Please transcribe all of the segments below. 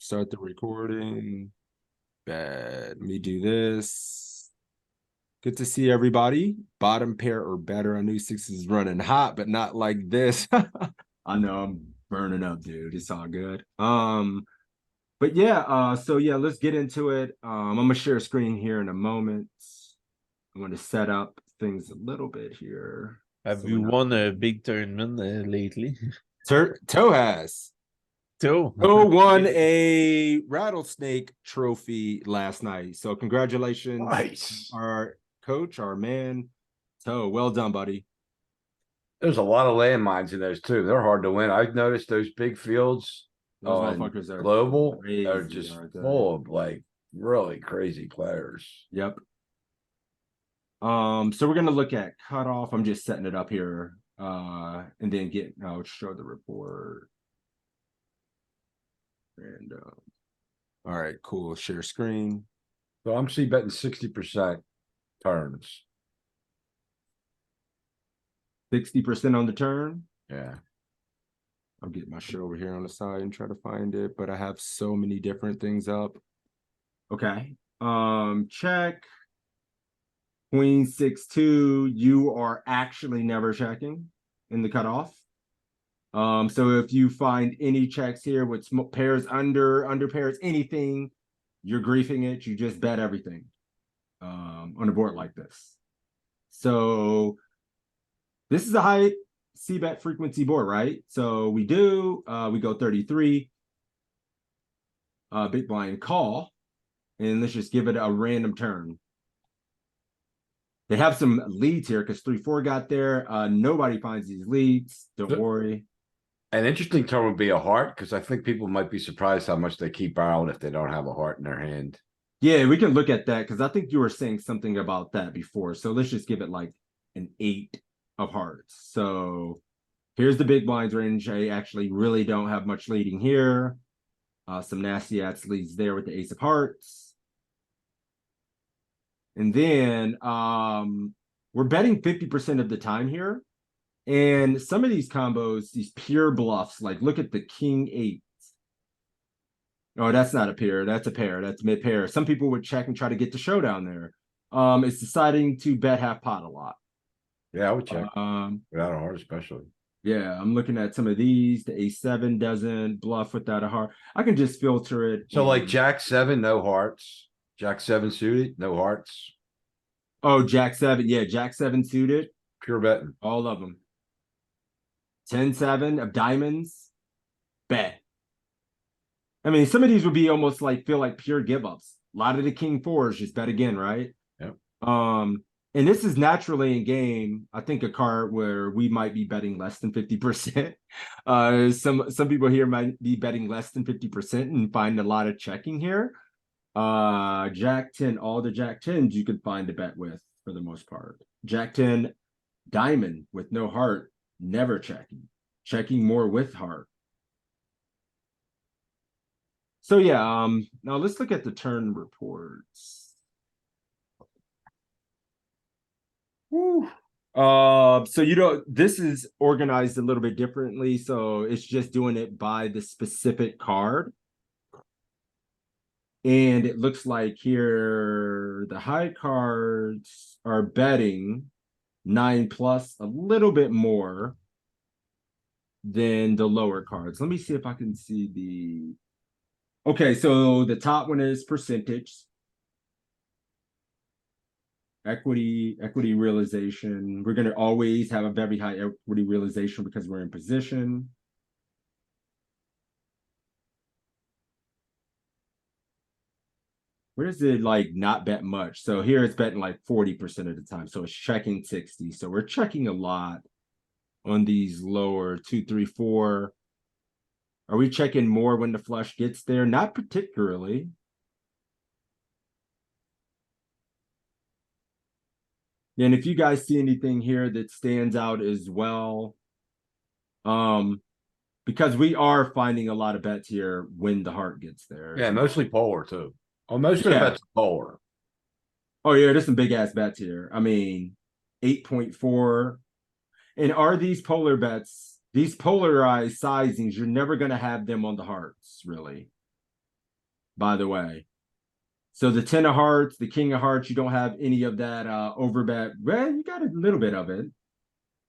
Start the recording. Bad. Let me do this. Good to see everybody. Bottom pair or better. I knew sixes is running hot, but not like this. I know I'm burning up, dude. It's all good. But yeah, so yeah, let's get into it. I'm gonna share a screen here in a moment. I'm gonna set up things a little bit here. Have you won a big tournament lately? Toe has. Toe. Toe won a rattlesnake trophy last night. So congratulations, Nice. our coach, our man, Toe. Well done, buddy. There's a lot of landmines in those too. They're hard to win. I've noticed those big fields Those on motherfuckers are global crazy, are just aren't they? full of like really crazy players. Yep. So we're gonna look at cutoff. I'm just setting it up here, and then I'll show the report. And all right, cool. Share screen. So I'm betting 60% turns. 60% on the turn. Yeah. I'll get my shit over here on the side and try to find it, but I have so many different things up. Okay. Check. Queen 6-2. You are actually never checking in the cutoff. So if you find any checks here with pairs under pairs, anything, you're griefing it. You just bet everything on a board like this. So this is a high c-bet frequency board, right? So we go 33, big blind call, and let's just give it a random turn. They have some leads here because 3-4 got there. Nobody finds these leads. Don't worry. An interesting turn would be a heart because I think people might be surprised how much they keep barreling if they don't have a heart in their hand. Yeah, we can look at that because I think you were saying something about that before. So let's just give it like an 8 of hearts. So here's the big blinds range. I actually really don't have much leading here. Some nasty ass leads there with the ace of hearts. And then we're betting 50% of the time here. And some of these combos, these pure bluffs, like look at the king 8. Oh, that's not a pair. That's a pair. That's mid pair. Some people would check and try to get the showdown there. It's deciding to bet half pot a lot. Yeah, I would check without a heart, especially. Yeah, I'm looking at some of these. The A7 doesn't bluff without a heart. I can just filter it. So like Jack 7, no hearts. Jack 7 suited, no hearts. Oh, Jack 7. Yeah, Jack 7 suited. Pure betting. All of them. 10-7 of diamonds. Bet. I mean, some of these would be almost like feel like pure give ups. A lot of the king 4s just bet again, right? Yep. And this is naturally in game, I think, a card where we might be betting less than 50%. Some people here might be betting less than 50% and find a lot of checking here. Jack 10, all the Jack 10s you can find a bet with for the most part. Jack 10 diamond with no heart, never checking. Checking more with heart. So yeah, now let's look at the turn reports. Woo. So this is organized a little bit differently. So it's just doing it by the specific card. And it looks like here the high cards are betting 9+, a little bit more than the lower cards. Let me see if I can see the... Okay, so the top one is percentage. Equity realization. We're going to always have a very high equity realization because we're in position. Where does it like not bet much? So here it's betting like 40% of the time. So it's checking 60. So we're checking a lot on these lower 2, 3, 4. Are we checking more when the flush gets there? Not particularly. And if you guys see anything here that stands out as well, because we are finding a lot of bets here when the heart gets there. Yeah, mostly polar too. Oh, most of the bets are polar. Oh yeah, there's some big ass bets here. I mean, 8.4. And are these polar bets, these polarized sizings, you're never going to have them on the hearts, really. by the way. So the 10 of hearts, the king of hearts, you don't have any of that overbet. Well, you got a little bit of it.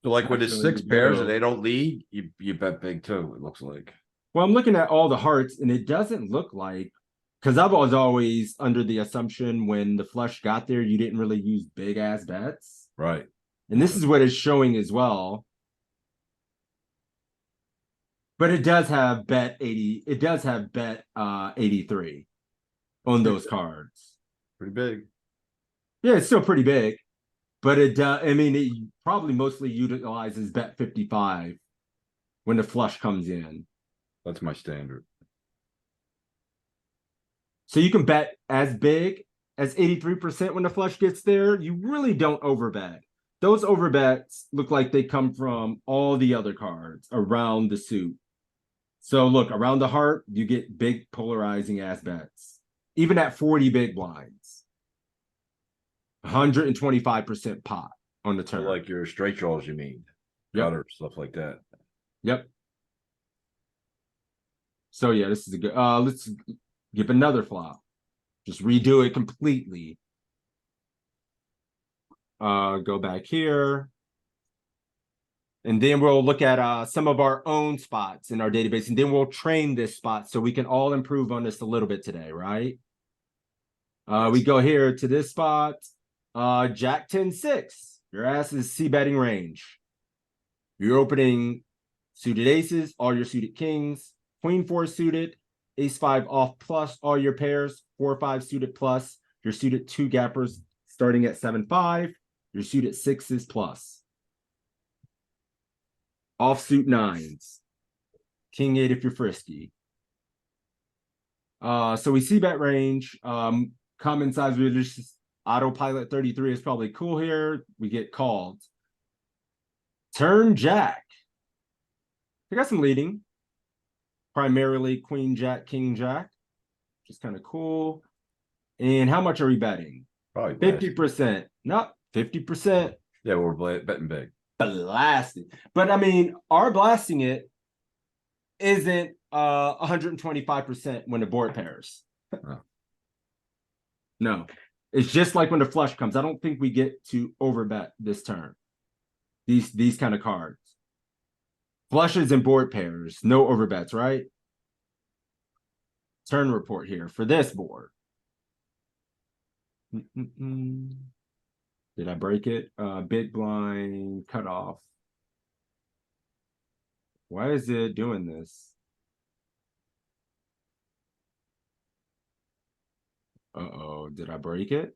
So like with the Actually, 6 you pairs and do. they don't lead, you bet big too, it looks like. Well, I'm looking at all the hearts, and it doesn't look like, because I was always under the assumption when the flush got there, you didn't really use big ass bets. Right. And this is what it's showing as well. But it does have bet 80. It does have bet 83 on those cards. Pretty big. Yeah, it's still pretty big. But it does, I mean, it probably mostly utilizes bet 55 when the flush comes in. That's my standard. So you can bet as big as 83% when the flush gets there. You really don't overbet. Those overbets look like they come from all the other cards around the suit. So look, around the heart, you get big polarizing ass bets. Even at 40 big blinds. 125% pot on the So turn. like your straight draws, you mean? Yep. Gutter, stuff like that. Yep. So yeah, this is a good let's give another flop. Just redo it completely. Go back here. And then we'll look at some of our own spots in our database, and then we'll train this spot so we can all improve on this a little bit today, right? We go here to this spot. Jack 10-6. Your ass is c-betting range. You're opening suited aces, all your suited kings, queen 4 suited, ace 5 off plus all your pairs, 4-5 suited plus, your suited 2 gappers starting at 7-5, your suited 6s plus. Offsuit 9s. King 8 if you're frisky. So we see bet range. Common size religious autopilot 33 is probably cool here. We get called. Turn jack. I got some leading. Primarily queen jack, king jack. Just kind of cool. And how much are we betting? Probably 50%. Not 50%. Yeah, we're betting big. Blasting. But I mean, our blasting it isn't 125% when the board pairs. Oh. No. It's just like when the flush comes. I don't think we get to overbet this turn. These kind of cards. Flushes and board pairs, no overbets, right? Turn report here for this board. Did I break it? Big blind cutoff. Why is it doing this? Uh-oh, did I break it?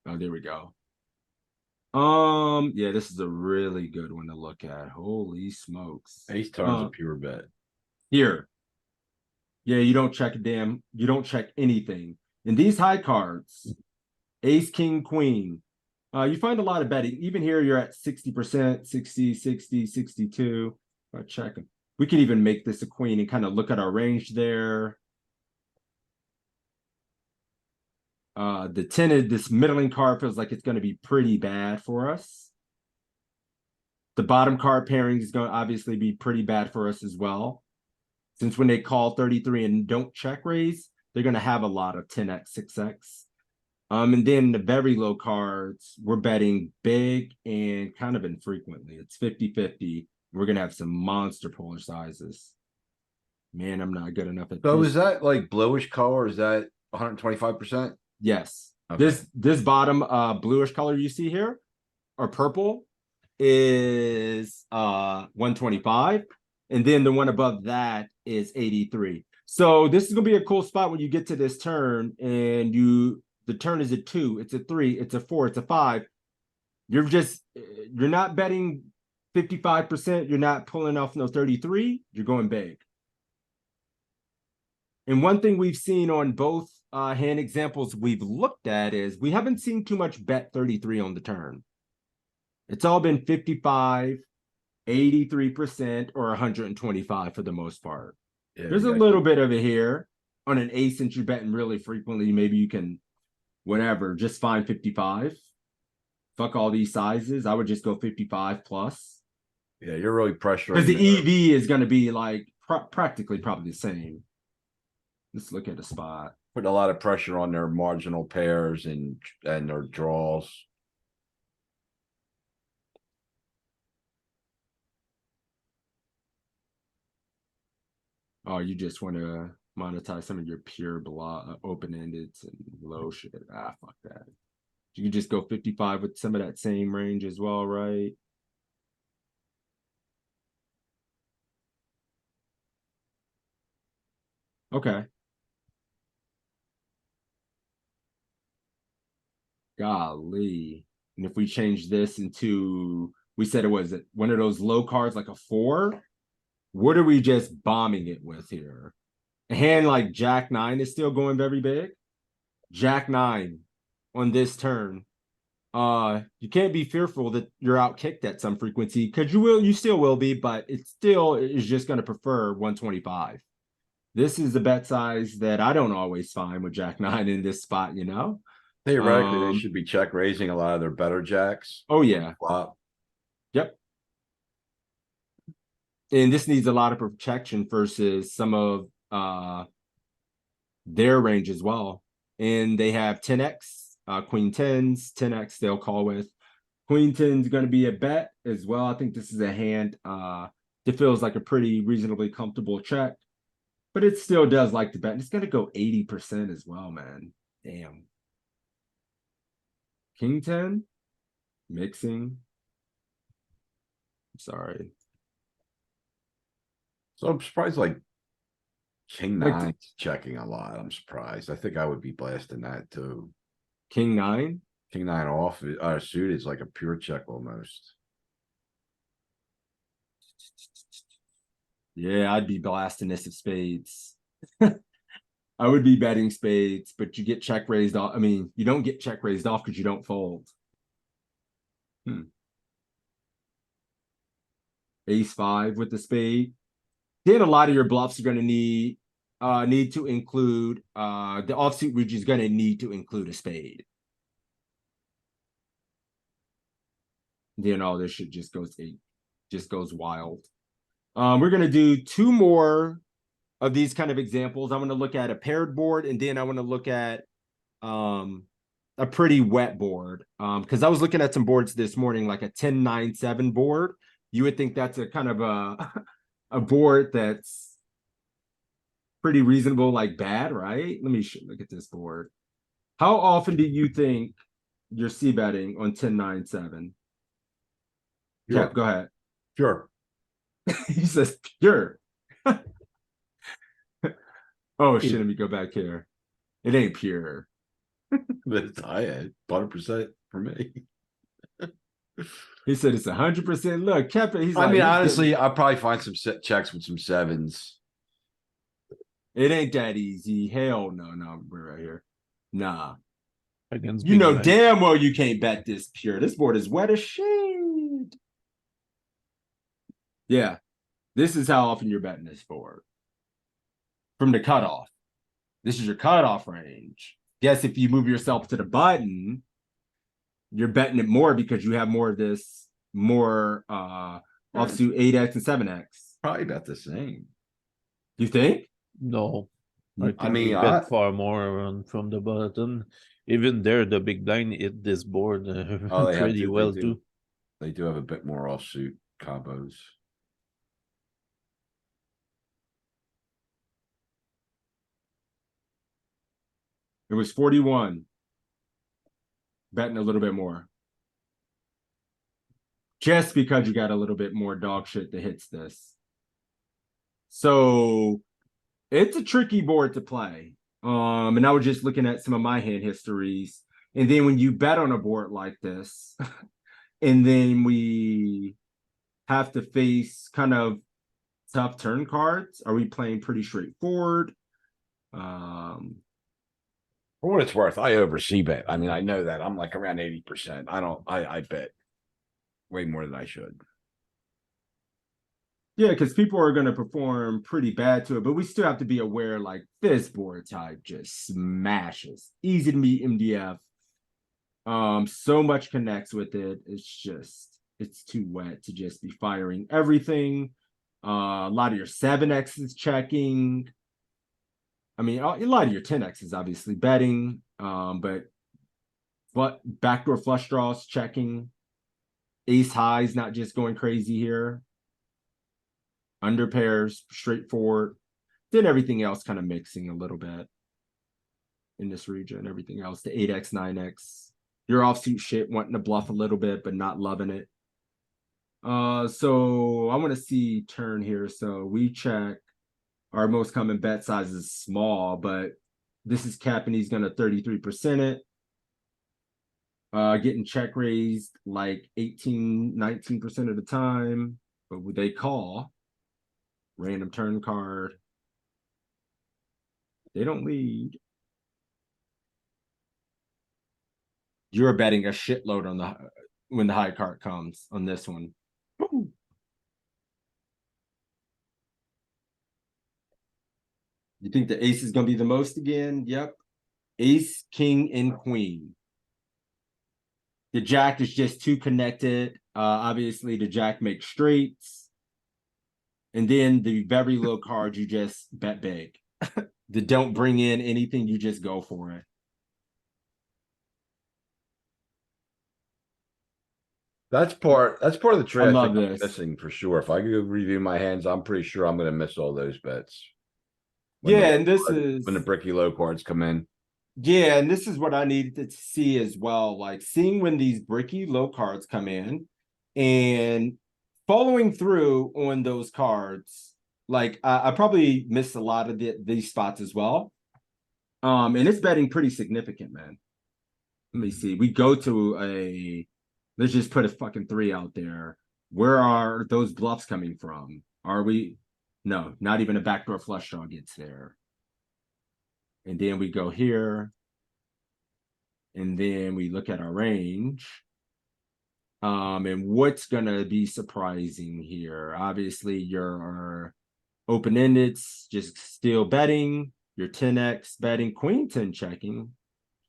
Oh, there we go. Yeah, this is a really good one to look at. Holy smokes. Ace turns a pure bet. Here. Yeah, you don't check you don't check anything. In these high cards, ace, king, queen, you find a lot of betting. Even here, you're at 60%, 60, 60, 62. Check them. We can even make this a queen and kind of look at our range there. The 10 is this middling card feels like it's going to be pretty bad for us. The bottom card pairing is going to obviously be pretty bad for us as well. Since when they call 33 and don't check raise, they're going to have a lot of 10x, 6x. And then the very low cards, we're betting big and kind of infrequently. It's 50-50. We're going to have some monster polar sizes. Man, I'm not good enough at So this. is that like bluish color? Is that 125%? Yes. Okay. This bottom bluish color you see here, or purple, is 125. And then the one above that is 83. So this is gonna be a cool spot when you get to this turn and the turn is a 2, it's a 3, it's a 4, it's a 5. You're not betting 55%, you're not pulling off no 33, you're going big. And one thing we've seen on both hand examples we've looked at is we haven't seen too much bet 33 on the turn. It's all been 55, 83%, or 125 for the most part. Yeah, There's a little bit of it here on an ace, since you're betting really frequently. Maybe you can, whatever, just find 55. Fuck all these sizes. I would just go 55 plus. Yeah, you're really pressuring. Because the EV is going to be like practically probably the same. Let's look at a spot. Putting a lot of pressure on their marginal pairs and their draws. Oh, you just want to monetize some of your pure block, open-ended and low shit. Ah, fuck that. You can just go 55 with some of that same range as well, right? Okay. Golly. And if we change this into, we said it was one of those low cards, like a 4. What are we just bombing it with here? A hand like Jack 9 is still going very big. Jack 9 on this turn. You can't be fearful that you're out kicked at some frequency, because you still will be, but it still is just going to prefer 125. This is the bet size that I don't always find with Jack 9 in this spot, you know? Theoretically, they should be check raising a lot of their better jacks. Oh yeah. Flop. Yep. And this needs a lot of protection versus some of their range as well. And they have 10x, queen 10s, 10x they'll call with. Queen 10 is going to be a bet as well. I think this is a hand that feels like a pretty reasonably comfortable check, but it still does like to bet. And it's going to go 80% as well, man. Damn. King 10, mixing. Sorry. So I'm surprised like King Like 9's checking a lot. I'm surprised. I think I would be blasting that too. King 9. King 9 off suit is like a pure check almost. Yeah, I'd be blasting this of spades. I would be betting spades, but you get check raised off. I mean, you don't get check raised off because you don't fold. Ace 5 with the spade. Then a lot of your bluffs are going to need to include the offsuit region is going to need to include a spade. Then all this shit just goes wild. We're going to do 2 more of these kind of examples. I'm going to look at a paired board, and then I want to look at a pretty wet board. Because I was looking at some boards this morning, like a 10-9-7 board. You would think that's a kind of a board that's pretty reasonable, like bad, right? Let me look at this board. How often do you think you're c-betting on 10-9-7? Sure. Cap, go ahead. Sure. He says pure. Oh shit, let me go back here. It ain't pure. But it's high at 100% for me. He said it's 100%. Look, Cap, he's I like, mean, he's honestly, getting- I'll probably find some checks with some 7s. it ain't that easy. Hell no, we're right here. Nah. Against You big know blind. damn well you can't bet this pure. This board is wet as shit. Yeah. This is how often you're betting this board. From the cutoff. This is your cutoff range. Guess if you move yourself to the button, you're betting it more because you have more of this, more offsuit 8x and 7x. Probably about the same. You think? No. I I mean, mean, I- bet far more from the button. Even there, the big blind hit this board Oh, they have pretty to, well they do. too. They do have a bit more offsuit combos. It was 41. Betting a little bit more. Just because you got a little bit more dog shit that hits this. So it's a tricky board to play. And I was just looking at some of my hand histories. And then when you bet on a board like this, and then we have to face kind of tough turn cards, are we playing pretty straightforward? For what it's worth, I over c-bet. I mean, I know that I'm like around 80%. I bet way more than I should. Yeah, because people are going to perform pretty bad to it, but we still have to be aware, like, this board type just smashes. Easy to meet MDF. So much connects with it. It's too wet to just be firing everything. A lot of your 7x is checking. I mean, a lot of your 10x is obviously betting, but backdoor flush draws checking. Ace highs not just going crazy here. Under pairs, straightforward. Then everything else kind of mixing a little bit in this region. Everything else, the 8x, 9x. Your offsuit shit wanting to bluff a little bit, but not loving it. So I want to see turn here. So we check. Our most common bet size is small, but this is capping. He's going to 33% it. Getting check raised like 18, 19% of the time, but would they call? Random turn card. They don't lead. You're betting a shitload on the when the high card comes on this one. Woo. You think the ace is going to be the most again? Yep. Ace, king, and queen. The jack is just too connected. Obviously, the jack makes straights. And then the very low cards, you just bet big. The don't bring in anything, you just go for it. That's part of the trade. I love think I'm this. missing for sure. If I go review my hands, I'm pretty sure I'm gonna miss all those bets. Yeah, and this When the is bricky low cards come in. yeah, and this is what I needed to see as well. Like seeing when these bricky low cards come in and following through on those cards. Like I probably missed a lot of these spots as well. And it's betting pretty significant, man. Let me see. We go to let's just put a fucking 3 out there. Where are those bluffs coming from? Are we? No, not even a backdoor flush draw gets there. And then we go here. And then we look at our range. And what's gonna be surprising here? Obviously, your open-ended's just still betting. Your 10x betting, queen 10 checking.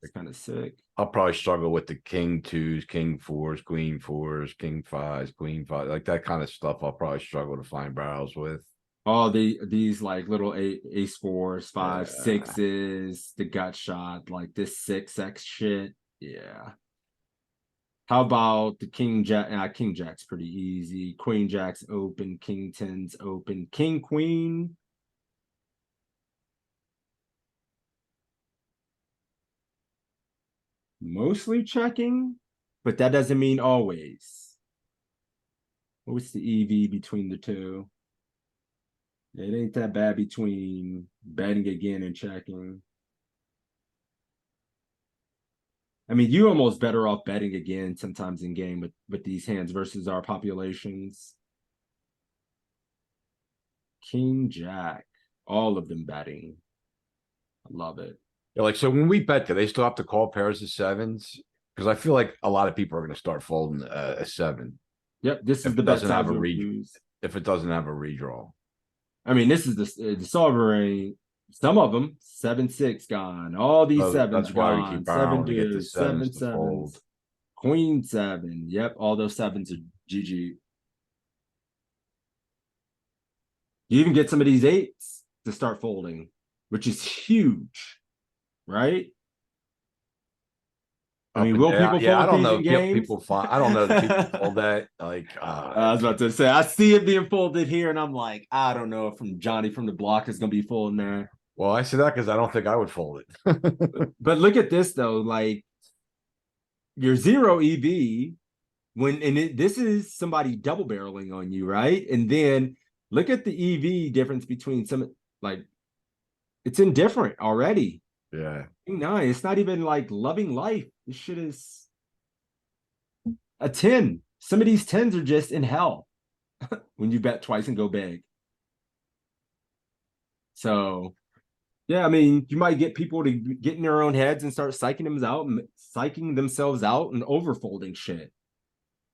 It's kind of sick. I'll probably struggle with the king twos, king fours, queen fours, king fives, queen five, like that kind of stuff. I'll probably struggle to find barrels with. All these like little ace fours, five, Yeah. sixes, the gut shot, like this 6x shit. Yeah. How about the king jack? King jack's pretty easy. Queen jack's open, king 10's open, king queen. Mostly checking, but that doesn't mean always. What's the EV between the two? It ain't that bad between betting again and checking. I mean, you almost better off betting again sometimes in game with these hands versus our populations. King, jack, all of them betting. I love it. Yeah, like, so when we bet, do they still have to call pairs of sevens? Because I feel like a lot of people are going to start folding a 7. Yep, this is If the it bet doesn't have size a we'll read, use. if it doesn't have a redraw. I mean, this is the sovereign. Some of them 7-6 gone. All these Oh, sevens that's why we gone. keep 7 barreling to get the deuce, 7 sevens to fold. sevens, queen 7. Yep, all those sevens are GG. You even get some of these 8s to start folding, which is huge, right? I mean, will people Yeah, I fold don't these know. in games? People find. I don't know that people fold that. Like, I was about to say, I see it being folded here, and I'm like, I don't know if from Johnny from the block is gonna be folding there. well, I say that because I don't think I would fold it. But look at this though, like your 0 EV this is somebody double barreling on you, right? And then look at the EV difference between some, like it's indifferent already. Yeah. No, it's not even like loving life. This shit is a 10. Some of these 10s are just in hell when you bet twice and go big. So yeah, I mean, you might get people to get in their own heads and start psyching themselves out and overfolding shit.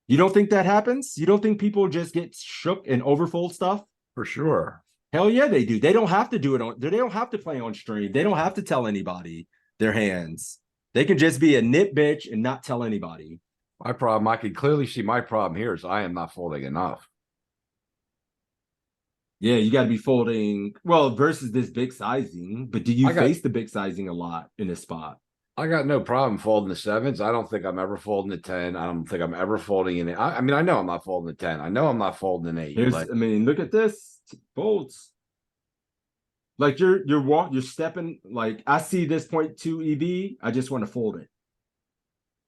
You don't think that happens? You don't think people just get shook and overfold stuff? For sure. Hell yeah, they do. They don't have to do it they don't have to play on stream. They don't have to tell anybody their hands. They can just be a nit bitch and not tell anybody. My problem, I can clearly see my problem here is I am not folding enough. Yeah, you got to be folding. Well, versus this big sizing, but do you face the big sizing a lot in this spot? I got no problem folding the sevens. I don't think I'm ever folding the 10. I don't think I'm ever folding an eight. I mean, I know I'm not folding the 10. I know I'm not folding an eight. Here's, Like, I mean, look at this folds. Like you're stepping. Like I see this 0.2 EV. I just want to fold it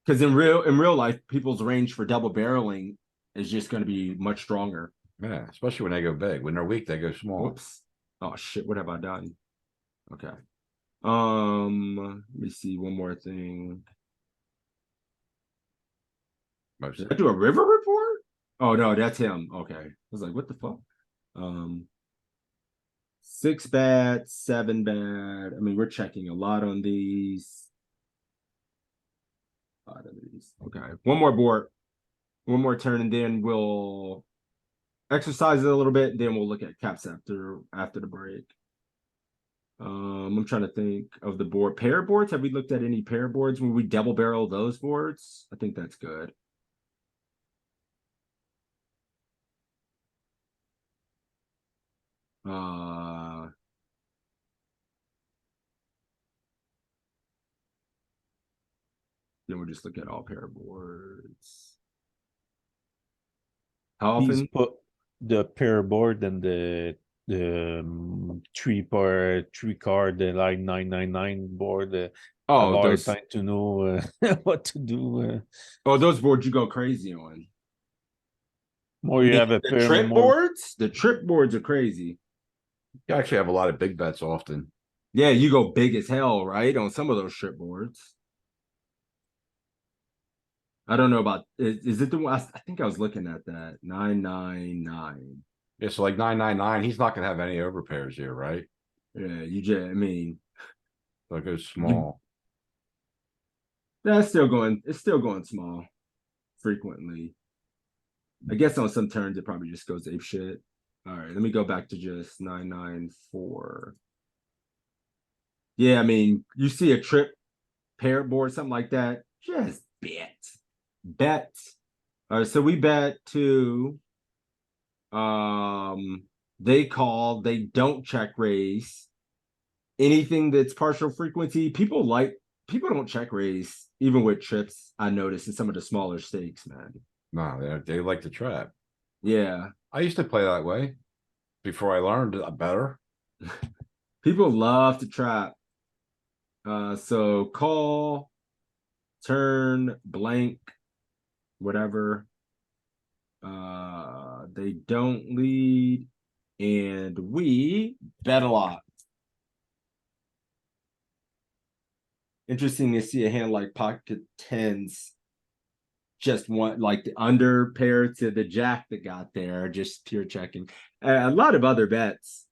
because in real life, people's range for double barreling is just going to be much stronger. yeah, especially when they go big. When they're weak, they go small. Whoops. Oh shit, what have I done? Okay. Let me see one more thing. Did I do a river report? Oh no, that's him. Okay. I was like, what the fuck? 6 bad, 7 bad. I mean, we're checking a lot on these. A lot of these. Okay. One more board. One more turn, and then we'll exercise it a little bit, and then we'll look at caps after the break. I'm trying to think of the board. Pair boards. Have we looked at any pair boards when we double barrel those boards? I think that's good. Then we'll just look at all pair boards. How often? He's put the pair board and the three card, the like 999 board. Oh, hard those. time to know what to do. Oh, those boards you go crazy on. More you have a The pair, trip more boards. The trip boards are crazy. You actually have a lot of big bets often. Yeah, you go big as hell, right? On some of those trip boards. I don't know about is it the one I think I was looking at that 999. Yeah, so like 999, he's not gonna have any overpairs here, right? Yeah, you just I mean So it goes small. it's still going small frequently. I guess on some turns it probably just goes ape shit. All right, let me go back to just 994. Yeah, I mean, you see a trip pair board, something like that, just bet. All right, so we bet to they call, they don't check raise. Anything that's partial frequency, people don't check raise, even with trips, I noticed in some of the smaller stakes, man. No, they like to trap. Yeah. I used to play that way before I learned better. People love to trap. So call, turn, blank, whatever. They don't lead, and we bet a lot. Interesting to see a hand like pocket tens. Just one like the under pair to the jack that got there, just pure checking. A lot of other bets.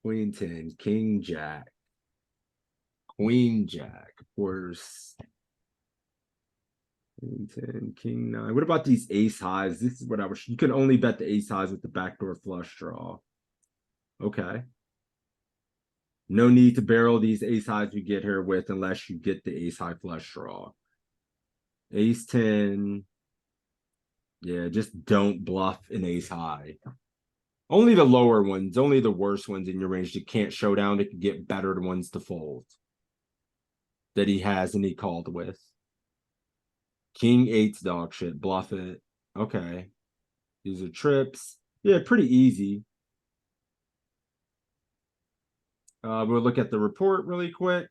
Queen 10, king jack, queen jack, of course. Queen 10, king 9. What about these ace highs? This is what I was. You can only bet the ace highs with the backdoor flush draw. Okay. No need to barrel these ace highs we get here with unless you get the ace high flush draw. Ace 10. Yeah, just don't bluff an ace high. Only the lower ones, only the worst ones in your range that can't show down, that can get better ones to fold. That he has and he called with. King 8's dog shit, bluff it. Okay. These are trips. Yeah, pretty easy. We'll look at the report really quick.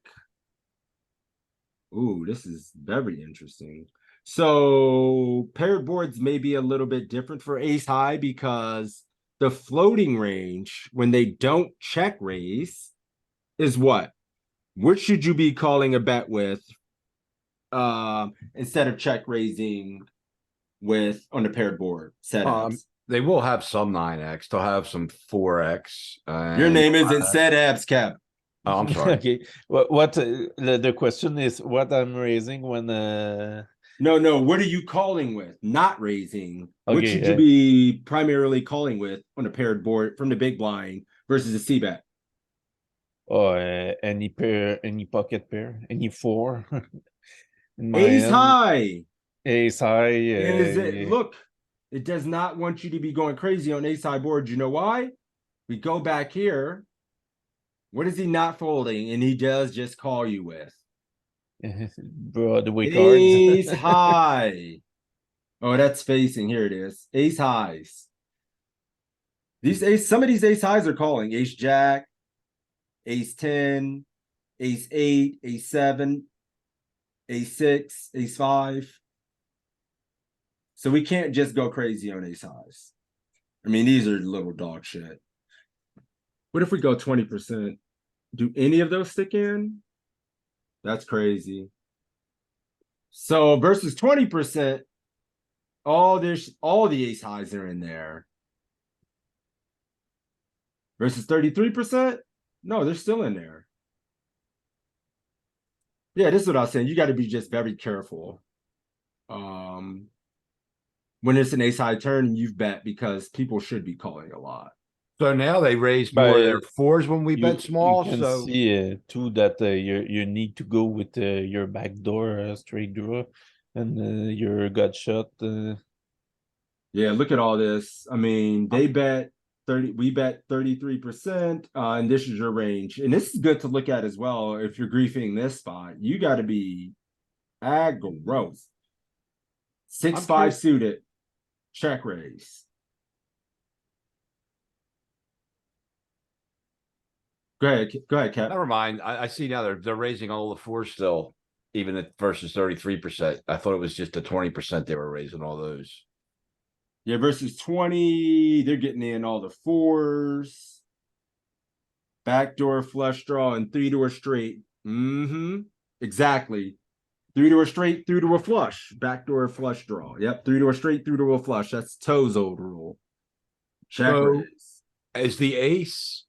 Ooh, this is very interesting. So paired boards may be a little bit different for ace high because the floating range, when they don't check raise, is what? Which should you be calling a bet with instead of check raising with on the paired board setups? They will have some 9x. They'll have some 4x. Your name isn't setups, Cap. Oh, I'm sorry. Okay. What the question is what I'm raising when No, what are you calling with? Not raising. What Okay, should you be primarily calling with on a paired board from the big blind versus a C bet? oh any pair, any pocket pair, any four. In my Ace hand, high. ace high. Is it look? It does not want you to be going crazy on ace high boards. You know why? We go back here. What is he not folding? And he does just call you with Broadway cards. ace high. Oh, that's facing. Here it is. Ace highs. Some of these ace highs are calling. Ace jack, ace 10, ace 8, ace 7, ace 6, ace 5. So we can't just go crazy on ace highs. I mean, these are little dog shit. What if we go 20%? Do any of those stick in? That's crazy. So versus 20%, all the ace highs are in there. Versus 33%? No, they're still in there. Yeah, this is what I was saying. You got to be just very careful. When it's an ace high turn, you've bet because people should be calling a lot. So now they raised more of their But fours when we bet small, You can so see too that you need to go with your backdoor straight draw and your gut shot. Yeah, look at all this. I mean, they bet 30, we bet 33%, and this is your range. And this is good to look at as well. If you're griefing this spot, you got to be aggro. 6-5 suited, check raise. Go ahead, Cap. never mind. I see now they're raising all the fours still, even at versus 33%. I thought it was just the 20% they were raising all those. Yeah, versus 20, they're getting in all the fours. Backdoor flush draw and 3 to a straight. Exactly. 3 to a straight, 3 to a flush. Backdoor flush draw. Yep, 3 to a straight, 3 to a flush. That's Toe's old rule. Check So, raise. is the ace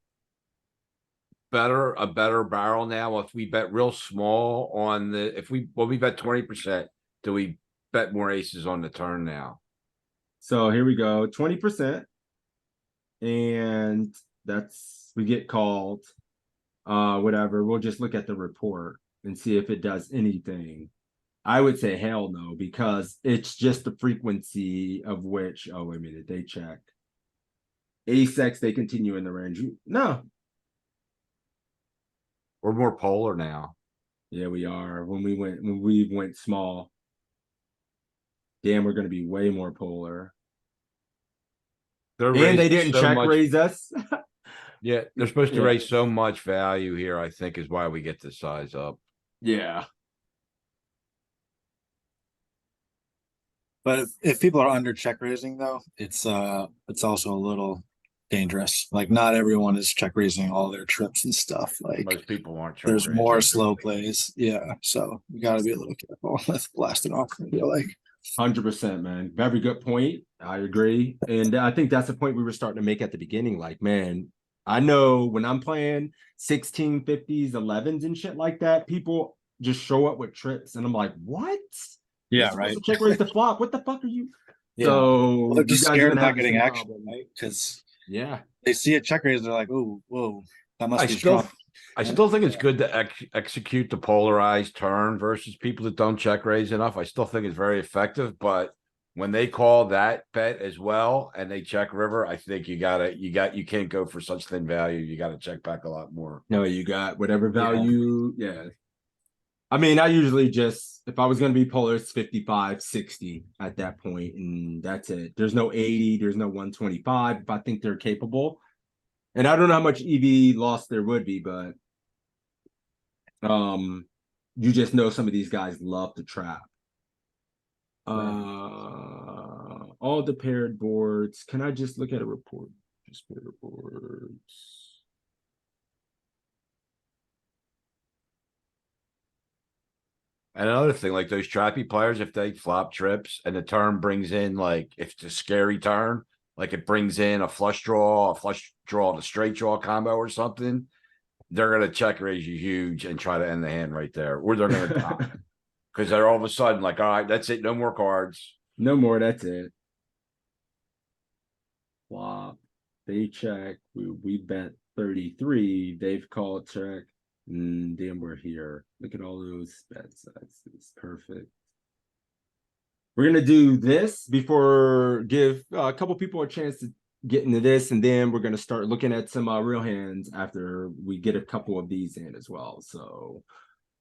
a better barrel now if we bet real small on when we bet 20%, do we bet more aces on the turn now? So here we go, 20%. And we get called. Whatever. We'll just look at the report and see if it does anything. I would say hell no, because it's just the frequency of which, oh, wait a minute, they check. Ace X, they continue in the range. No. We're more polar now. Yeah, we are. When we went small. Damn, we're gonna be way more polar. They're And they raising didn't so check much. raise us. Yeah, they're supposed to Yeah. raise so much value here, I think is why we get the size up. Yeah. But if people are under check raising though, it's also a little dangerous. Like not everyone is check raising all their trips and stuff. Like Most people aren't. check there's raising. more slow plays. Yeah. So you gotta be a little careful with blasting off. I feel like 100%, man. Very good point. I agree. And I think that's the point we were starting to make at the beginning. Like, man, I know when I'm playing 1650s, 11s and shit like that, people just show up with trips. And I'm like, what? yeah, You're supposed right. to check raise the flop. What the fuck are you? Yeah. So Well, they're just you guys are scared gonna of have not the getting same action, problem. right? Because Yeah. they see a check raise, they're like, "Ooh, whoa, that must I be still, strong." I still think it's good to execute the polarized turn versus people that don't check raise enough. I still think it's very effective, but when they call that bet as well and they check river, I think you can't go for such thin value. You got to check back a lot more. No, you got whatever value. Yeah. I mean, I usually just, if I was going to be polar, it's 55, 60 at that point, and that's it. There's no 80, there's no 125 if I think they're capable. And I don't know how much EV loss there would be, but you just know some of these guys love to trap. All the paired boards. Can I just look at a report? Just paired boards. And another thing, like those trappy players, if they flop trips and the turn brings in, like, if it's a scary turn, like it brings in a flush draw, and a straight draw combo or something, they're going to check raise you huge and try to end the hand right there. Or they're going to die. Because they're all of a sudden like, all right, that's it. No more cards. No more, that's it. Flop. They check. We bet 33. They've called check. And then we're here. Look at all those bets. That's perfect. We're gonna do this before give a couple people a chance to get into this, and then we're gonna start looking at some real hands after we get a couple of these in as well. So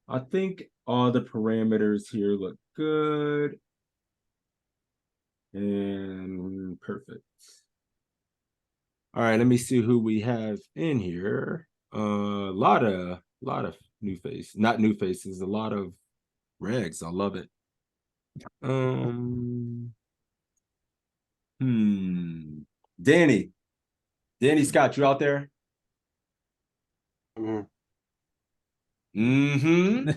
I think all the parameters here look good. And perfect. All right, let me see who we have in here. A lot of new faces, not new faces, a lot of regs. I love it. Danny Scott, you out there? Mm-hmm.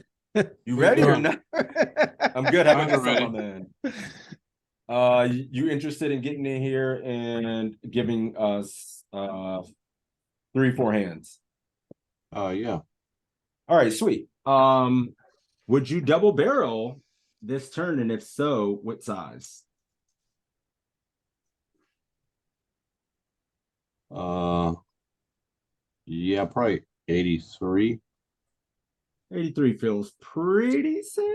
You ready or not? I'm good. How about yourself, man? You interested in getting in here and giving us 3-4 hands? Yeah. All right, sweet. Would you double barrel this turn, and if so, what size? Yeah, probably 83. 83 feels pretty safe.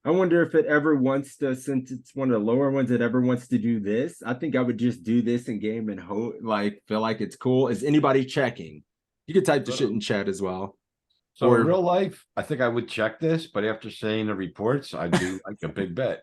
I wonder if it ever wants to, since it's one of the lower ones, it ever wants to do this. I think I would just do this in game and feel like it's cool. Is anybody checking? You could type the shit in chat as well. So Or- in real life, I think I would check this, but after saying the reports, I do like a big bet.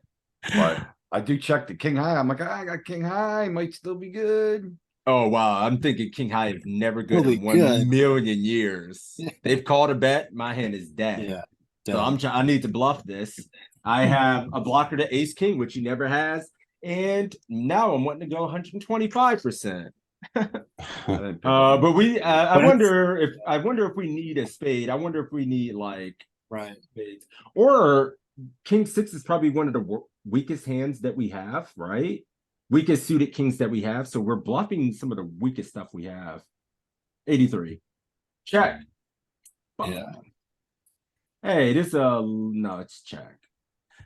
But I do check the king high. I'm like, I got king high, might still be good. Oh wow, I'm thinking king high is never good Really in 1 good. million years. They've called a bet, my hand is dead. Yeah. So I need to bluff this. I have a blocker to ace king, which he never has, and now I'm wanting to go 125%. But we I But wonder if we need a spade. I wonder if we need like right. spades. Or king 6 is probably one of the weakest hands that we have, right? Weakest suited kings that we have. So we're bluffing some of the weakest stuff we have. 83. Check. Yeah. Hey, this no, it's check.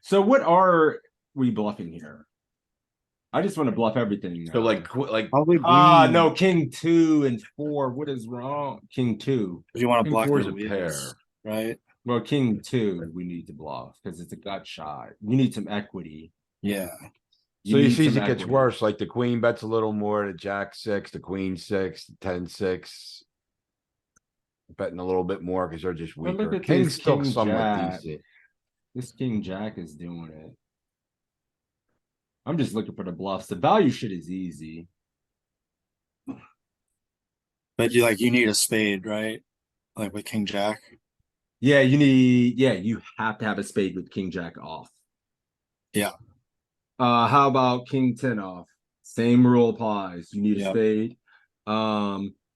So what are we bluffing here? I just want to bluff everything. So now. like Probably No, king 2 and 4. What is wrong? King 2. you want to king block 4 your is a wheels, pair. right? Well, king 2 we need to bluff because it's a gut shot. We need some equity. Yeah. So you need see, some it gets equity. worse. Like the queen bets a little more, the jack 6, the queen 6, the 10-6. Betting a little bit more because they're just But look weaker. at King's this still king somewhat jack. decent. This king jack is doing it. I'm just looking for the bluffs. The value shit is easy. But you need a spade, right? Like with king jack. Yeah, you have to have a spade with king jack off. Yeah. How about king 10 off? Same rule applies. You need a Yep. spade.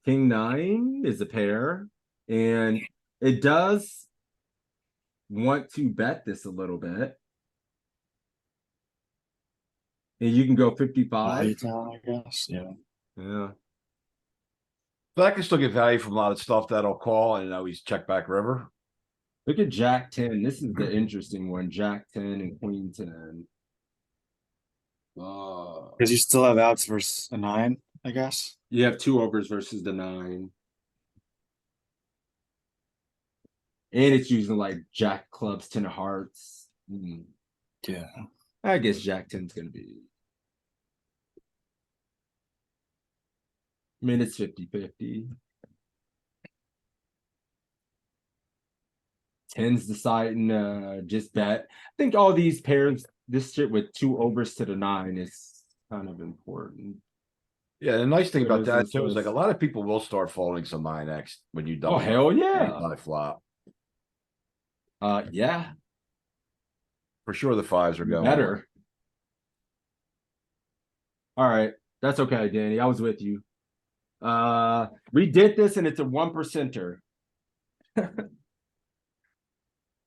King 9 is a pair, and it does want to bet this a little bit. And you can go 55. Value town, I guess. Yeah. Yeah. But I can still get value from a lot of stuff that'll call and always check back river. Look at Jack 10. This is the interesting one. Jack 10 and Queen 10. Because you still have outs versus a 9, I guess. You have 2 overs versus the 9. And it's using like Jack clubs, 10 of hearts. Yeah. I guess Jack 10's gonna be. I mean, it's 50-50. 10's deciding just bet. I think all these pairs, this shit with 2 overs to the 9 is kind of important. Yeah, the nice thing What about is that this too is like a list? lot of people will start folding some 9x when you double. Oh hell yeah. By flop. Yeah. For sure the 5s are going. Better. All right. That's okay, Danny. I was with you. We did this and it's a 1%er.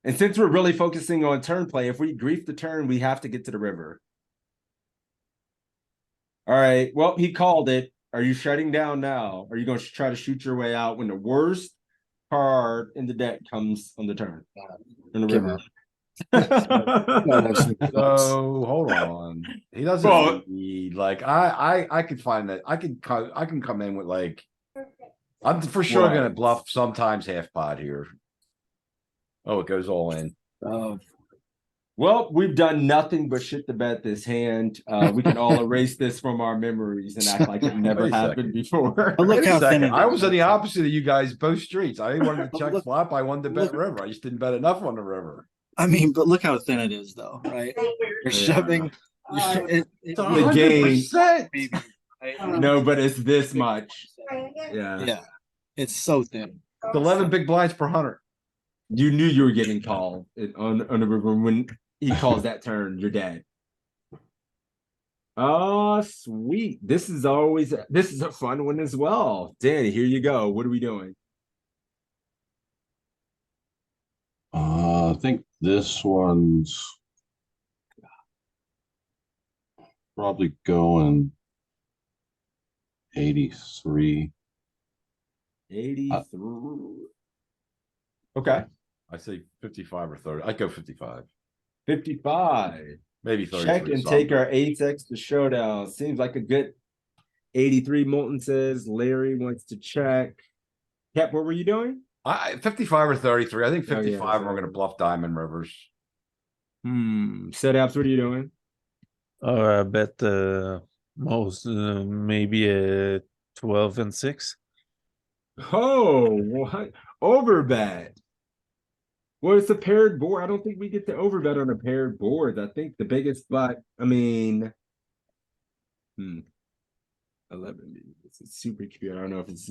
And since we're really focusing on turn play, if we grief the turn, we have to get to the river. All right. Well, he called it. Are you shutting down now? Are you going to try to shoot your way out when the worst card in the deck comes on the turn? In the Give river. So hold on. He doesn't Well- need like I could find that I can come in with like I'm for sure gonna Right. bluff sometimes half pot here. Oh, it goes all in. Well, we've done nothing but shit to bet this hand. We can all erase this from our memories and act like it never Wait a happened second. before. But look Wait a how thin second, it I is, was on the that's all. opposite of you guys, both streets. I wanted to But check look- flop, I wanted to bet look- river. I just didn't bet enough on the river. I mean, but look how thin it is, though, right? You're shoving. It, It's The game. 100%. maybe, right? No, but it's this much. Yeah. Yeah, it's so thin. It's 11 big blinds per 100. You knew you were getting called on the river when he calls that turn. You're dead. Oh, sweet. This is a fun one as well. Danny, here you go. What are we doing? I think this one's probably going 83. 83. Okay. I say 55 or 30. I'd go 55. 55. Maybe 30. Check and take our 8x to showdown. Seems like a good 83. Molten says Larry wants to check. Cap, what were you doing? 55 or 33. I think Oh, yeah, 55 we're so- gonna bluff diamond rivers. Setups, what are you doing? I bet most maybe 12 and 6. Oh, what? Overbet. Well, it's a paired board. I don't think we get to overbet on a paired board. I think the biggest spot, 11. It's a super computer. I don't know if it's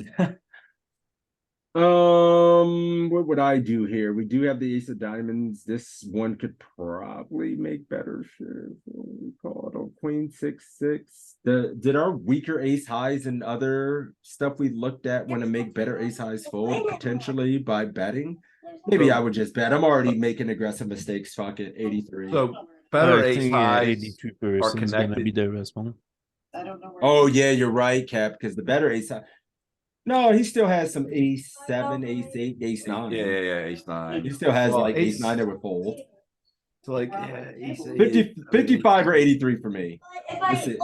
what would I do here? We do have the ace of diamonds. This one could probably make better shares. What do we call it? Oh, queen 6-6. Did our weaker ace highs and other stuff we looked at want to make better ace highs fold potentially by betting? Maybe I would just bet. I'm already making aggressive mistakes. Fuck it. 83. So better I ace think highs 83% are is gonna be connected. the response. Oh yeah, you're right, Cap, because the better ace high. No, he still has some ace 7, ace 8, ace 9. Yeah, ace 9. He still has Well, like ace 9 that would fold. So like ace 50, 55 or 83 for me. That's it.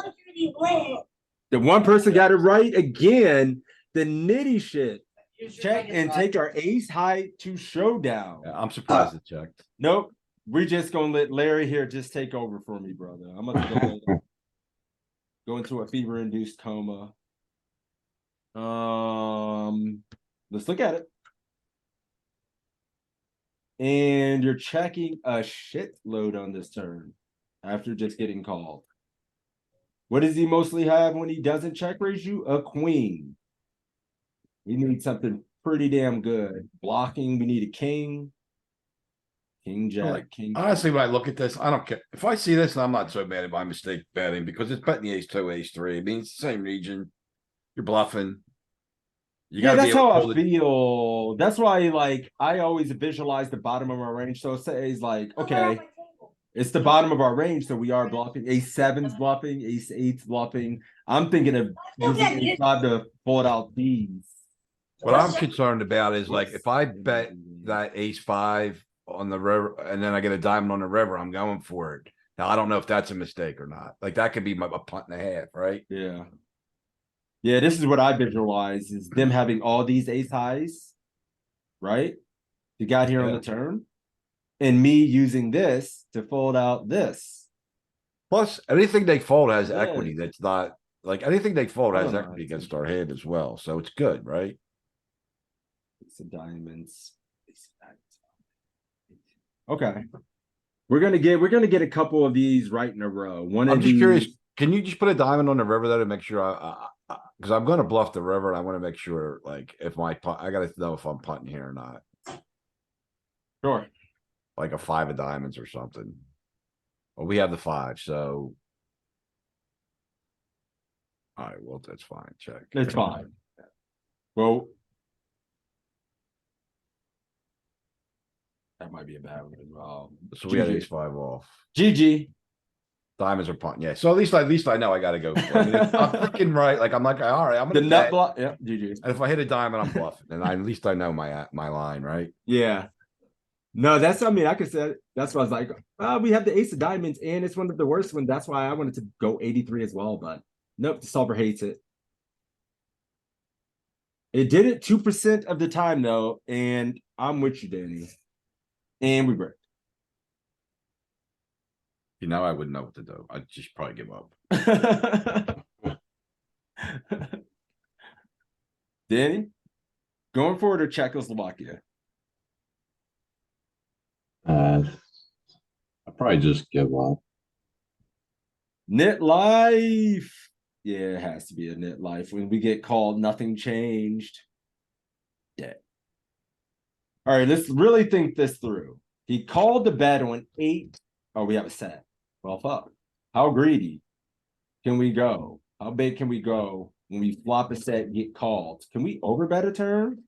The one person got it right again. The nitty shit. Check and take our ace high to showdown. Yeah, I'm surprised it checked. Nope. We're just gonna let Larry here just take over for me, brother. I'm gonna go into a fever-induced coma. Let's look at it. And you're checking a shitload on this turn after just getting called. What does he mostly have when he doesn't check raise you? A queen. We need something pretty damn good. Blocking, we need a king. King jack, Like, king. honestly, when I look at this, I don't care. If I see this, I'm not so mad at my mistake betting because it's betting the ace 2, ace 3. I mean, it's the same region. You're bluffing. You Yeah, gotta be that's able how to I pull it. feel. That's why, like, I always visualize the bottom of our range. So it says, like, okay, it's the bottom of our range, so we are bluffing. Ace 7's bluffing, ace 8's bluffing. I'm thinking of using ace 5 to fold out these. What I'm concerned about is like, if I bet that ace 5 on the river and then I get a diamond on the river, I'm going for it. Now, I don't know if that's a mistake or not. Like, that could be a punt and a half, right? Yeah. Yeah, this is what I visualize is them having all these ace highs, right? You got here on Yeah. the turn. And me using this to fold out this. Plus, anything they fold has Yeah. equity. That's not like anything they fold has Oh, equity it's against our hand as well. So it's good, right? Ace of diamonds. Ace of diamonds. Okay. We're gonna get a couple of these right in a row. One I'm of just curious. these. Can you just put a diamond on the river though to make sure because I'm going to bluff the river and I want to make sure like if my punt, I got to know if I'm punting here or not. Sure. Like a 5 of diamonds or something. Well, we have the 5, so. All right, well, that's fine. Check. It's fine. Well, that might be a bad one as well. So we had GG. ace 5 off. GG. Diamonds are punting. Yeah. So at least I know I got to go. For it. I mean, I'm thinking right. Like I'm like, all right, I'm The gonna nut bet. block. Yeah, GG. And if I hit a diamond, I'm bluffing. And at least I know my line, right? Yeah. No, I could say that's why I was like, we have the ace of diamonds, and it's one of the worst ones. That's why I wanted to go 83 as well, but nope, the solver hates it. It did it 2% of the time though, and I'm with you, Danny. And we break. You know, I wouldn't know what to do. I'd just probably give up. Danny, going forward or Czechoslovakia? I probably just give up. Knit life. Yeah, it has to be a knit life. When we get called, nothing changed. Yeah. All right, let's really think this through. He called the bet on 8. Oh, we have a set. Well, fuck. How greedy can we go? How big can we go when we flop a set and get called? Can we overbet a turn?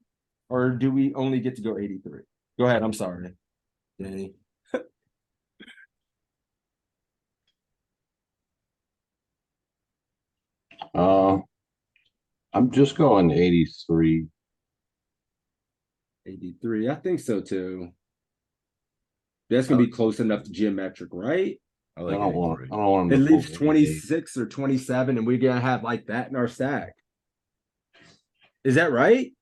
Or do we only get to go 83? Go ahead. I'm sorry, Danny. I'm just going 83. 83. I think so too. That's gonna be close enough to geometric, right? I I like don't want. 83. I don't want It him to leaves fold 26 or 27, and we're gonna have like that in our stack. Is that right?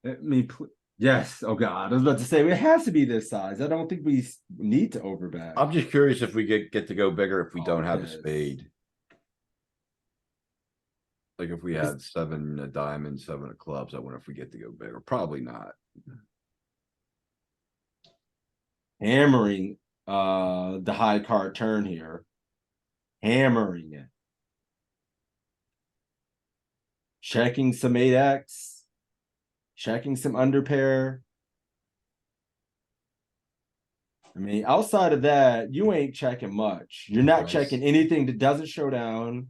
I mean, yes. Oh God, I was about to say it has to be this size. I don't think we need to overbet. I'm just curious if we get to go bigger if we don't have a Yes. spade. Like if we had 7 of diamonds, 7 of clubs, I wonder if we get to go bigger. Probably not. Hammering the high card turn here. Hammering it. Checking some 8x. Checking some underpair. I mean, outside of that, you ain't checking much. You're not Nice. checking anything that doesn't show down.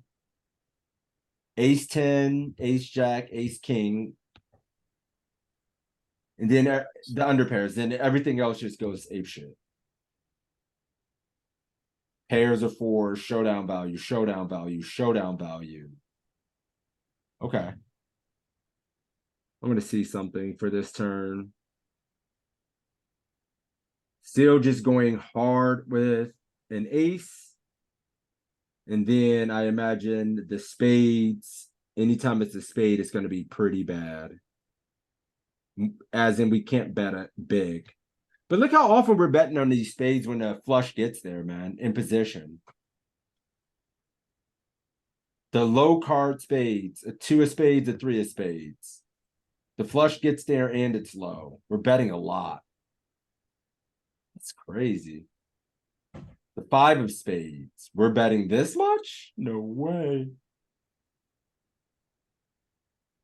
Ace 10, ace jack, ace king. And then the underpairs, then everything else just goes apeshit. Pairs of 4, showdown value, showdown value, showdown value. Okay. I'm gonna see something for this turn. Still just going hard with an ace. And then I imagine the spades, anytime it's a spade, it's gonna be pretty bad. As in we can't bet it big. But look how often we're betting on these spades when the flush gets there, man, in position. The low card spades, a 2 of spades, a 3 of spades. The flush gets there and it's low. We're betting a lot. That's crazy. The 5 of spades. We're betting this much? No way.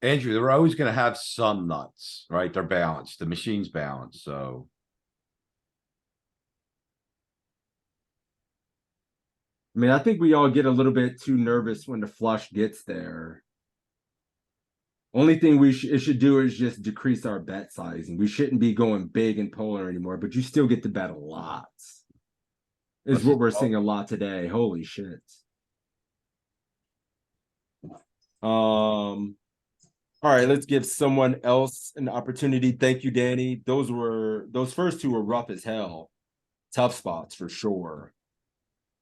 Andrew, they're always gonna have some nuts, right? They're balanced. The machine's balanced, so. I mean, I think we all get a little bit too nervous when the flush gets there. Only thing it should do is just decrease our bet size, and we shouldn't be going big and polar anymore, but you still get to bet a lot. Is what we're seeing a lot today. Holy shit. All right, let's give someone else an opportunity. Thank you, Danny. Those first 2 were rough as hell. Tough spots for sure.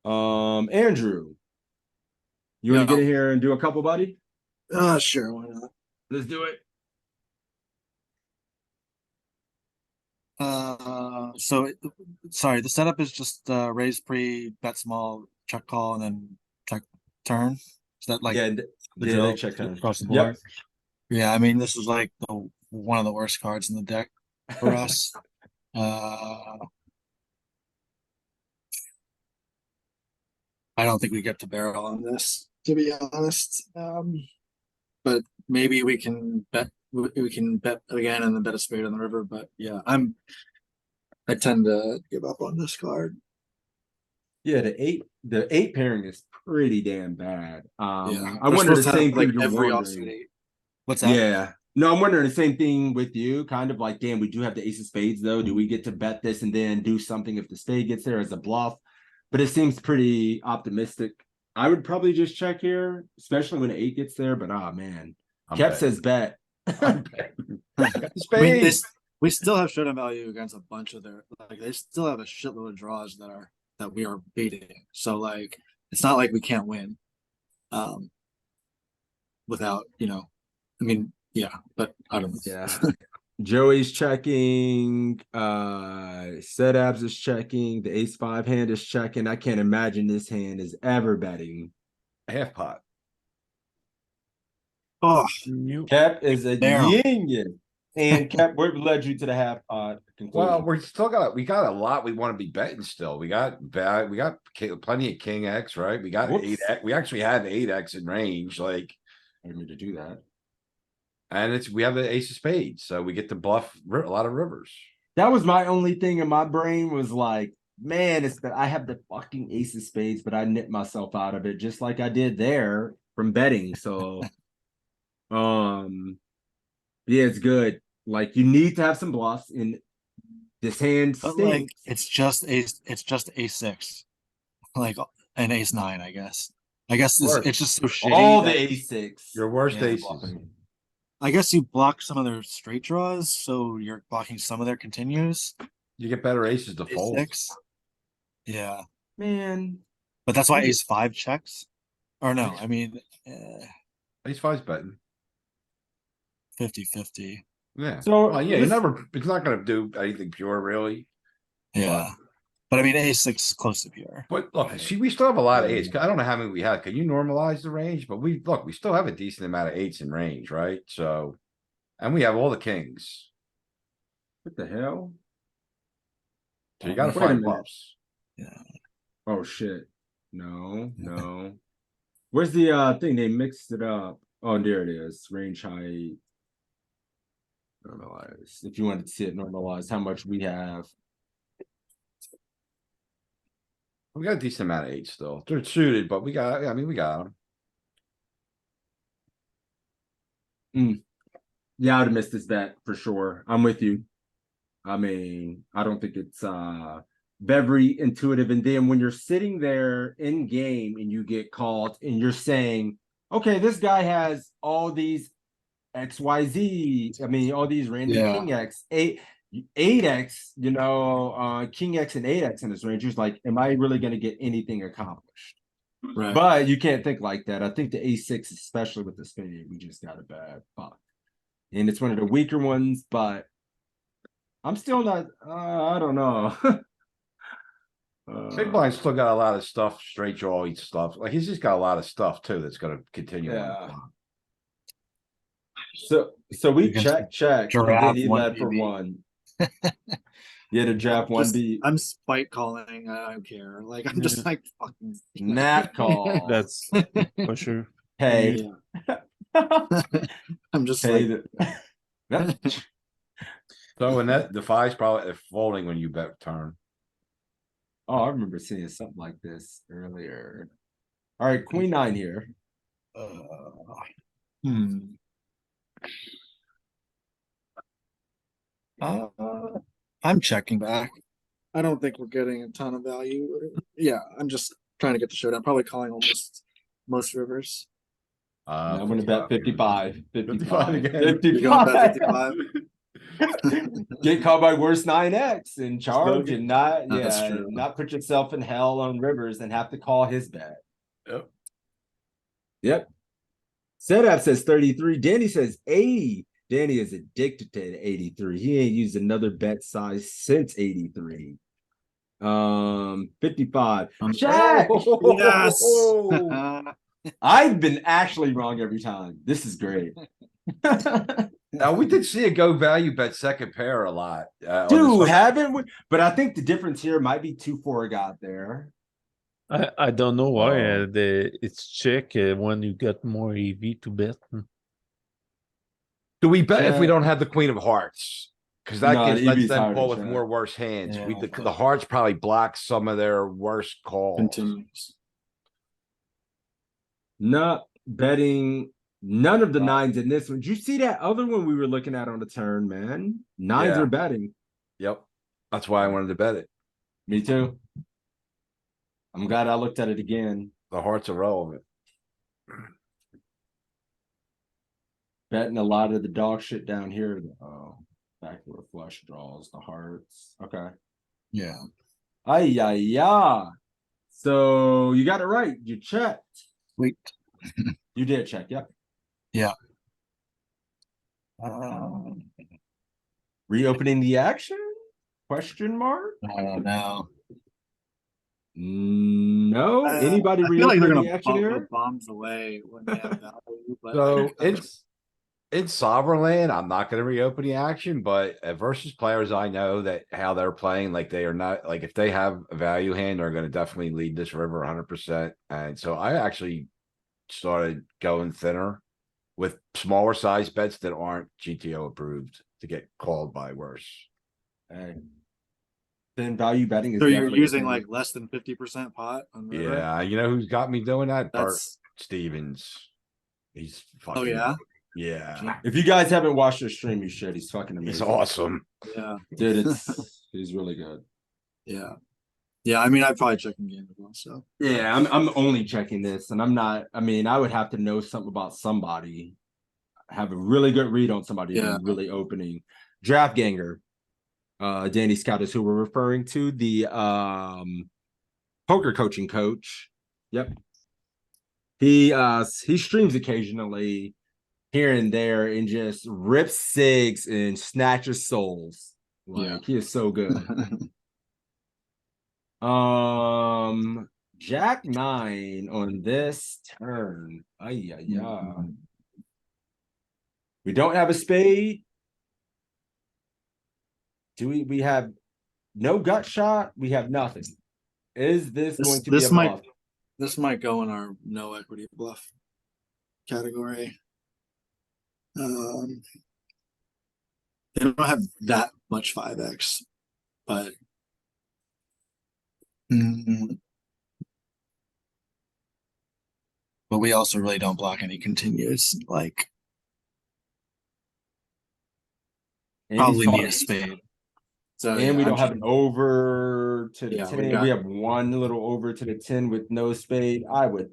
Andrew, you want to get in here and do a couple, buddy? Sure, why not? Let's do it. Sorry, the setup is just raise pre, bet small, check call, and then check turn. Is that like Yeah, the yeah, drill they check turn. across the Yep. board? Yeah, I mean this is like one of the worst cards in the deck for us. I don't think we get to barrel on this, to be honest. But maybe we can bet again and then bet a spade on the river. But yeah, I tend to give up on this card. Yeah, the 8 pairing is pretty damn bad. Yeah, I wonder the same thing you're every wondering. offsuit 8. What's that? Yeah. No, I'm wondering the same thing with you. Kind of like, damn, we do have the ace of spades, though. Do we get to bet this and then do something if the spade gets there as a bluff? But it seems pretty optimistic. I would probably just check here, especially when an 8 gets there. But man, I'm Kep betting. says bet. I'm betting. I mean, we still have showdown value against a bunch of their they still have a shitload of draws that we are beating. So like it's not like we can't win. Without, I mean, yeah, but I don't know. Yeah. Joey's checking, Sedabs is checking, the ace five hand is checking. I can't imagine this hand is ever betting. Half pot. Oh, You, Cap is a Barrel. yin. And Cap, what led you to the half pot Well, conclusion? we got a lot we want to be betting still. We got plenty of king X, right? We got Whoops. 8X. We actually have 8X in range, like, I didn't mean to do that. and we have the ace of spades, so we get to bluff a lot of rivers. That was my only thing in my brain was like, man, it's that I have the fucking ace of spades, but I nipped myself out of it just like I did there from betting. So, yeah, it's good. Like you need to have some bluffs in this hand. but like Stinks. it's just a6, like an ace 9, I guess. I guess Work. it's just so shitty. All the that- a6. Your worst Yeah, aces. I guess you block some of their straight draws, so you're blocking some of their continues. You get better aces to fold. A6. Yeah, Man. but that's why Yeah. ace 5 checks. Or no, I mean, Ace five's betting. 50-50. Yeah. So, Well, yeah, listen- it's not gonna do anything pure, really. Yeah. But I mean, a6 is close to pure. But look, see, we still have a lot of Yeah. eights. I don't know how many we have. Can you normalize the range? But we still have a decent amount of eights in range, right? So, and we have all the kings. What the hell? So you gotta Wait a find minute. bluffs. Yeah. Oh shit. No. Where's the thing? They mixed it up. Oh, there it is. Range height. Normalize. If you wanted to see it normalize, how much we have. We got a decent amount of eights still. They're suited, but we got them. Yeah, I would have missed this bet for sure. I'm with you. I mean, I don't think it's very intuitive. And then when you're sitting there in game and you get called and you're saying, okay, this guy has all these XYZ, I mean, all these random Yeah. King X, 8X, King X and 8X in his range. It's like, am I really going to get anything accomplished? Right. But you can't think like that. I think the A6, especially with the spade, we just got a bad fuck. And it's one of the weaker ones, but I'm still not, I don't know. Big blind still got a lot of stuff, straight draw each stuff. Like he's just got a lot of stuff too that's gonna continue. Yeah. On. So we Against check, and then giraffe he led for 1BB. one. Yeah, the Jap one B I'm spite calling. I don't care. Like I'm just like fucking nap call. that's for sure. Hey, Yeah. I'm just hey. like So when the five's probably folding when you bet turn. Oh, I remember seeing something like this earlier. All right, Queen 9 here. hmm. I'm checking back. I don't think we're getting a ton of value. Yeah, I'm just trying to get the showdown. Probably calling almost most rivers. I'm gonna bet 55. 55 again. 55. You're going to bet 55? Get caught by worst 9X and charge and not That's true. not put yourself in hell on rivers and have to call his bet. Yep. Setup says 33. Danny says 80. Danny is addicted to 83. He ain't used another bet size since 83. 55. Jack! Yes. I've been actually wrong every time. This is great. Now we did see a go value bet second pair a lot. on Dude, this- haven't we? But I think the difference here might be 2-4 got there. I don't know why Oh. it's check when you got more EV to bet. Do we bet if we Check. don't have the queen of hearts? Because that No, the lets EV's them higher call than with check. more worse hands. Yeah. The hearts probably block some of their worst calls. Continues. Not betting none of the nines in this one. Did you see that other one we were looking at on the turn, man? Nines Yeah. are betting. Yep. That's why I wanted to bet it. Me too. I'm glad I looked at it again. The hearts are relevant. Betting a lot of the dog shit down here. Oh, backdoor flush draws, the hearts. Okay. Yeah. Ay, ay, ay. So you got it right. You checked. Wait. You did check. Yep. Reopening the action? Question mark? I don't know. No. Anybody I feel like they're reopening gonna the action blow here? bombs away when they have value. But So like, in Sovereign Land, I'm not gonna reopen the action, but versus players I know that how they're playing, like they are not like if they have a value hand, they're gonna definitely lead this river 100%. And so I actually started going thinner with smaller size bets that aren't GTO approved to get called by worse. And then value betting is so you're definitely a using thing. like less than 50% pot on river. Yeah, you know who's got me doing that? Bart That's Stevens. He's fucking yeah. yeah. If you guys haven't watched the stream, you should. He's fucking amazing. He's awesome. Yeah. Dude, he's really good. Yeah. Yeah. I mean, I'd probably check in game as well. So Yeah, I'm only checking this, and I'm not. I mean, I would have to know something about somebody, have a really good read on somebody, to Yeah. be really opening. Draft Ganger, Danny Scott is who we're referring to. The poker coaching coach. Yep. He streams occasionally here and there and just rips sigs and snatches souls. Like Yeah. he is so good. Jack 9 on this turn. Ay, ay, ay. We don't have a spade. Do we have no gut shot? We have nothing. Is this going to be a bluff? This might go in our no equity bluff category. They don't have that much 5x, but but we also really don't block any continues. Like And probably he's need a spade. So and yeah, we don't I'm have an over to the Yeah, 10. We have one little over to the 10 with no spade. I would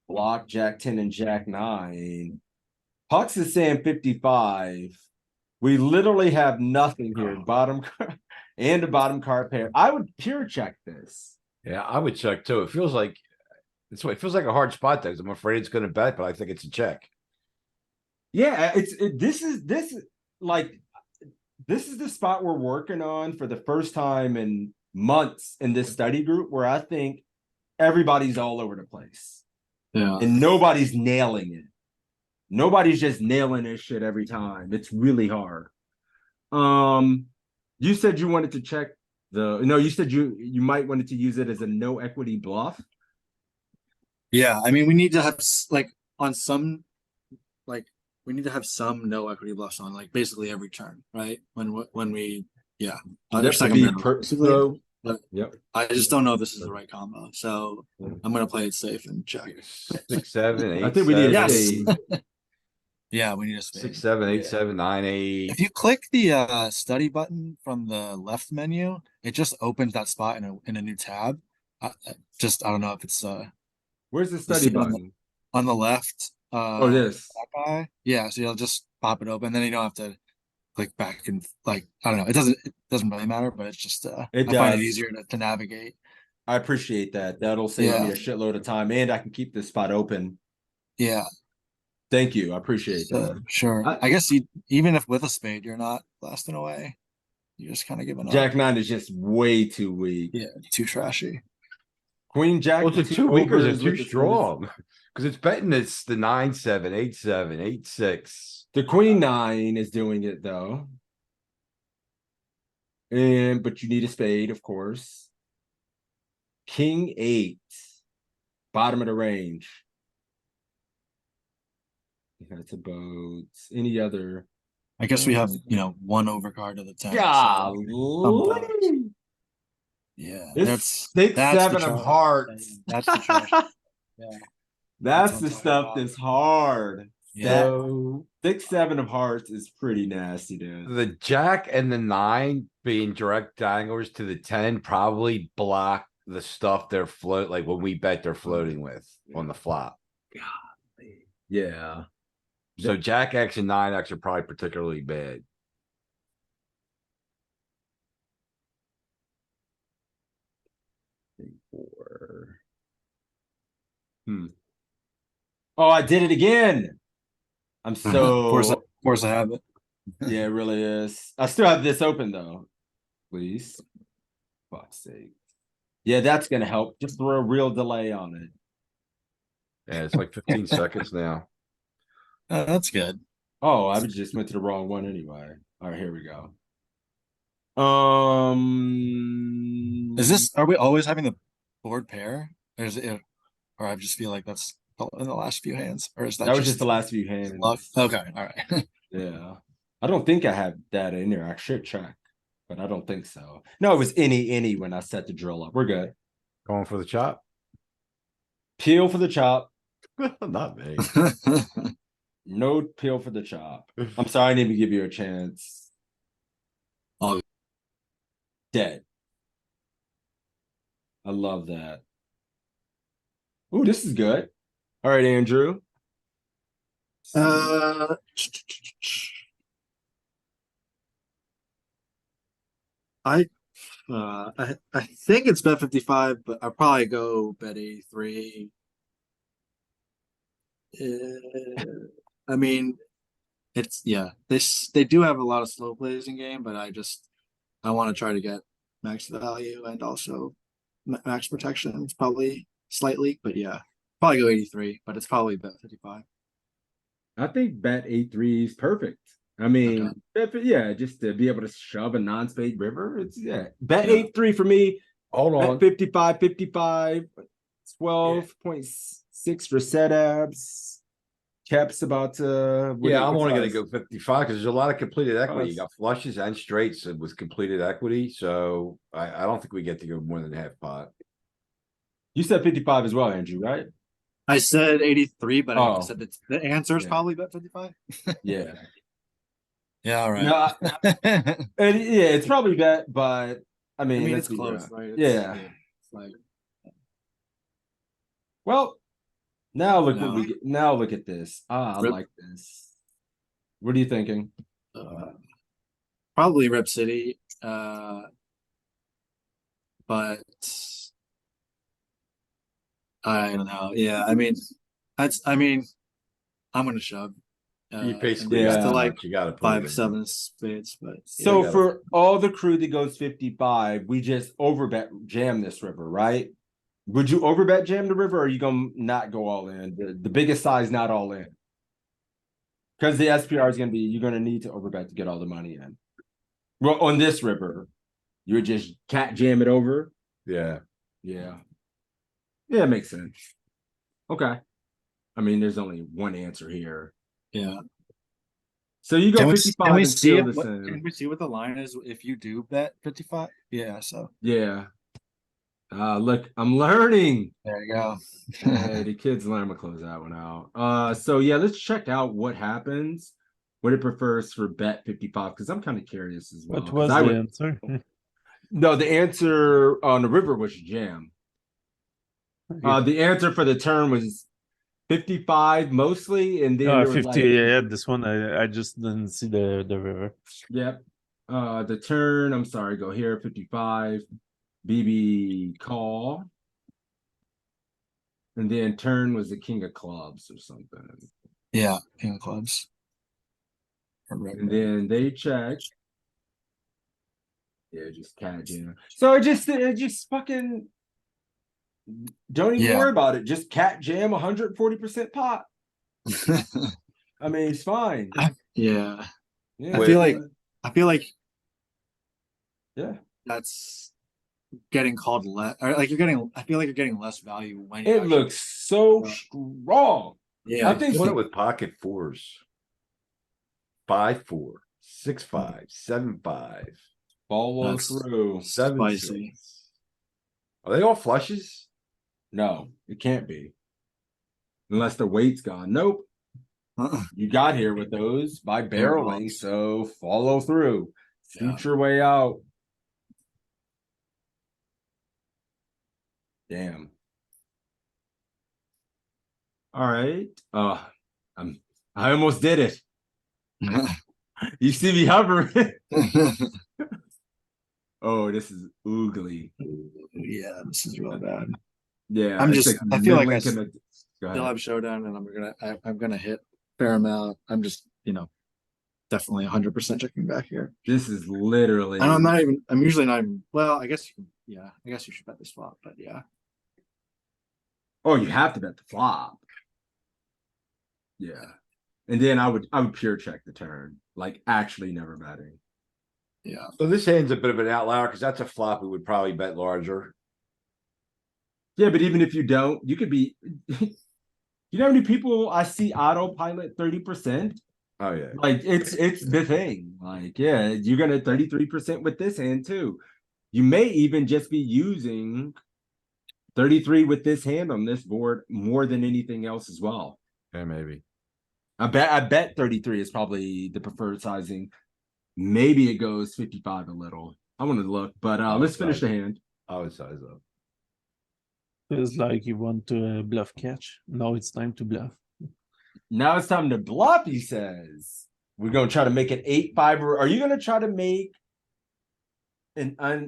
block Jack 10 and Jack 9. Hux is saying 55. We literally have nothing here. Bottom and a bottom card pair. I would pure check this. Yeah, I would check too. It feels like it feels like a hard spot though. I'm afraid it's gonna bet, but I think it's a check. Yeah, this is like this is the spot we're working on for the first time in months in this study group where I think everybody's all over the place. Yeah. And nobody's nailing it. Nobody's just nailing this shit every time. It's really hard. You said you wanted to check you said you might wanted to use it as a no equity bluff. Yeah, I mean, we need to have like on some, like we need to have some no equity bluffs on like basically every turn, right? When we yeah, their second barrel, basically. But Yep. I just don't know if this is the right combo, so I'm gonna play it safe and check. 6, 7, 8. I think we need a Yes. spade. Yeah, we need a spade. 6, 7, 8, 7, 9, 8. If you click the study button from the left menu, it just opens that spot in a new tab. I don't know if it's Where's the study see on the- button? on the left. This. That guy. Yeah, so you'll just pop it open, then you don't have to click back and like I don't know. It doesn't really matter, but it's just I find does. it easier to navigate. I appreciate that. That'll save me a shitload of time, and I can keep this spot open. Yeah. Thank you. I appreciate that. Sure. I guess even if with a spade, you're not blasting away. You're just kind of giving up. Jack 9 is just way too weak. Yeah, too trashy. Queen Jack. Well, it's too weak or is it too with strong? Because it's betting it's the 9, 7, 8, 7, 8, 6. The Queen 9 is doing it though. But you need a spade, of course. King 8. Bottom of the range. That's about any other. I guess we have, one overcard of the 10. Golly. Yeah. It's that's 6, 7 the of hearts. That's the trash. Yeah. That's That's the what I'm stuff talking that's hard. Yeah. So 6, 7 of hearts is pretty nasty, dude. The Jack and the 9 being direct danglers to the 10 probably block the stuff they're like when we bet they're floating with on the flop. Yeah. So Jack X and 9X are probably particularly bad. Oh, I did it again. I'm so Of course I have it. Yeah, it really is. I still have this open though. Please. Fuck's sake. Yeah, that's gonna help. Just throw a real delay on it. Yeah, it's like 15 seconds now. That's good. Oh, I just went to the wrong one anyway. All right, here we go. Is this? Are we always having the board pair? Or is it? Or I just feel like that's in the last few hands. Or is that, that was just the last few hands? luck? Okay, all right. Yeah. I don't think I have that in there. I should check, but I don't think so. No, it was any when I set the drill up. We're good. Going for the chop? Peel for the chop. Not me. No peel for the chop. I'm sorry, I didn't even give you a chance. Oh. Dead. I love that. Ooh, this is good. All right, Andrew. I think it's bet 55, but I'll probably go bet 83. I mean, it's they do have a lot of slow plays in game, but I want to try to get max value and also max protection. It's probably slightly, but yeah, probably go 83, but it's probably bet 55. I think bet 8-3 is perfect. I mean, yeah, just to be able to shove a non-spade river. It's bet 8-3 for me. Hold on. Bet 55, 12.6 for setups. Caps about to. Yeah, I'm only gonna go 55 because there's a lot of completed equity. You got flushes and straights with completed equity, so I don't think we get to go more than half pot. You said 55 as well, Andrew, right? I said 83, but I Oh. said the answer is Yeah. probably bet 55. Yeah. Yeah, all right. No, and yeah, it's probably bet, but I I mean, mean, let's it's be close, real. right? Yeah. It's like, Well, now look No. what we get. Now look at this. I Rip. like this. What are you thinking? probably Rip City, but I don't know. Yeah, I mean, I'm gonna shove. You basically yeah. got to too like much. You gotta put it 5, in. 7 spades, but So gotta- for all the crew that goes 55, we just overbet jam this river, right? Would you overbet jam the river, or are you gonna not go all in? The biggest size, not all in. Because the SPR is gonna be, you're gonna need to overbet to get all the money in. Well, on this river, you would just cat jam it over. Yeah. Yeah. Yeah, it makes sense. Okay. I mean, there's only one answer here. yeah. So you go Can 55 we and see still it? the same. Can we see what the line is if you do bet 55? Yeah, so Yeah. Look, I'm learning. there you go. Hey, the kids learn. I'm gonna close that one out. So yeah, let's check out what happens, what it prefers for bet 55, because I'm kind of curious as well. What 'cause was I the would- answer? No, the answer on the river was jam. The answer for the turn was 55 mostly, and then there was 50. like, Yeah, this one I just didn't see the river. yep. The turn, I'm sorry, go here, 55. BB call. And then turn was the king of clubs or something. Yeah, king of clubs. And then they check. Yeah, just cat jam. So it just fucking don't even Yeah. worry about it. Just cat jam 140% pot. I mean, it's fine. Yeah, Yeah. I feel like Yeah. that's getting called less, or like I feel like you're getting less value when you It actually- looks so Yeah. strong. Yeah, I think Doing it with pocket fours. 5-4, 6-5, 7-5, follow That's- through. 7-6. Spicy. Are they all flushes? No, it can't be. Unless the weight's gone. Nope. Uh-uh. You got here with those by barreling, so follow through. Yeah. Shoot your way out. Damn. All right. I almost did it. You see me hovering. Oh, this is oogly. Yeah, this is really bad. Yeah, I'm it's just- like I feel like I Lincoln- Go Still ahead. have showdown, and I'm gonna hit fair amount. I'm just definitely 100% checking back here. This is literally. And I'm usually not even, well, I guess you can, yeah, I guess you should bet this flop, but yeah. Oh, you have to bet the flop. Yeah. And then I would pure check the turn, like actually never betting. Yeah. So this hand's a bit of an outlier because that's a flop we would probably bet larger. Yeah, but even if you don't, you could be. You know how many people I see autopilot 30%? Oh, yeah. Like it's the thing. Like, yeah, you're gonna 33% with this hand too. You may even just be using 33 with this hand on this board more than anything else as well. Yeah, maybe. I bet 33 is probably the preferred sizing. Maybe it goes 55 a little. I want to look, but let's finish the hand. I would size up. Feels like you want to bluff catch. Now it's time to bluff. Now it's time to bluff, he says. We're gonna try to make an 8-5. Are you gonna try to make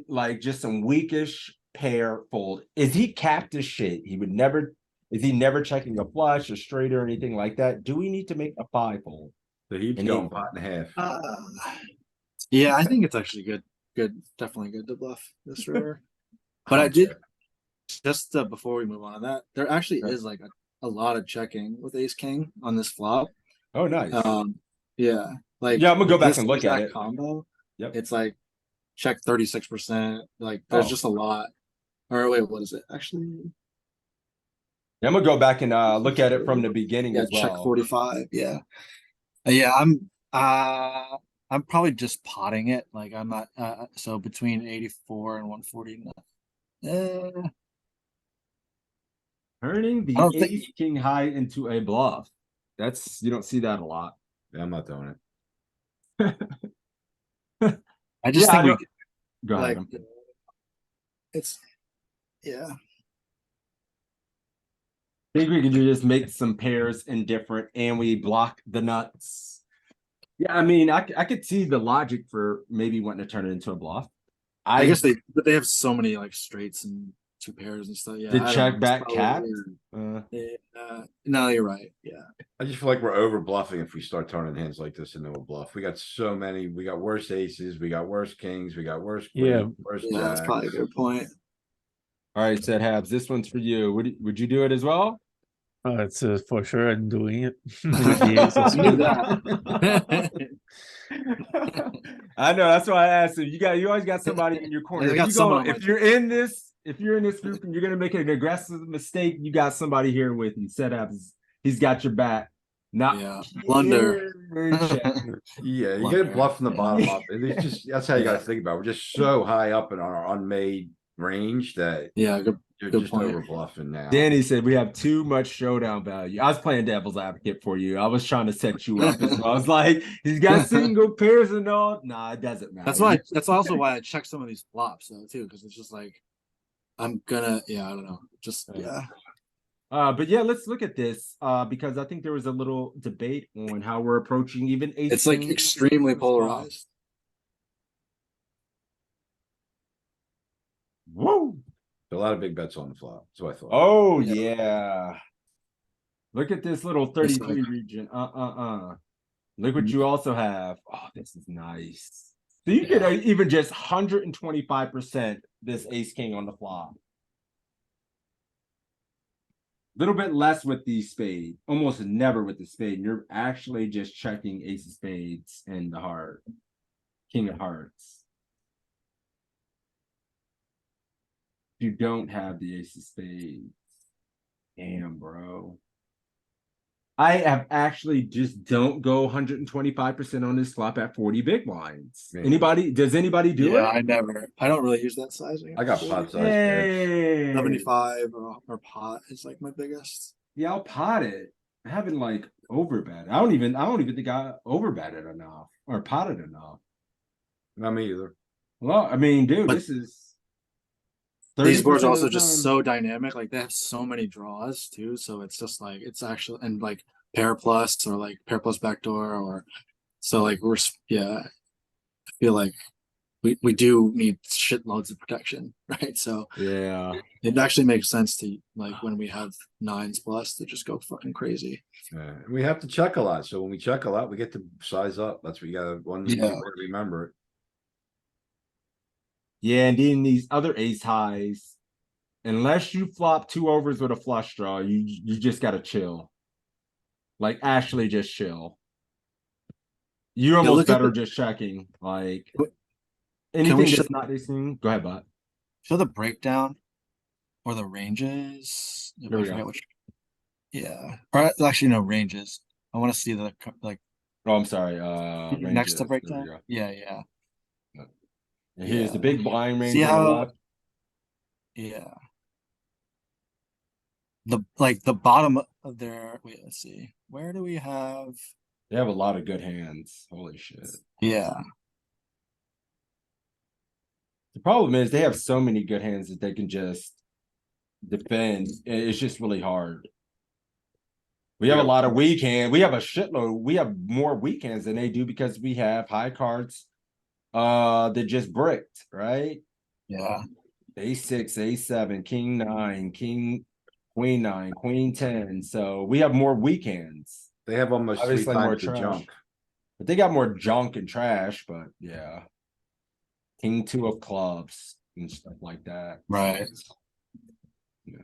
like just some weakish pair fold? Is he capped as shit? He would never. Is he never checking a flush, a straight, or anything like that? Do we need to make a 5 fold? So he's An going 8-5. 5.5. Yeah, I think it's actually good, definitely good to bluff this river. But I did just before we move on to that, there actually is like a lot of checking with ace king on this flop. Oh, nice. Yeah, like Yeah, I'm gonna go back this and look at exact it. combo. Yep. It's like check 36%. Like there's Oh. just a lot. Or wait, what is it actually? Yeah, I'm gonna go back and look at it from the beginning Yeah, as well. check 45. Yeah, yeah. I'm probably just potting it. Like I'm not. So between 84 and 140. Turning I the don't think- ace king high into a bluff. That's you don't see that a lot. Yeah, I'm not doing it. I just Yeah, think we Go ahead. like it's yeah. I think we could just make some pairs indifferent and we block the nuts. Yeah, I mean, I could see the logic for maybe wanting to turn it into a bluff. I guess they have so many like straights and two pairs and stuff. Yeah, the I don't check know. It's back probably cap. weird. No, you're right. Yeah, I just feel like we're over bluffing if we start turning hands like this into a bluff. We got so many. We got worse aces. We got worse kings. We got worse queens, Yeah. worse yeah, that's probably a jacks. good point. All right, said Habs. This one's for you. Would you do it as well? It's for sure I'm doing it. With the ace of I knew spades. that. I know that's why I asked you. You always got somebody in your corner. I got someone on my If you're in this group and you're gonna make an aggressive mistake, you got somebody here with you. Set up. He's got your back. Not Yeah, blunder. Yeah, you get a bluff from the bottom Yeah. up. And it's just that's how you gotta think about it. We're just so high up in our unmade range that Yeah, good. you're Good just point. over bluffing now. Danny said we have too much showdown value. I was playing devil's advocate for you. I was trying to set you up as well. I was like, he's got single pairs and all. Nah, it doesn't matter. That's why. That's also why I check some of these flops though too, because it's just like I'm gonna. Yeah, I don't know. Just yeah. But yeah, let's look at this because I think there was a little debate on how we're approaching even ace. It's like king extremely flop. polarized. Woo! A lot of big bets on the flop. That's what I thought. Oh Yeah. yeah. Look at this little 33 region. Look what you also have. Oh, this is nice. So you could even just 125% this ace king on the flop. Little bit less with the spade, almost never with the spade. You're actually just checking ace of spades and the heart, king of hearts. You don't have the ace of spades. Damn, bro. I have actually just don't go 125% on this flop at 40 big blinds. Man. Does anybody do Yeah, it? I don't really use that sizing. I got pot size. Hey. 75 or pot is like my biggest. Yeah, I'll pot it. I haven't like overbet. I don't even think I overbetted enough or potted enough. Not me either. Well, I mean, dude, But this is these boards 30% are of also the just time. so dynamic. Like they have so many draws too. So it's just like it's actually and like pair plus or like pair plus backdoor or so like I feel like we do need shitloads of protection, right? So Yeah. it actually makes sense to like when we have 9s plus to just go fucking crazy. Yeah, and we have to check a lot. So when we check a lot, we get to size up. That's what you gotta one Yeah. way to remember it. Yeah, and then these other ace highs, unless you flop 2 overs with a flush draw, you just gotta chill. Like actually just chill. You almost look at better the- just checking. Like Can we anything show, that's not ace-king. Go ahead, bot. show the breakdown or the ranges? There I we go. forget which. Yeah, or actually no ranges. I want to see the like Oh, I'm sorry. next Ranges. to There we breakdown. go. Yeah. And here's the Yeah. big blind See range on the how? left. Yeah. The bottom of their wait, let's see. Where do we have? They have a lot of good hands. Holy shit. Yeah. The problem is they have so many good hands that they can just defend. It's just really hard. We have a lot of weak hands. We have a shitload. We have more weak hands than they do because we have high cards that just bricked, right? Yeah. A6, A7, King 9, King Queen 9, Queen 10. So we have more weak hands. They have almost Obviously three more times the trash. junk. But they got more junk and trash, but yeah. King 2 of clubs and stuff like that. Right. Yeah.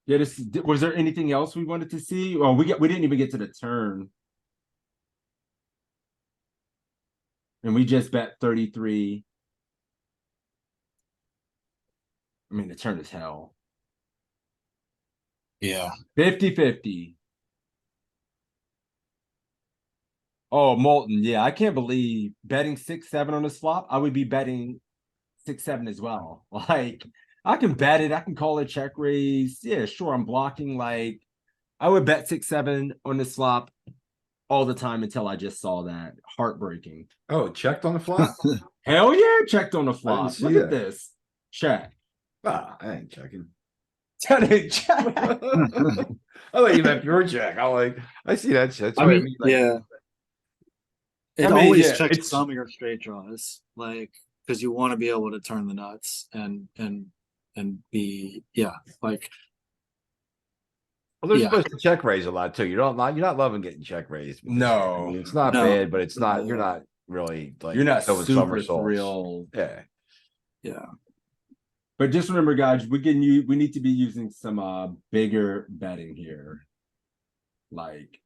Yeah, was there anything else we wanted to see? Oh, we didn't even get to the turn. And we just bet 33. I mean, the turn is hell. Yeah. 50-50. Oh, Molten. Yeah, I can't believe betting 6-7 on this flop. I would be betting 6-7 as well. Like, I can bet it. I can call it check raise. Yeah, sure. I'm blocking. Like, I would bet 6-7 on this flop all the time until I just saw that. Heartbreaking. Oh, it checked on the flop? Hell yeah, checked on the I didn't flop. see Look at that. this. Check. Ah, I ain't checking. Check. I thought you meant pure check. I see that shit. That's I what mean, like, yeah. It I mean, always yeah, checks it's- some of your straight draws, like because you want to be able to turn the nuts and be like well, they're yeah. supposed to check raise a lot too. You're not loving getting check raised. with this. I No. mean, it's not No. bad, but it's not. You're not really like You're not doing super somersaults. thrilled. Yeah. Yeah. But just remember, guys, we need to be using some bigger betting here. Like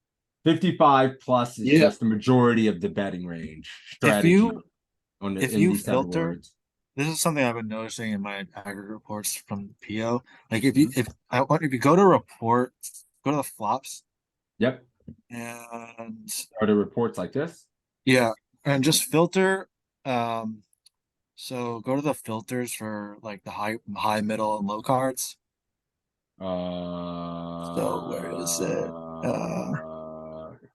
55 plus is Yeah. just the majority of the betting range strategy you- on if in you these type of filter- words. This is something I've been noticing in my aggregate reports from PO. Like if you go to reports, go to the flops Yep. and Are there reports like this? yeah, and just filter. So go to the filters for like the high, middle, and low cards. So where is it?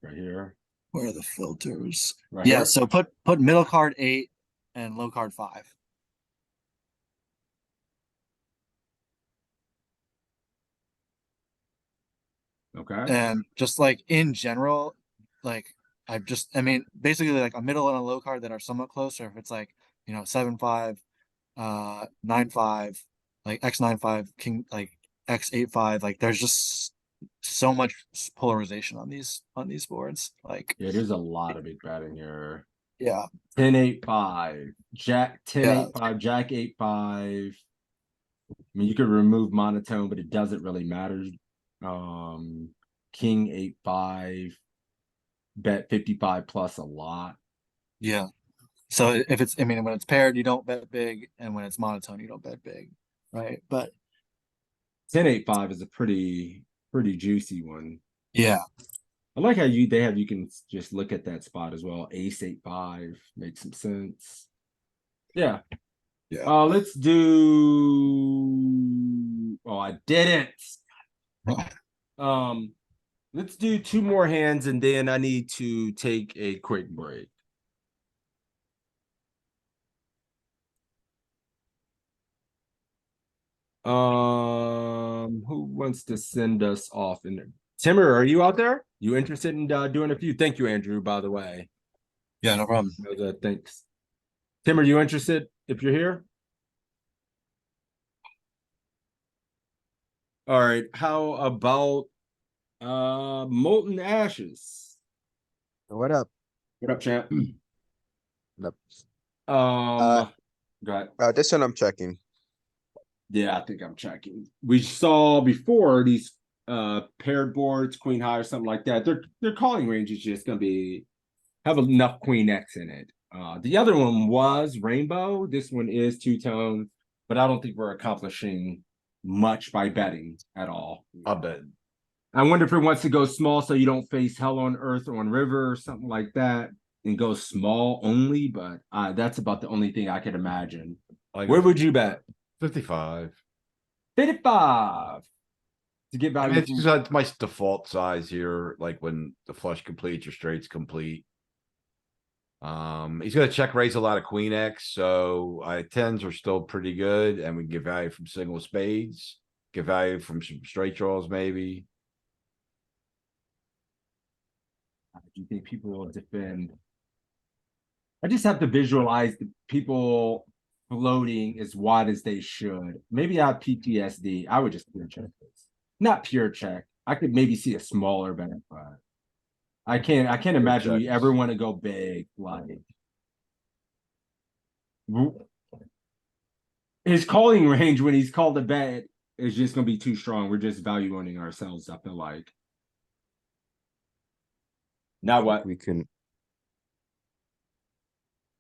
Right here. Where are the filters? Right Yeah, here. so put middle card 8 and low card 5. Okay. And just like in general, like I mean, basically like a middle and a low card that are somewhat close, or if it's like, 7-5, 9-5, like X 9-5, King, like X 8-5, like there's just so much polarization on these boards. Like, Yeah, there's a lot of big betting here. yeah, 10-8-5, Jack 10-8-5, Jack 8-5. I mean, you could remove monotone, but it doesn't really matter. King 8-5, bet 55 plus a lot. yeah. So if it's, I mean, when it's paired, you don't bet big, and when it's monotone, you don't bet big, right? But 10-8-5 is a pretty juicy one. yeah, I like how they have you can just look at that spot as well. Ace 8-5 makes some sense. Yeah. yeah. Let's do. Oh, I didn't. Let's do 2 more hands and then I need to take a quick break. Who wants to send us off in Timmer, are you out there? You interested in doing a few? Thank you, Andrew, by the way. Yeah, no problem. Thanks. Tim, are you interested if you're here? All right. How about Molten Ashes? What up? What up, champ? What up? Got This one I'm checking. yeah, I think I'm checking. We saw before these paired boards, queen high or something like that. Their calling range is just gonna be have enough queen X in it. The other one was rainbow. This one is two-tone, but I don't think we're accomplishing much by betting at all. I bet. I wonder if it wants to go small so you don't face hell on earth or on river or something like that and go small only, but that's about the only thing I could imagine. Where would you bet? 55? 55 to get I value. mean, it's just that's my default size here, like when the flush completes or straight's complete. He's gonna check raise a lot of queen X, so tens are still pretty good, and we can get value from single spades, get value from some straight draws, maybe. Do you think people will defend? I just have to visualize the people floating as wide as they should. Maybe I have PTSD. I would just pure check this. Not pure check. I could maybe see a smaller bet, but I can't imagine we ever want to go big. Like his calling range when he's called a bet is just gonna be too strong. We're just value owning ourselves, I feel like. Now what? We can.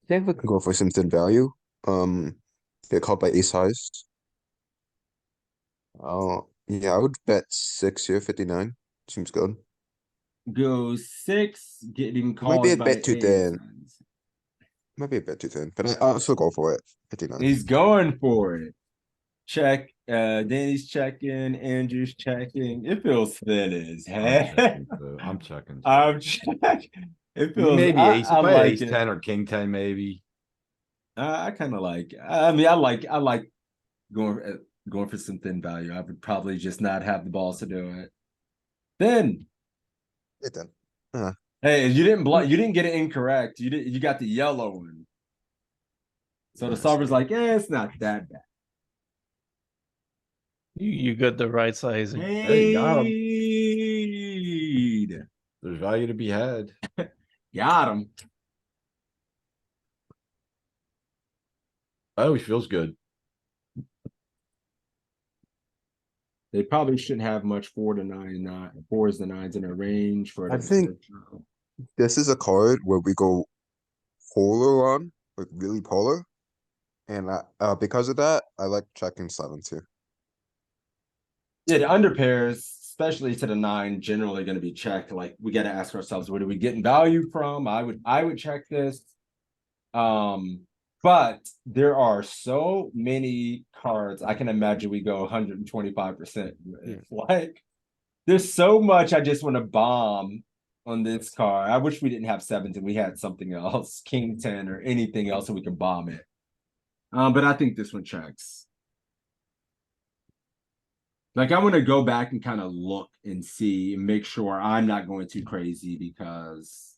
I think we can go for some thin value. Get called by ace highs. Yeah, I would bet 6 here, 59. Seems good. Go 6, getting Might be called a by bit too ace thin. signs. Might be a bit too thin, but I'll still go for it. 59. He's going for it. Check. Danny's checking. Andrew's checking. It feels thin as heck. I'm checking. I'm checking. It feels. Maybe I, ace, I play like ace it. 10 or king 10, maybe. I kind of like. I mean, I like going for some thin value. I would probably just not have the balls to do it. Then, It then. hey, you didn't get it incorrect. You got the yellow one. So the Yes. solver's like, yeah, it's not that bad. You got the right sizing. Hey, got him. Hey, There's value to be had. got him. Oh, he feels good. They probably shouldn't have much 4 to 9, 4s to 9s in their range for. I think this is a card where we go polar on, like really polar. And because of that, I like checking 7 too. Yeah, the under pairs, especially to the 9, generally going to be checked. Like we got to ask ourselves, what are we getting value from? I would check this. But there are so many cards. I can imagine we go 125%. Like there's so much I just want to bomb on this card. I wish we didn't have 7s and we had something else, king 10 or anything else, so we can bomb it. But I think this one checks. Like I want to go back and kind of look and see and make sure I'm not going too crazy because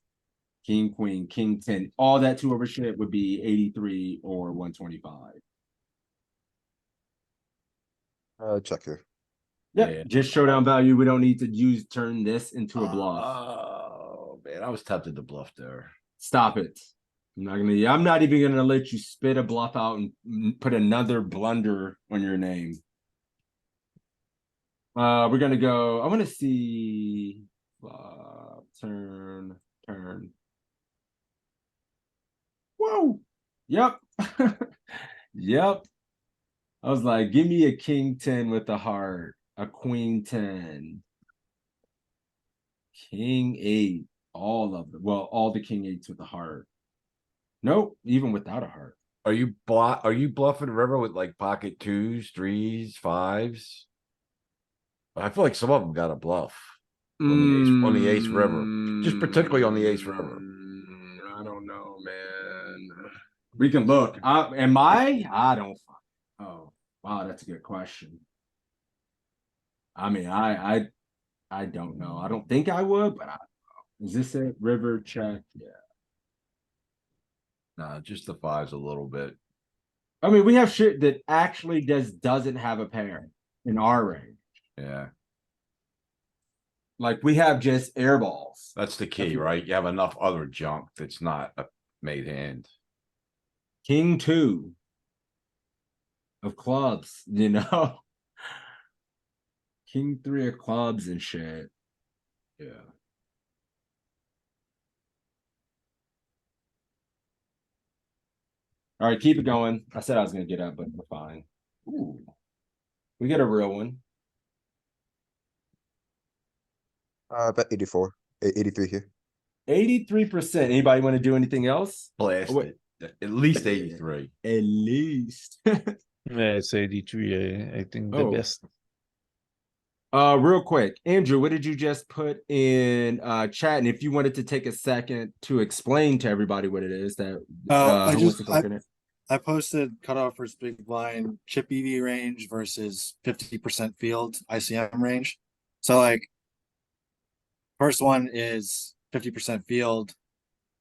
king, queen, king 10, all that 2-over shit would be 83 or 125. Check here. Yep, Yeah. just showdown value. We don't need to turn this into a bluff. Oh man, I was tempted to bluff there. Stop it. I'm not even gonna let you spit a bluff out and put another blunder on your name. We're gonna go. I want to see turn. Whoa. Yep. Yep. I was like, give me a king 10 with a heart, a queen 10, king 8, all of them. Well, all the king 8s with a heart. Nope, even without a heart. Are you bluffing river with like pocket 2s, 3s, 5s? I feel like some of them got a bluff on the ace river, just particularly on the ace river. I don't know, man. We can look. Am I? I don't. Oh, wow, that's a good question. I mean, I I don't know. I don't think I would, but is this it? River check? Yeah. Nah, just the fives a little bit. I mean, we have shit that actually doesn't have a pair in our range. Yeah, Like we have just air balls. that's the key, you- right? You have enough other junk that's not a made hand. King 2 of clubs, you know. King 3 of clubs and shit. Yeah. All right, keep it going. I said I was gonna get up, but we're fine. Ooh. We get a real one. Bet 84, 83 here. 83%. Anybody want to do anything else? Blast Oh, wait. it. At least 83. At least. Yeah, it's 83. I think the Oh. best. Real quick, Andrew, what did you just put in chat? And if you wanted to take a second to explain to everybody what it is that I who wants to just click in it? I posted cutoff versus big blind chip EV range versus 50% field ICM range. So like first one is 50% field,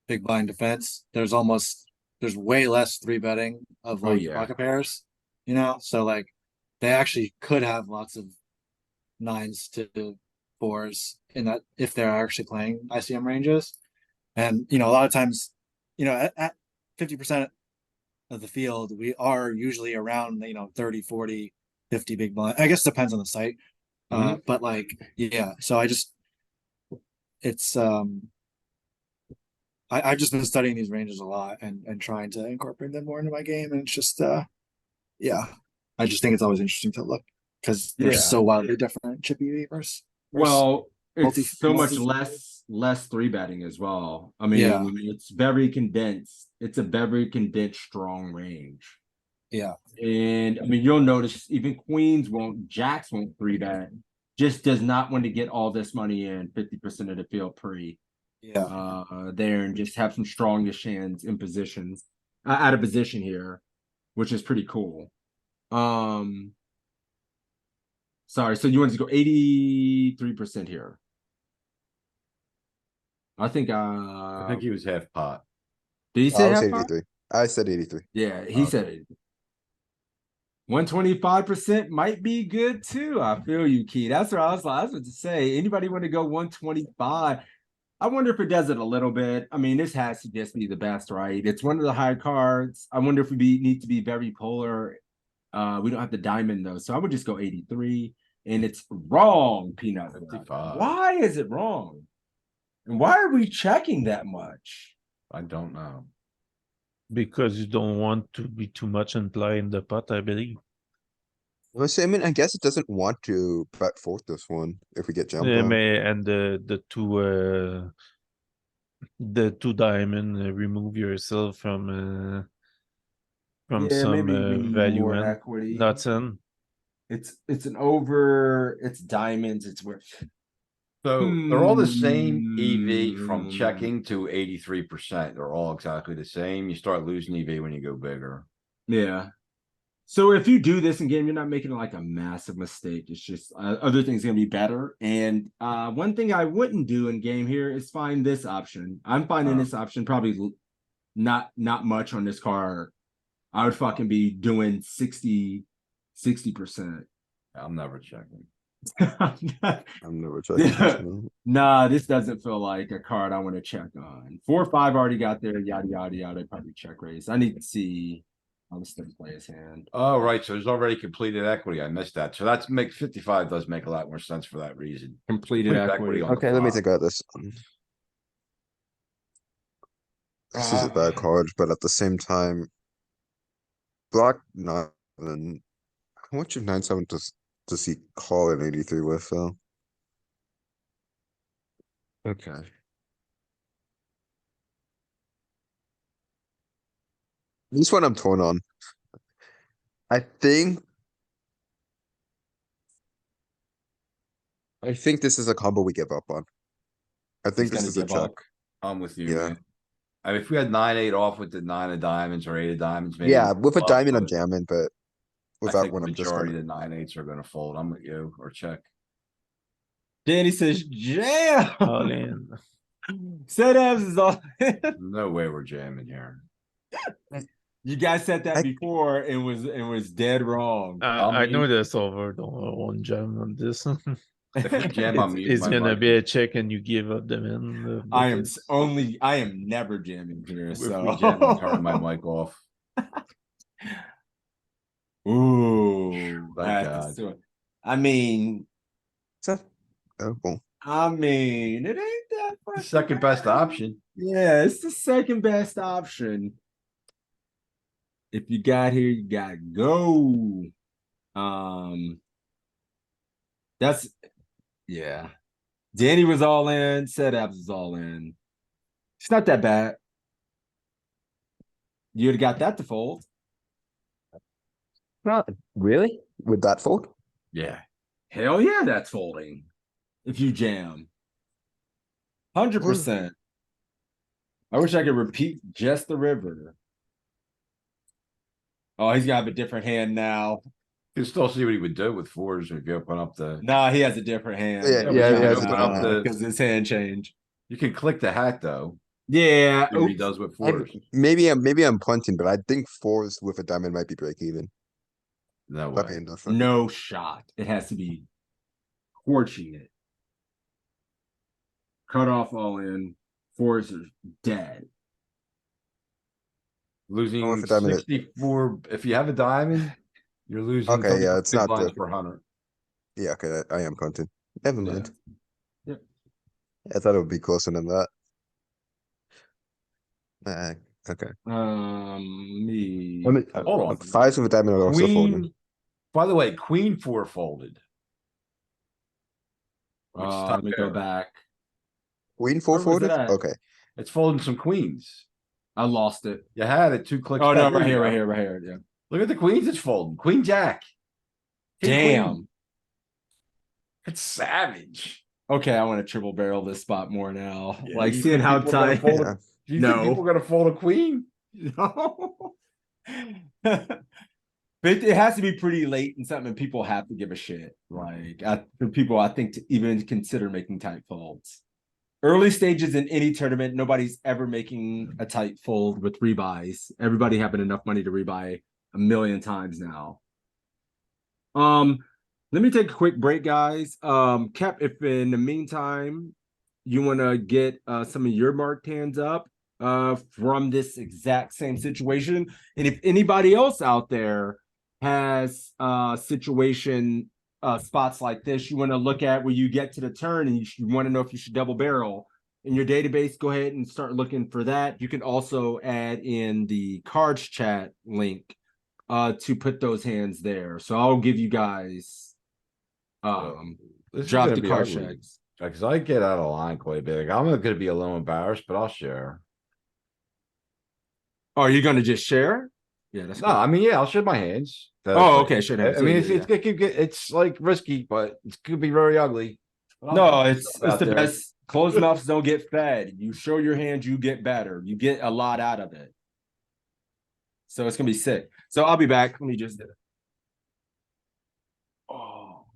big blind defense. There's way less three betting of Oh, like yeah. pocket pairs, you know? So like they actually could have lots of nines to fours in that if they're actually playing ICM ranges. And you know, a lot of times, you know, at 50% of the field, we are usually around, you know, 30, 40, 50 big blind. I guess it depends on the site. But like, yeah, so it's I've just been studying these ranges a lot and trying to incorporate them more into my game. And it's just yeah. I just think it's always interesting to look because they're Yeah. so wildly different, chip EV versus Well, multi- it's so much multi- less three betting as well. I mean, Yeah. it's very condensed. It's a very condensed strong range. yeah. And I mean, you'll notice even queens won't, jacks won't three bet. Just does not want to get all this money in 50% of the field pre Yeah. there and just have some strongish hands in positions out of position here, which is pretty cool. Sorry, so you wanted to go 83% here. I think he was half pot. did he I say was half pot? 83. I said 83. Yeah, he said Okay. it. 125% might be good too. I feel you, Key. That's what I was about to say. Anybody want to go 125? I wonder if it does it a little bit. I mean, this has to just be the best, right? It's one of the high cards. I wonder if we need to be very polar. We don't have the diamond though, so I would just go 83. And it's wrong, Peanut. 55. Why is it wrong? And why are we checking that much? I don't know. Because you don't want to be too much and play in the pot, I believe. Well, so, I mean, I guess it doesn't want to bet fourth this one if we get jumped on. And the two diamond, remove yourself from some maybe we need value more in. equity. That's in. It's an over. It's diamonds. It's worth. So they're all the same EV from checking to 83%. They're all exactly the same. You start losing EV when you go bigger. Yeah. So if you do this in game, you're not making like a massive mistake. It's just other things gonna be better. And one thing I wouldn't do in game here is find this option. I'm finding this option probably not much on this card. I would fucking be doing 60%. I'm never checking. I'm never checking this one. Nah, this doesn't feel like a card I want to check on. 4 or 5 already got there, yada yada yada. Probably check raise. I need to see how this thing play his hand. Oh, right. So there's already completed equity. I missed that. So that's 55 does make a lot more sense for that reason. Completed Complete equity. on the Okay, let me flop. think about this one. This is a bad card, but at the same time, block 9. How much of 9-7 does he call an 83 with though? Okay. This one I'm torn on. I think this is a combo we give up on. I think He's this gonna is a give up. check. I'm with you, Yeah. man. I mean, if we had 9-8 off with the 9 of diamonds or 8 of diamonds, maybe. Yeah, with a bluff, diamond I'm but jamming, but I with that think one the I'm just majority gonna. of the 9-8s are gonna fold. I'm with you or check. Danny says jam. All in. Set abs is all in. No way we're jamming here. You guys said that I- before and was dead wrong. I know mean- the solver don't want jam on this. If we jam, I'm muting It's my gonna mic. be a check and you give up the man. I am never jamming here. If So we jam, I'm turning my mic off. ooh, Thank that's God. so- I mean, Oh, cool. it ain't that fucking Second best bad. option. Yeah, it's the second best option. If you got here, you gotta go. That's yeah. Danny was all in, Set Abs was all in. It's not that bad. You'd have got that to fold. Not really? With that fold? Yeah. Hell yeah, that's folding. If you jam. 100%. I wish I could repeat just the river. Oh, he's got a different hand now. You can still see what he would do with fours if you open up the. Nah, he has a different hand. Yeah, but yeah, you can yeah, open up the. because his hand changed. You can click the hat though. Yeah. See what he Oops. does with fours. maybe I'm punting, but I think fours with a diamond might be break even. No Okay, way. enough. No shot. It has to be torching it. Cut off all in. Fours are dead. Losing with a diamond, 64. If you have a diamond, you're losing. Okay, yeah, it's big not blinds the- per 100. Yeah, okay, I am punting. Never Yeah. mind. Yep. I thought it would be closer than that. Okay. Me. I mean, Hold on. fives with a diamond are also folding. Queen. By the way, Queen 4 folded. Which is Let me go top pair. back. Queen four Where was it folded? at? Okay. It's folding some queens. I lost it. You had it 2 clicks. Oh no, back. There right you here, go. right here, right here. Yeah. Look at the queens it's folding. Queen Jack. King, Damn. queen. It's savage. Okay, I want to triple barrel this spot more now. Yeah, like you seeing think how people are gonna tight. fold Yeah. Do you think No. people are gonna fold a queen? No. But it has to be pretty late and something people have to give a shit. Like for people, I think to even consider making tight folds. Early stages in any tournament, nobody's ever making a tight fold with rebuys. Everybody having enough money to rebuy a million times now. Let me take a quick break, guys. Cap, if in the meantime you want to get some of your marked hands up from this exact same situation, and if anybody else out there has situation spots like this you want to look at where you get to the turn and you want to know if you should double barrel in your database, go ahead and start looking for that. You can also add in the cards chat link to put those hands there. So I'll give you guys This is drop gonna the be card ugly. checks. Because I get out of line quite a bit. Like, I'm not gonna be a little embarrassed, but I'll share. Oh, are you gonna just share? Yeah, that's No, cool. I mean, yeah, I'll share my hands. Oh, okay, share I hands. mean, Yeah, it's, yeah, it's it could get it's like risky, but it could be very ugly. But No, I'll put it's stuff out the there. best. Closed mouths don't get fed. You show your hand, you get better. You get a lot out of it. So it's gonna be sick. So I'll be back. Let me just do it. Oh.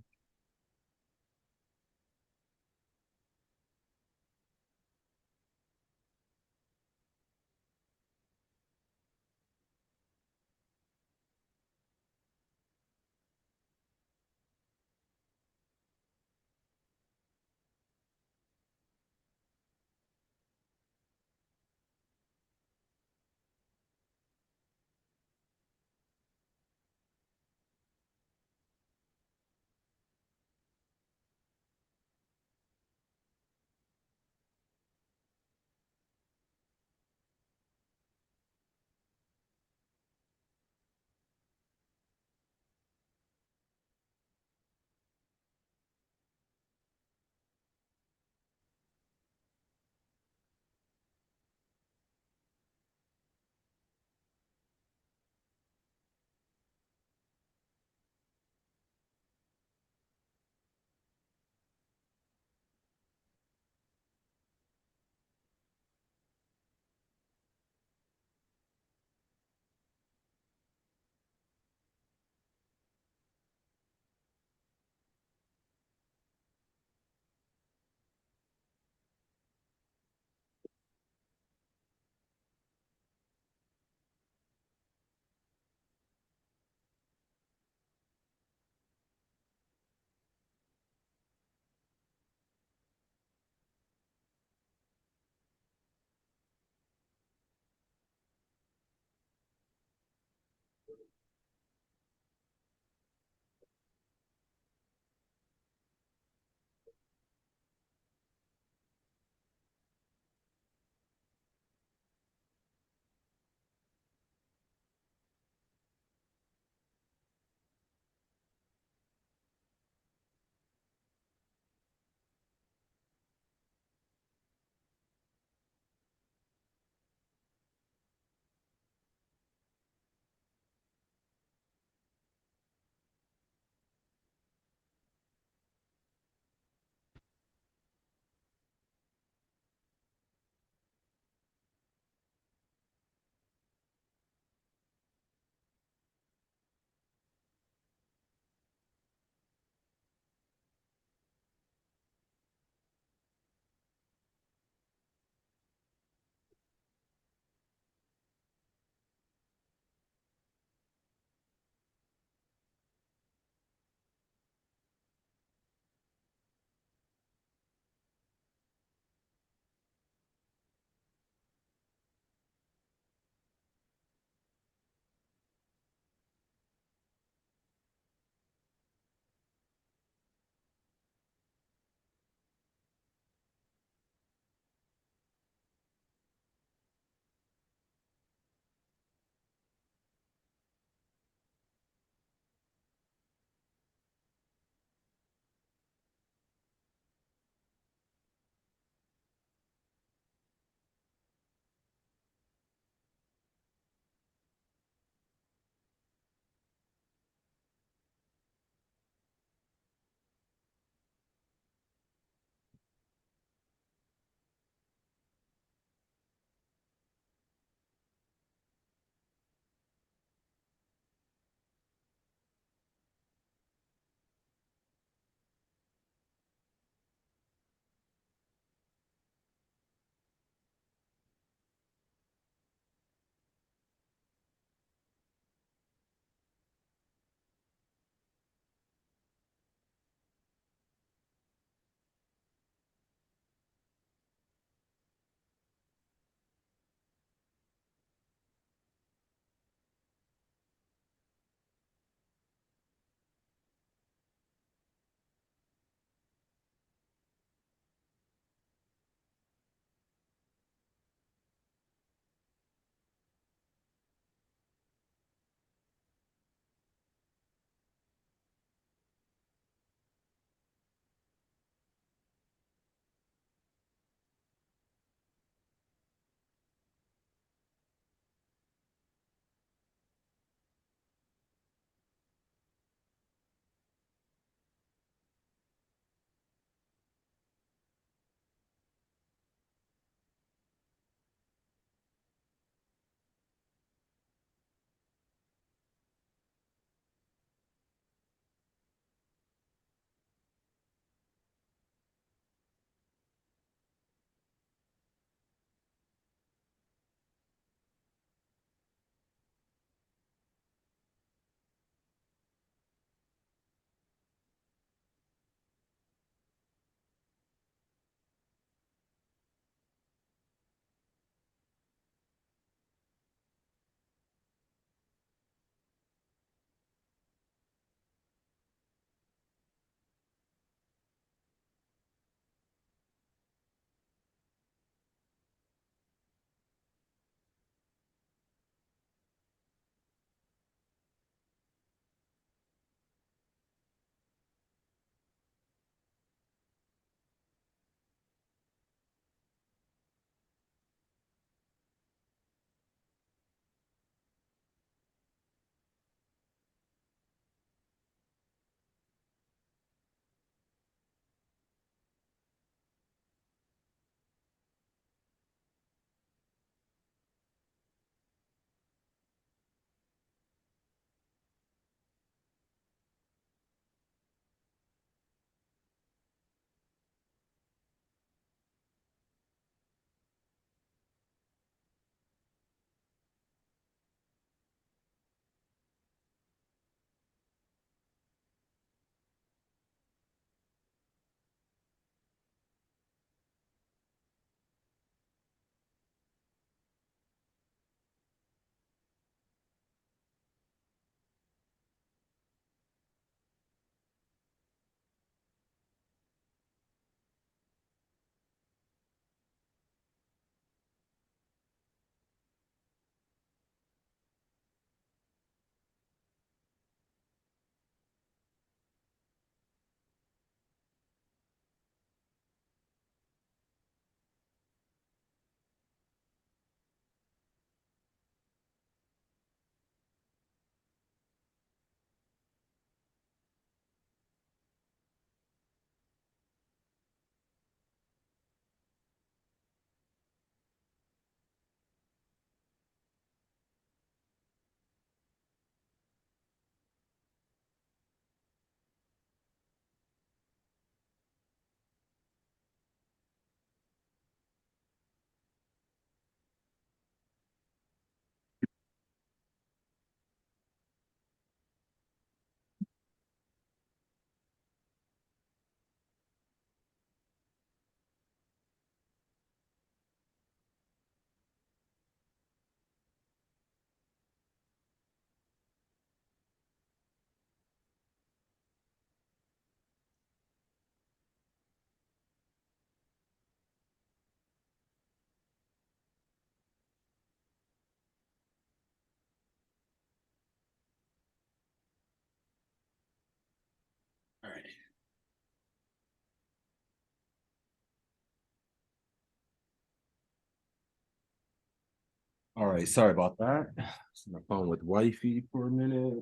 All right, sorry about that. I was on the phone with wifey for a minute.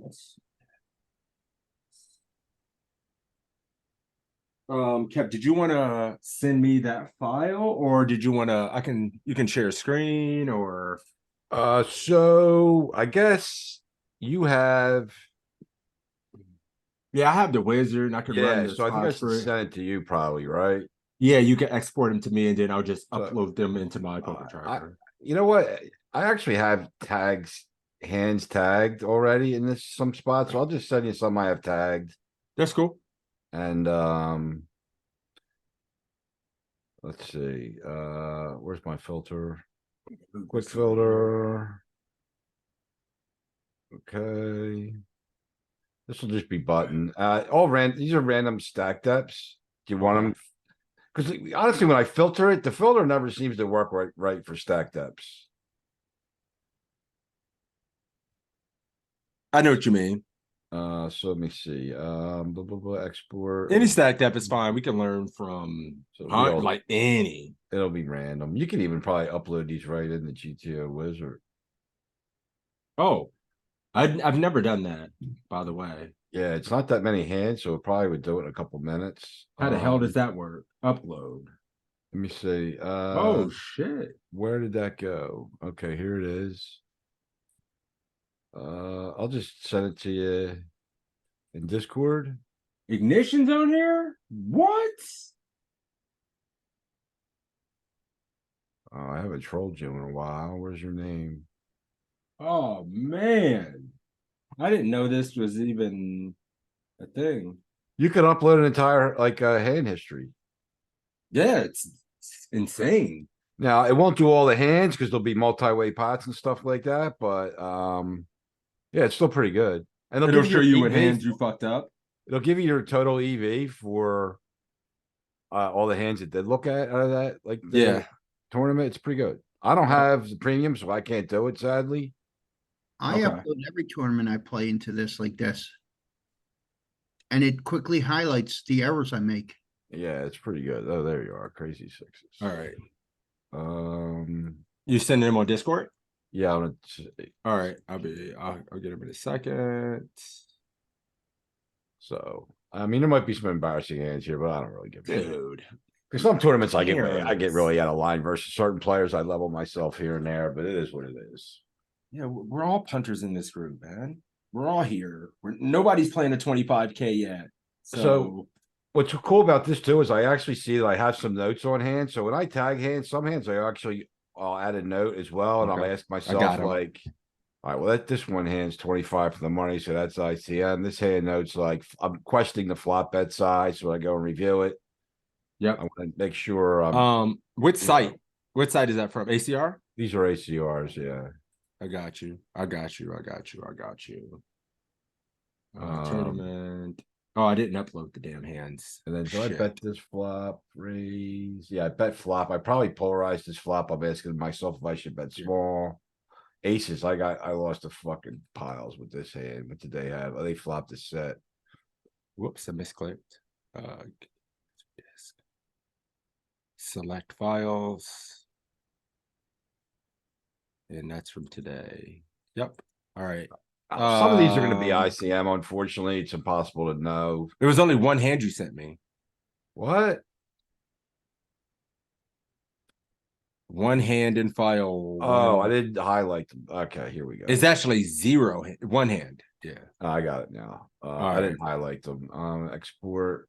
Kev, did you want to send me that file, or did you want to? You can share a screen, or So I guess you have. yeah, I have the wizard, and I could run Yeah, the so I think I spots should for it. send it to you probably, right? Yeah, you can export them to me, and then I'll just So, upload them into my poker I, tracker. you know what? I actually have hands tagged already in some spots. So I'll just send you some I have tagged. That's cool. And let's see. Where's my filter? Quick filter. Okay. This will just be button. These are random stack depths. Do you want them? Because honestly, when I filter it, the filter never seems to work right for stack depths. I know what you mean. So let me see. Blah, blah, blah, export. Any stack depth is fine. We can learn from So we all- like any. It'll be random. You can even probably upload these right in the GTO wizard. Oh, I've never done that, by the way. Yeah, it's not that many hands, so it probably would do it in a couple minutes. How the hell does that work? Upload. Let me see. Oh shit. Where did that go? Okay, here it is. I'll just send it to you in Discord. Ignition's on here? What? Oh, I haven't trolled you in a while. Where's your name? Oh man. I didn't know this was even a thing. You could upload an entire hand history. Yeah, it's insane. Now it won't do all the hands because there'll be multi-way pots and stuff like that, but yeah, it's still pretty good. And It'll show you what EV hands you fucked up. It'll give you your total EV for all the hands it did look at out of that, like the tournament. It's pretty good. I don't have the premium, so I can't do it, sadly. I upload every tournament I play into this like this. And it quickly highlights the errors I make. Yeah, it's pretty good. Oh, there you are. Crazy sixes. All right. Um, You sending them on Discord? yeah, All right. I'll get them in a second. So I mean, there might be some embarrassing hands here, but I don't really give a shit. Dude. Because some tournaments I get Parents. really out of line versus certain players. I level myself here and there, but it is what it is. Yeah, we're all punters in this group, man. We're all here. Nobody's playing a 25K yet. So what's cool about this too is I actually see that I have some notes on hand. So when I tag hands, some hands I'll add a note as well, and I'll ask myself like, all right, well this one hand's 25 for the money, so that's ICM. This hand notes like I'm questioning the flop bet size, so I go and review it. Yep. I want to make sure. Which site? Which site is that from? ACR? These are ACRs, yeah. I got you. Tournament. Oh, I didn't upload the damn hands. And then do I bet this flop raise? Yeah, I bet flop. I probably polarized this flop. I'm asking myself if I should bet small. Aces, I lost the fucking piles with this hand. What did they have? Oh, they flopped a set. Whoops, I misclicked. Disk. Select files. And that's from today. Yep. All right. Some of these are going to be ICM. Unfortunately, it's impossible to know. There was only one hand you sent me. What? One hand in file. Oh, I didn't highlight them. Okay, here we go. It's actually one hand. Yeah. I got it now. I didn't highlight them. Export.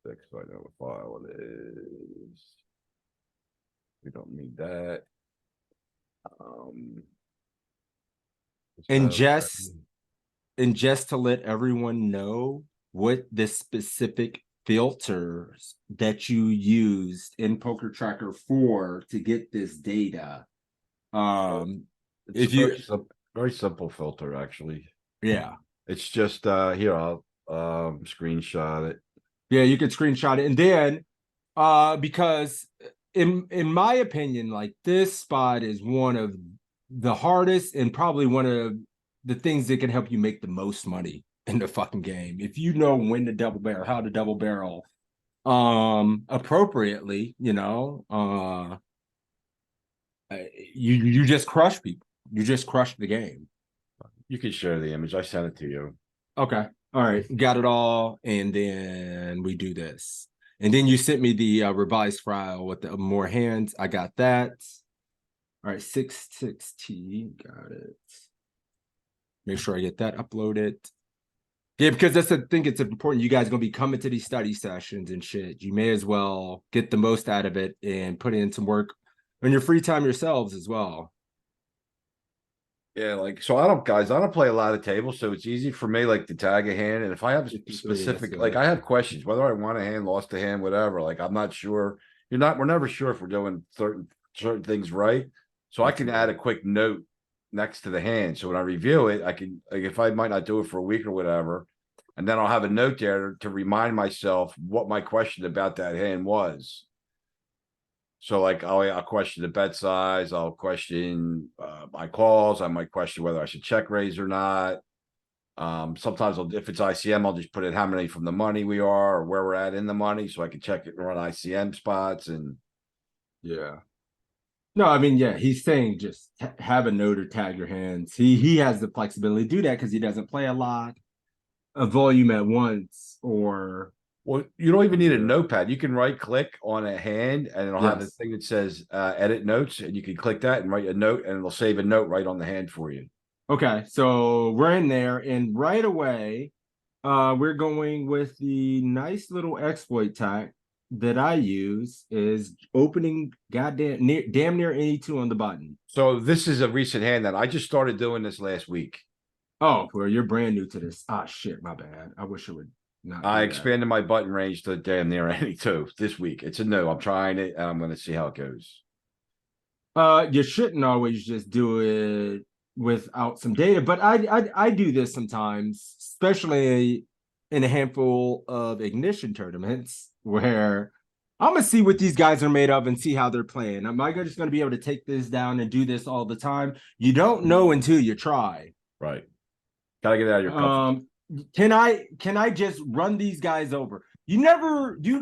Fix, so I know what file it is. We don't need that. And just to let everyone know what the specific filters that you used in Poker Tracker 4 to get this data. It's very simple filter, actually. Yeah. It's just here, I'll screenshot it. Yeah, you can screenshot it. And then because in my opinion, like this spot is one of the hardest and probably one of the things that can help you make the most money in the fucking game. If you know when to double barrel, how to double barrel appropriately, you just crush people. You just crush the game. You can share the image. I sent it to you. Okay. All right. Got it all. And then we do this. And then you sent me the revised file with the more hands. I got that. All right. 6T. Got it. Make sure I get that uploaded. Yeah, because I think it's important. You guys are going to be coming to these study sessions and shit. You may as well get the most out of it and put in some work on your free time yourselves as well. Yeah, like, so I don't play a lot of tables, so it's easy for me, like, to tag a hand, and if I have a 53, specific, that's like, good. I have questions, whether I want a hand, lost a hand, whatever, like, I'm not sure. We're never sure if we're doing certain things right, so I can add a quick note next to the hand, so when I review it, I can, like, if I might not do it for a week or whatever, and then I'll have a note there to remind myself what my question about that hand was. So, like, I'll question the bet size, I'll question my calls, I might question whether I should check raise or not. Sometimes if it's ICM, I'll just put in how many from the money we are or where we're at in the money, so I can check it and run ICM spots. And Yeah. No, I mean, yeah, he's saying just have a note or tag your hands. He has the flexibility to do that because he doesn't play a lot of volume at once, or well, you don't even need a notepad. You can right click on a hand and it'll have a Yes. thing that says edit notes, and you can click that and write a note, and it'll save a note right on the hand for you. Okay, so we're in there, and right away, we're going with the nice little exploit tag that I use is opening damn near any two on the button. So this is a recent hand that I just started doing this last week. Oh, well, you're brand new to this. Ah, shit, my bad. I wish it would not. I do expanded my button range to damn near any two this week. It's a no. I'm trying it, and I'm going to see how it goes. that. You shouldn't always just do it without some data, but I do this sometimes, especially in a handful of ignition tournaments where I'm gonna see what these guys are made of and see how they're playing. Am I just gonna be able to take this down and do this all the time? You don't know until you try. Right. Gotta get out of your comfort. Can I just run these guys over? You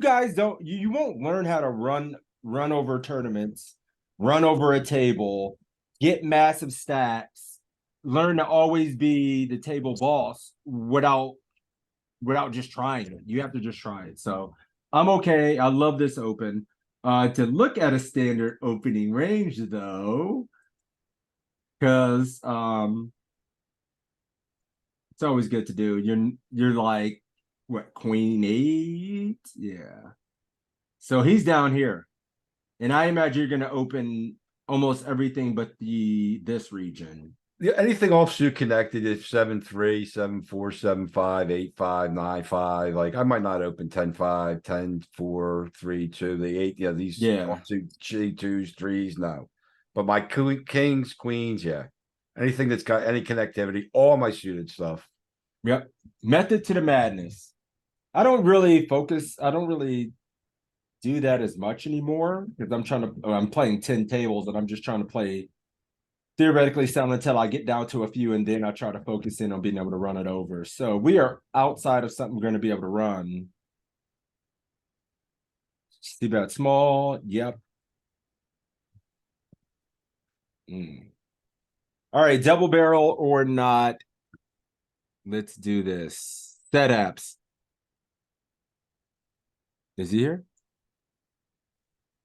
guys don't, you won't learn how to run over tournaments, run over a table, get massive stacks, learn to always be the table boss without just trying it. You have to just try it. So I'm okay. I love this open. To look at a standard opening range though, because it's always good to do. You're like what, queen 8? Yeah. So he's down here. And I imagine you're gonna open almost everything but this region. Yeah, anything offsuit connected is 7-3, 7-4, 7-5, 8-5, 9-5. Like, I might not open 10-5, 10-4, 3-2, the 8. Yeah, these offsuit G2s, 3s, no. But my kings, queens, yeah. Anything that's got any connectivity, all my suited stuff. Yep. Method to the madness. I don't really do that as much anymore because I'm playing 10 tables and I'm just trying to play theoretically sound until I get down to a few, and then I try to focus in on being able to run it over. So we are outside of something we're going to be able to run. See that small? Yep. All right, double barrel or not. Let's do this. Set apps. Is he here?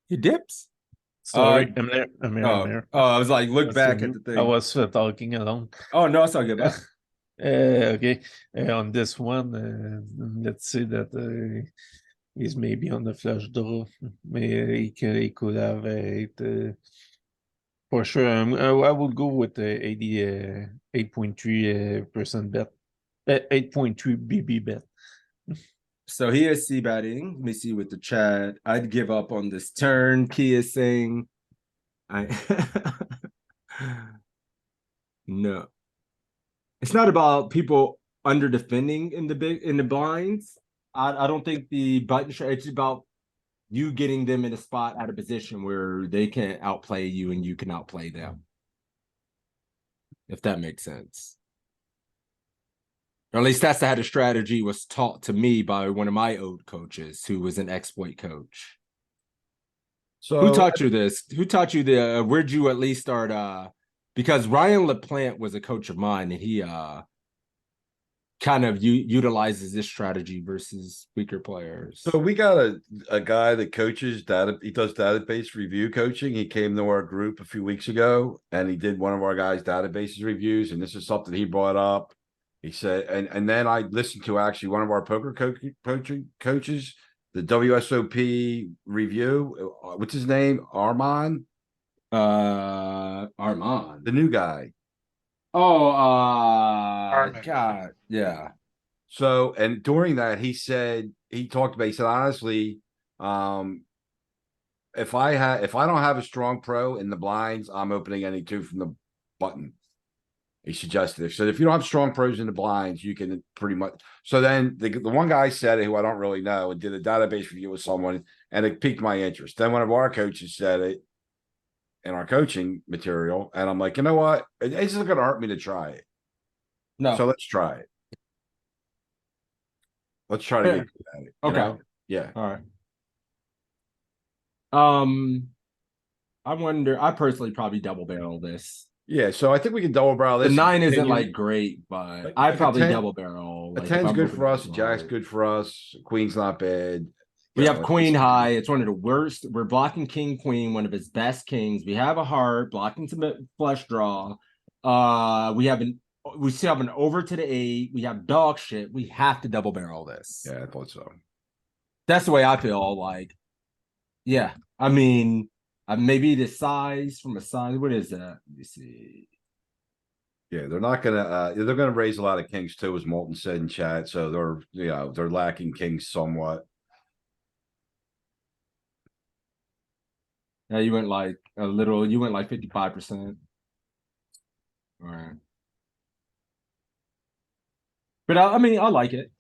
He dips. Sorry, I'm there. I'm here. I'm here. I was like, look That's back so at the new. thing. I was talking alone. Oh no, it's all good. Okay. On this one, let's say that he's maybe on the flush draw. He could have for sure. I would go with 8.3% bet. 8.3 BB bet. So he is C betting. Let me see with the chat. I'd give up on this turn. Key is saying no. It's not about people under defending in the blinds. I don't think the button shot, it's about you getting them in a spot out of position where they can outplay you and you can outplay them. If that makes sense. Or at least that's how the strategy was taught to me by one of my old coaches who was an exploit coach. So Who taught you this? Who taught you where'd you at least start because Ryan LaPlante was a coach of mine and he kind of utilizes this strategy versus weaker players. So we got a guy that coaches data. He does database review coaching. He came to our group a few weeks ago and he did one of our guys' databases reviews. And this is something he brought up. He said, and then I listened to actually one of our poker coaches, the WSOP review. What's his name? Armand, Armand. the new guy. Oh, Armand. God, yeah. So, and during that, he said, he said, honestly, if I don't have a strong pro in the blinds, I'm opening any two from the button. He suggested it. So if you don't have strong pros in the blinds, you can pretty much. So then the one guy said it, who I don't really know, and did a database review with someone, and it piqued my interest. Then one of our coaches said it in our coaching material, and I'm like, you know what? It's not going to hurt me to try it. No. So let's try it. Let's try to Fair. get good at it. Okay. Know? Yeah. All right. I wonder. I personally probably double barrel this. Yeah. So I think we can double barrel The this. 9 isn't continue. like great, but Like- I like a probably 10 double barrel. A Like, 10's if I'm good for opening us. A jack's low. good for us. Queen's not bad. We You have know, queen it's- high. It's one of the worst. We're blocking king queen, one of his best kings. We have a heart blocking some flush draw. We still have an over to the 8. We have dog shit. We have to double barrel this. Yeah, I thought so. That's the way I feel. Like, yeah. I mean, maybe the size from a size. What is that? Let me see. Yeah, they're not gonna they're gonna raise a lot of kings too, as Molten said in chat. So they're lacking kings somewhat. Yeah, you went like a little. You went like 55%. All right. But I mean, I like it.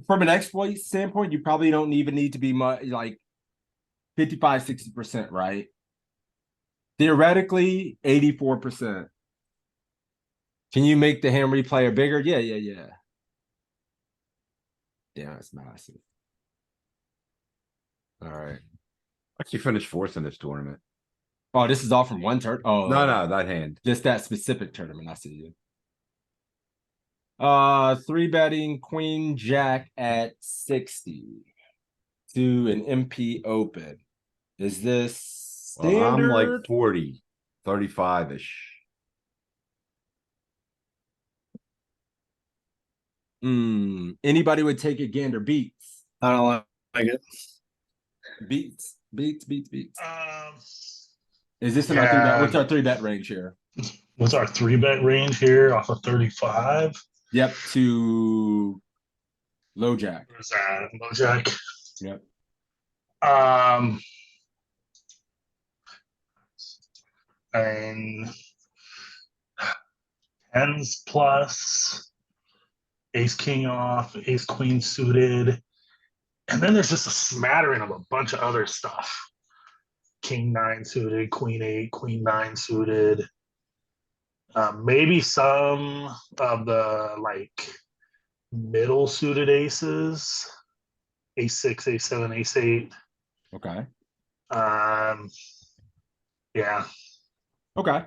From an exploit standpoint, you probably don't even need to be much like 55, 60%, right? Theoretically, 84%. Can you make the Henry player bigger? Yeah. Yeah, it's massive. All right. Actually finished 4th in this tournament. Oh, this is all from one turn. Oh No, that hand. just that specific tournament. I see you. 3 betting Queen Jack at 60 to an MP open. Is this Well, I'm standard? like 40, 35-ish. Anybody would take it gander beats. I don't like it. Beats. Um, Is this in our 3 bet? Yeah. What's our 3 bet range here? what's our 3-bet range here off of 35? Yep, to low jack. Where's that? Low jack. Yep. And tens plus, ace king off, ace queen suited, and then there's just a smattering of a bunch of other stuff. King 9 suited, queen 8, queen 9 suited. Maybe some of the like middle suited aces, ace 6, ace 7, ace 8. Okay. Yeah. Okay.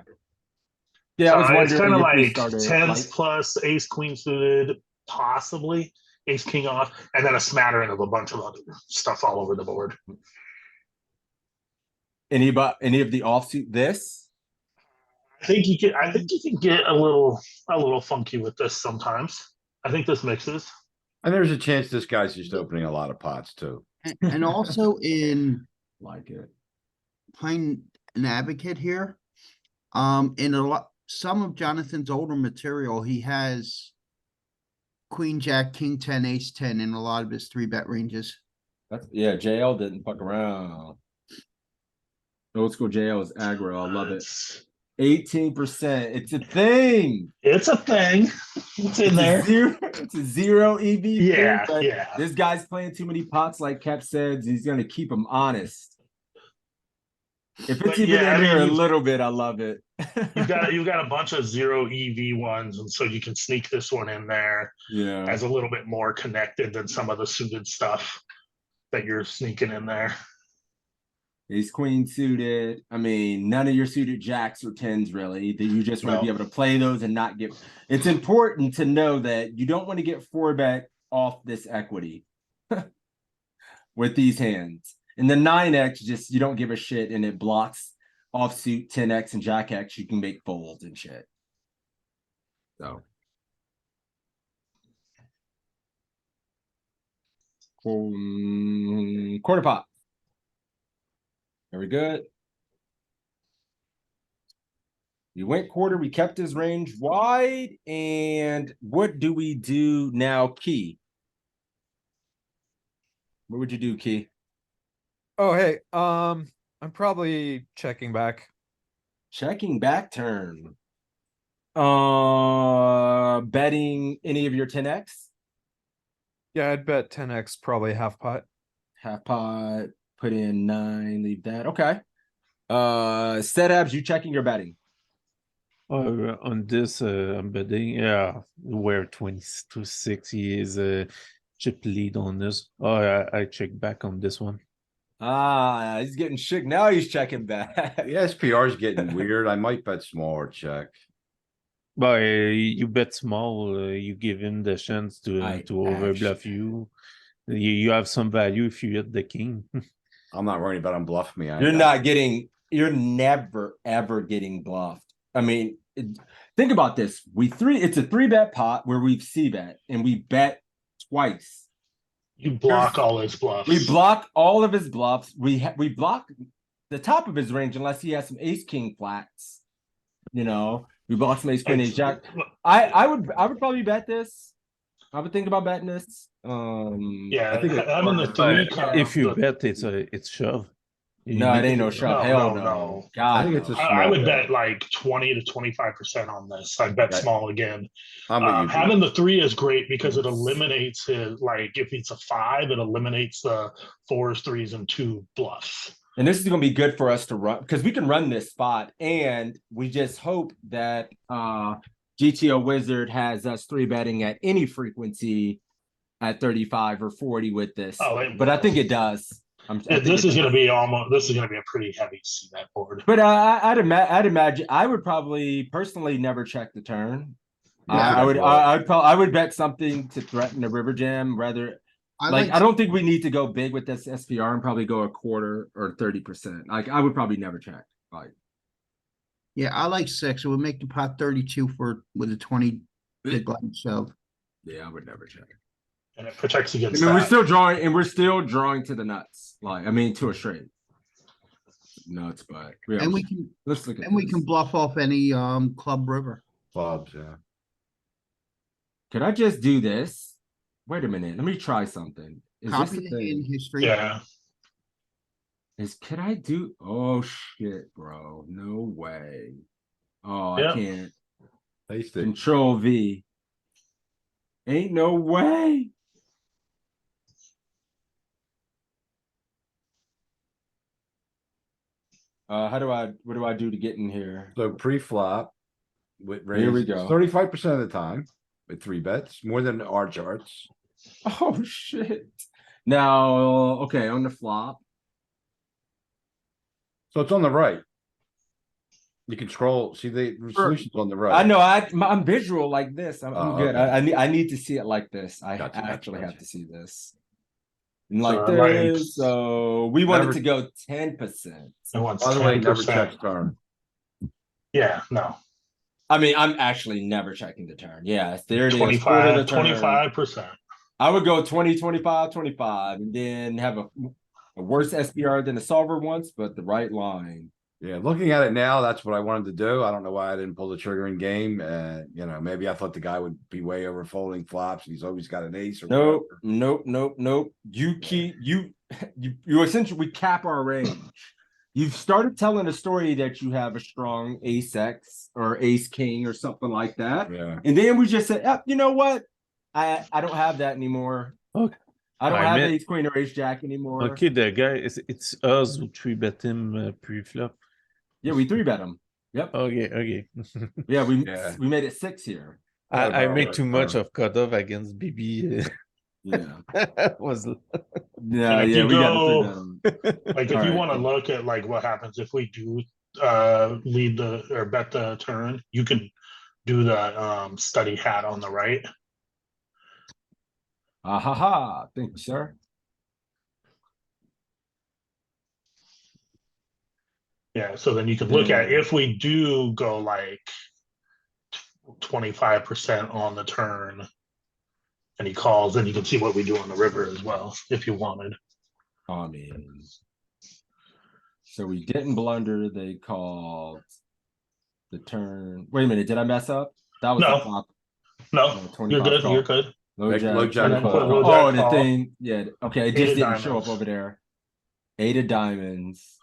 Yeah, I was So it's wondering kind of if we like started, tens like- plus ace queen suited, possibly ace king off, and then a smattering of a bunch of other stuff all over the board. any of the offsuit this? I think you can get a little funky with this sometimes. I think this mixes. And there's a chance this guy's just opening a lot of pots too. And also in Like it. playing an advocate here, in some of Jonathan's older material, he has Queen Jack, King 10, Ace 10 in a lot of his 3-bet ranges. Yeah, JL didn't fuck around. Old school JL is aggro. I love it. 18%. It's a thing. It's a thing. It's in there. It's a zero EV. Yeah, but yeah. This guy's playing too many pots, like Kep said. He's gonna keep him honest. If But it's even yeah, I in mean, here a you've- little bit, I love it. you've got a bunch of 0 EV ones, and so you can sneak this one in there Yeah. as a little bit more connected than some of the suited stuff that you're sneaking in there. Ace queen suited. I mean, none of your suited jacks or tens really. That you just want to be No. able to play those and not get. It's important to know that you don't want to get 4-bet off this equity with these hands. And the 9x, just you don't give a shit, and it blocks offsuit 10x and jack x. You can make folds and shit. So. Quarter pot. Very good. We went quarter, we kept his range wide, and what do we do now, Key? What would you do, Key? Oh, hey, I'm probably checking back. Checking back turn. Betting any of your 10x? Yeah, I'd bet 10x, probably half pot. Half pot, put in 9, leave that. Okay. Set abs, you checking your betting? On this, I'm betting, yeah, where 20 to 6 is chip lead on this. Oh, I check back on this one. Ah, he's getting shook. Now he's checking back. The SPR is getting weird. I might bet small or check. But you bet small, you give him the chance to I overbluff you. You have some value if you hit the king. I'm not worried about him bluffing me. You're never ever getting bluffed. I mean, think about this. It's a 3-bet pot where we've c-bet and we bet twice. You block all his bluffs. We block all of his bluffs. We block the top of his range unless he has some ace king flats. You know, we block some ace queen ace jack. I would probably bet this. I would think about betting this. Yeah, I think having the 3 If you bet, it's shove. No, it ain't no shove. Hell no. no. God, I think it's a no. small I would bet. bet like 20 to 25% on this. I'd bet Right. small again. I'm with you. Having the 3 is great because it eliminates his, like, if it's a 5, it eliminates the 4s, 3s, and 2 bluffs. And this is going to be good for us to run because we can run this spot, and we just hope that GTO Wizard has us 3-betting at any frequency at 35 or 40 with this. Oh, it but I will. think it does. This is going to be a pretty heavy c-bet board. But I'd imagine I would probably personally never check the turn. Yeah, I would bet something to threaten a river jam rather. I don't think we need to go big with this SPR and probably go a quarter or 30%. Like I would probably never check. Like, yeah, I like 6. It would make the pot 32 with a 20 big blind shove. yeah, I would never check. And it protects I against mean, that. we're still drawing to the nuts. Like, I mean, to a straight. Nuts, but And we can let's look at and we can this. bluff off any club river. Clubs, yeah. Could I just do this? Wait a minute. Let me try something. Is Copy this the the hand thing? history. Yeah. Could I do? Oh shit, bro! No way. Oh, Yep. I can't. Taste it. Control V. Ain't no way. What do I do to get in here? So pre-flop with Here we raises go. 35% of the time with 3 bets, more than our charts. Oh shit. Now, okay, on the flop. So it's on the right. You can scroll, see the solutions on the right. I know I'm visual like this. I'm Oh, good. okay. I need to see it like this. I Gotcha, actually have gotcha. to see this. And like So, like, this. So we wanted never- to go 10%. It wants By the way, never 10%. checks turn. Yeah, no. I mean, I'm actually never checking the turn. Yes, there it is. 25, Quarter the turn. 25%. I would go 20, 25, 25, and then have a worse SPR than the solver once, but the right line. Yeah, looking at it now, that's what I wanted to do. I don't know why I didn't pull the trigger in game. You know, maybe I thought the guy would be way over folding flops. And he's always got an ace or Nope, whatever. nope. You keep you essentially cap our range. You've started telling a story that you have a strong ace X or ace king or something like that. Yeah. And then we just said, you know what? I don't have that anymore. Okay. I don't I have meant- ace queen or ace jack anymore. Okay, the guy it's us who 3-bet him pre-flop. Yeah, we 3-bet him. Yep. Okay. Yeah, Yeah. we made it 6 here. I made too much Turn. of cutoff against BB. Yeah. Was Yeah, if yeah, you we got to go- 3-bet him. Like if All you right. want to look at like what happens if we do lead the or bet the turn, you can do the study hat on the right. Ah ha ha. Thank you, sir. Yeah, so then you can look at Yeah. if we do go like 25% on the turn and he calls, then you can see what we do on the river as well, if you wanted. I mean, so we didn't blunder. They called the turn. Wait a minute. Did I mess up? That was No. the flop. No, No, you're 25 good. call. You're good. Low Make jack. low jack And then call. put low Oh, jack the call. thing. Yeah. Okay. It Eight just of didn't show up diamonds. over there. 8 of diamonds.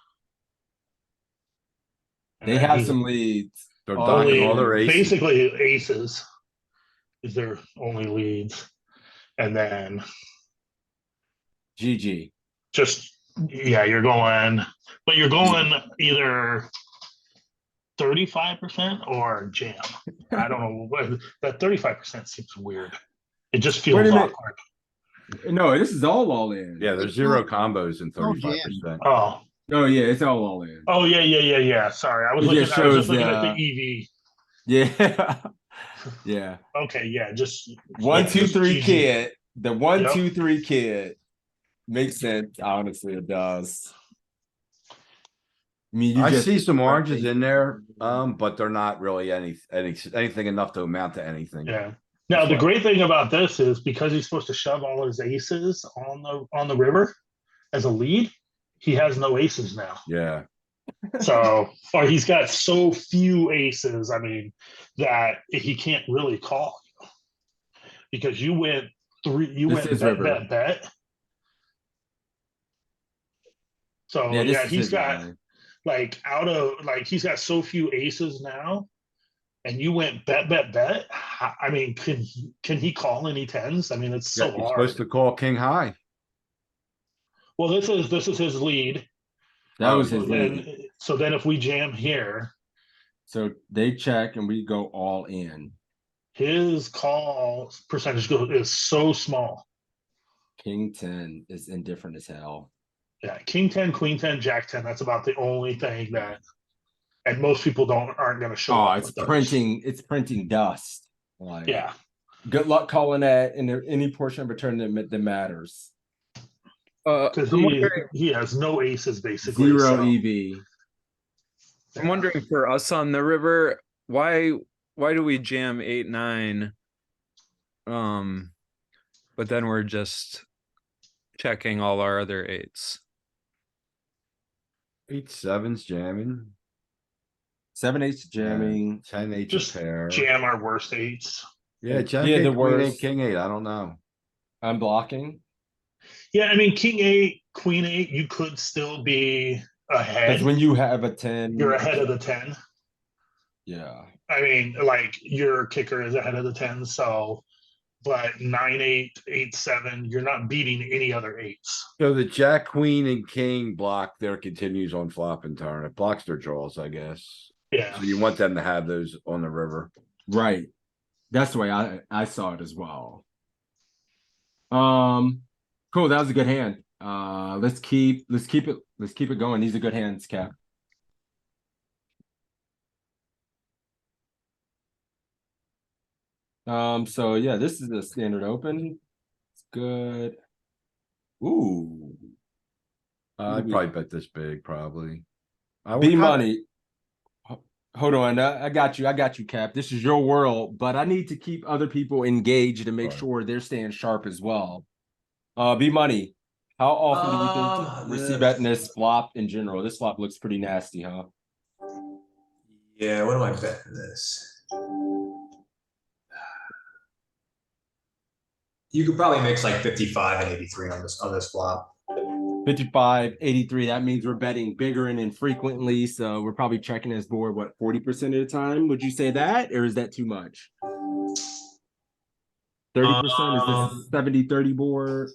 And They then have he's some leads. They're Oh, docking all yeah. their aces. basically aces is their only leads. And then GG. just, yeah, you're going, but you're going either 35% or jam. I don't know what that 35% seems weird. It just Wait feels a minute. awkward. No, this is all in. Yeah, there's It's zero not- combos in no jam. 35%. Oh, Oh, yeah. It's all in. oh yeah. Sorry, I was It looking. just I was just shows, looking at the EV. Yeah. Yeah. Okay, yeah, just 1, 2, just 3 GG. kid. The 1, Yep. 2, 3 kid makes sense. Honestly, it does. I mean, you I just see some oranges in there, but they're not really anything enough to amount to anything. Yeah. Now That's the why- great thing about this is because he's supposed to shove all his aces on the river as a lead, he has no aces now. Yeah, So, or he's got so few aces, I mean, that he can't really call you because you went This is bet, river. bet. So Yeah, this yeah, is he's his got line. like he's got so few aces now, and you went bet. I mean, can he call any tens? I mean, it's so yeah, he's hard. supposed to call king high. Well, this is his lead. That was So his then, lead. so then if we jam here, So they check and we go all in. his call percentage is so small. King 10 is indifferent as hell. Yeah, king 10, queen 10, jack 10. That's about the only thing that, and most people aren't going to show Oh, up. it's with those. printing dust. Like, Yeah, good luck calling that in any portion of a tournament that matters. because I'm wondering, he has no aces basically. Zero so, EV. I'm wondering for us on the river, why do we jam 8, 9? But then we're just checking all our other 8s. 8-7's jamming. 7, 8 jamming. 10-8's Just a pair. jam our worst eights. Yeah, jack Yeah, 8, the queen 8, worst. king 8. I don't know. I'm blocking. Yeah, I mean, king 8, queen 8, you could still be ahead. Because when you have a 10, You're ahead of the 10. yeah. I mean, like your kicker is ahead of the 10, so but 9, 8, 8, 7, you're not beating any other eights. So the jack, queen, and king block their continues on flop and turn. It blocks their draws, I guess. Yeah. So you want them to have those on the river. Right. That's the way I saw it as well. Cool. That was a good hand. Let's keep it going. These are good hands, Cap. So yeah, this is a standard open. It's good. Ooh. I'd probably bet this big, probably. I would B kinda- money. Hold on, I got you, Cap. This is your world, but I need to keep other people engaged and make Right. sure they're staying sharp as well. B money. How often do you think we see betting this flop in general? This flop looks pretty nasty, huh? Yeah, what am I betting this? You could probably mix like 55 and 83 on this flop. 55, 83. That means we're betting bigger and infrequently. So we're probably checking this board, what, 40% of the time? Would you say that? Or is that too much? 30%? Is this 70-30 board?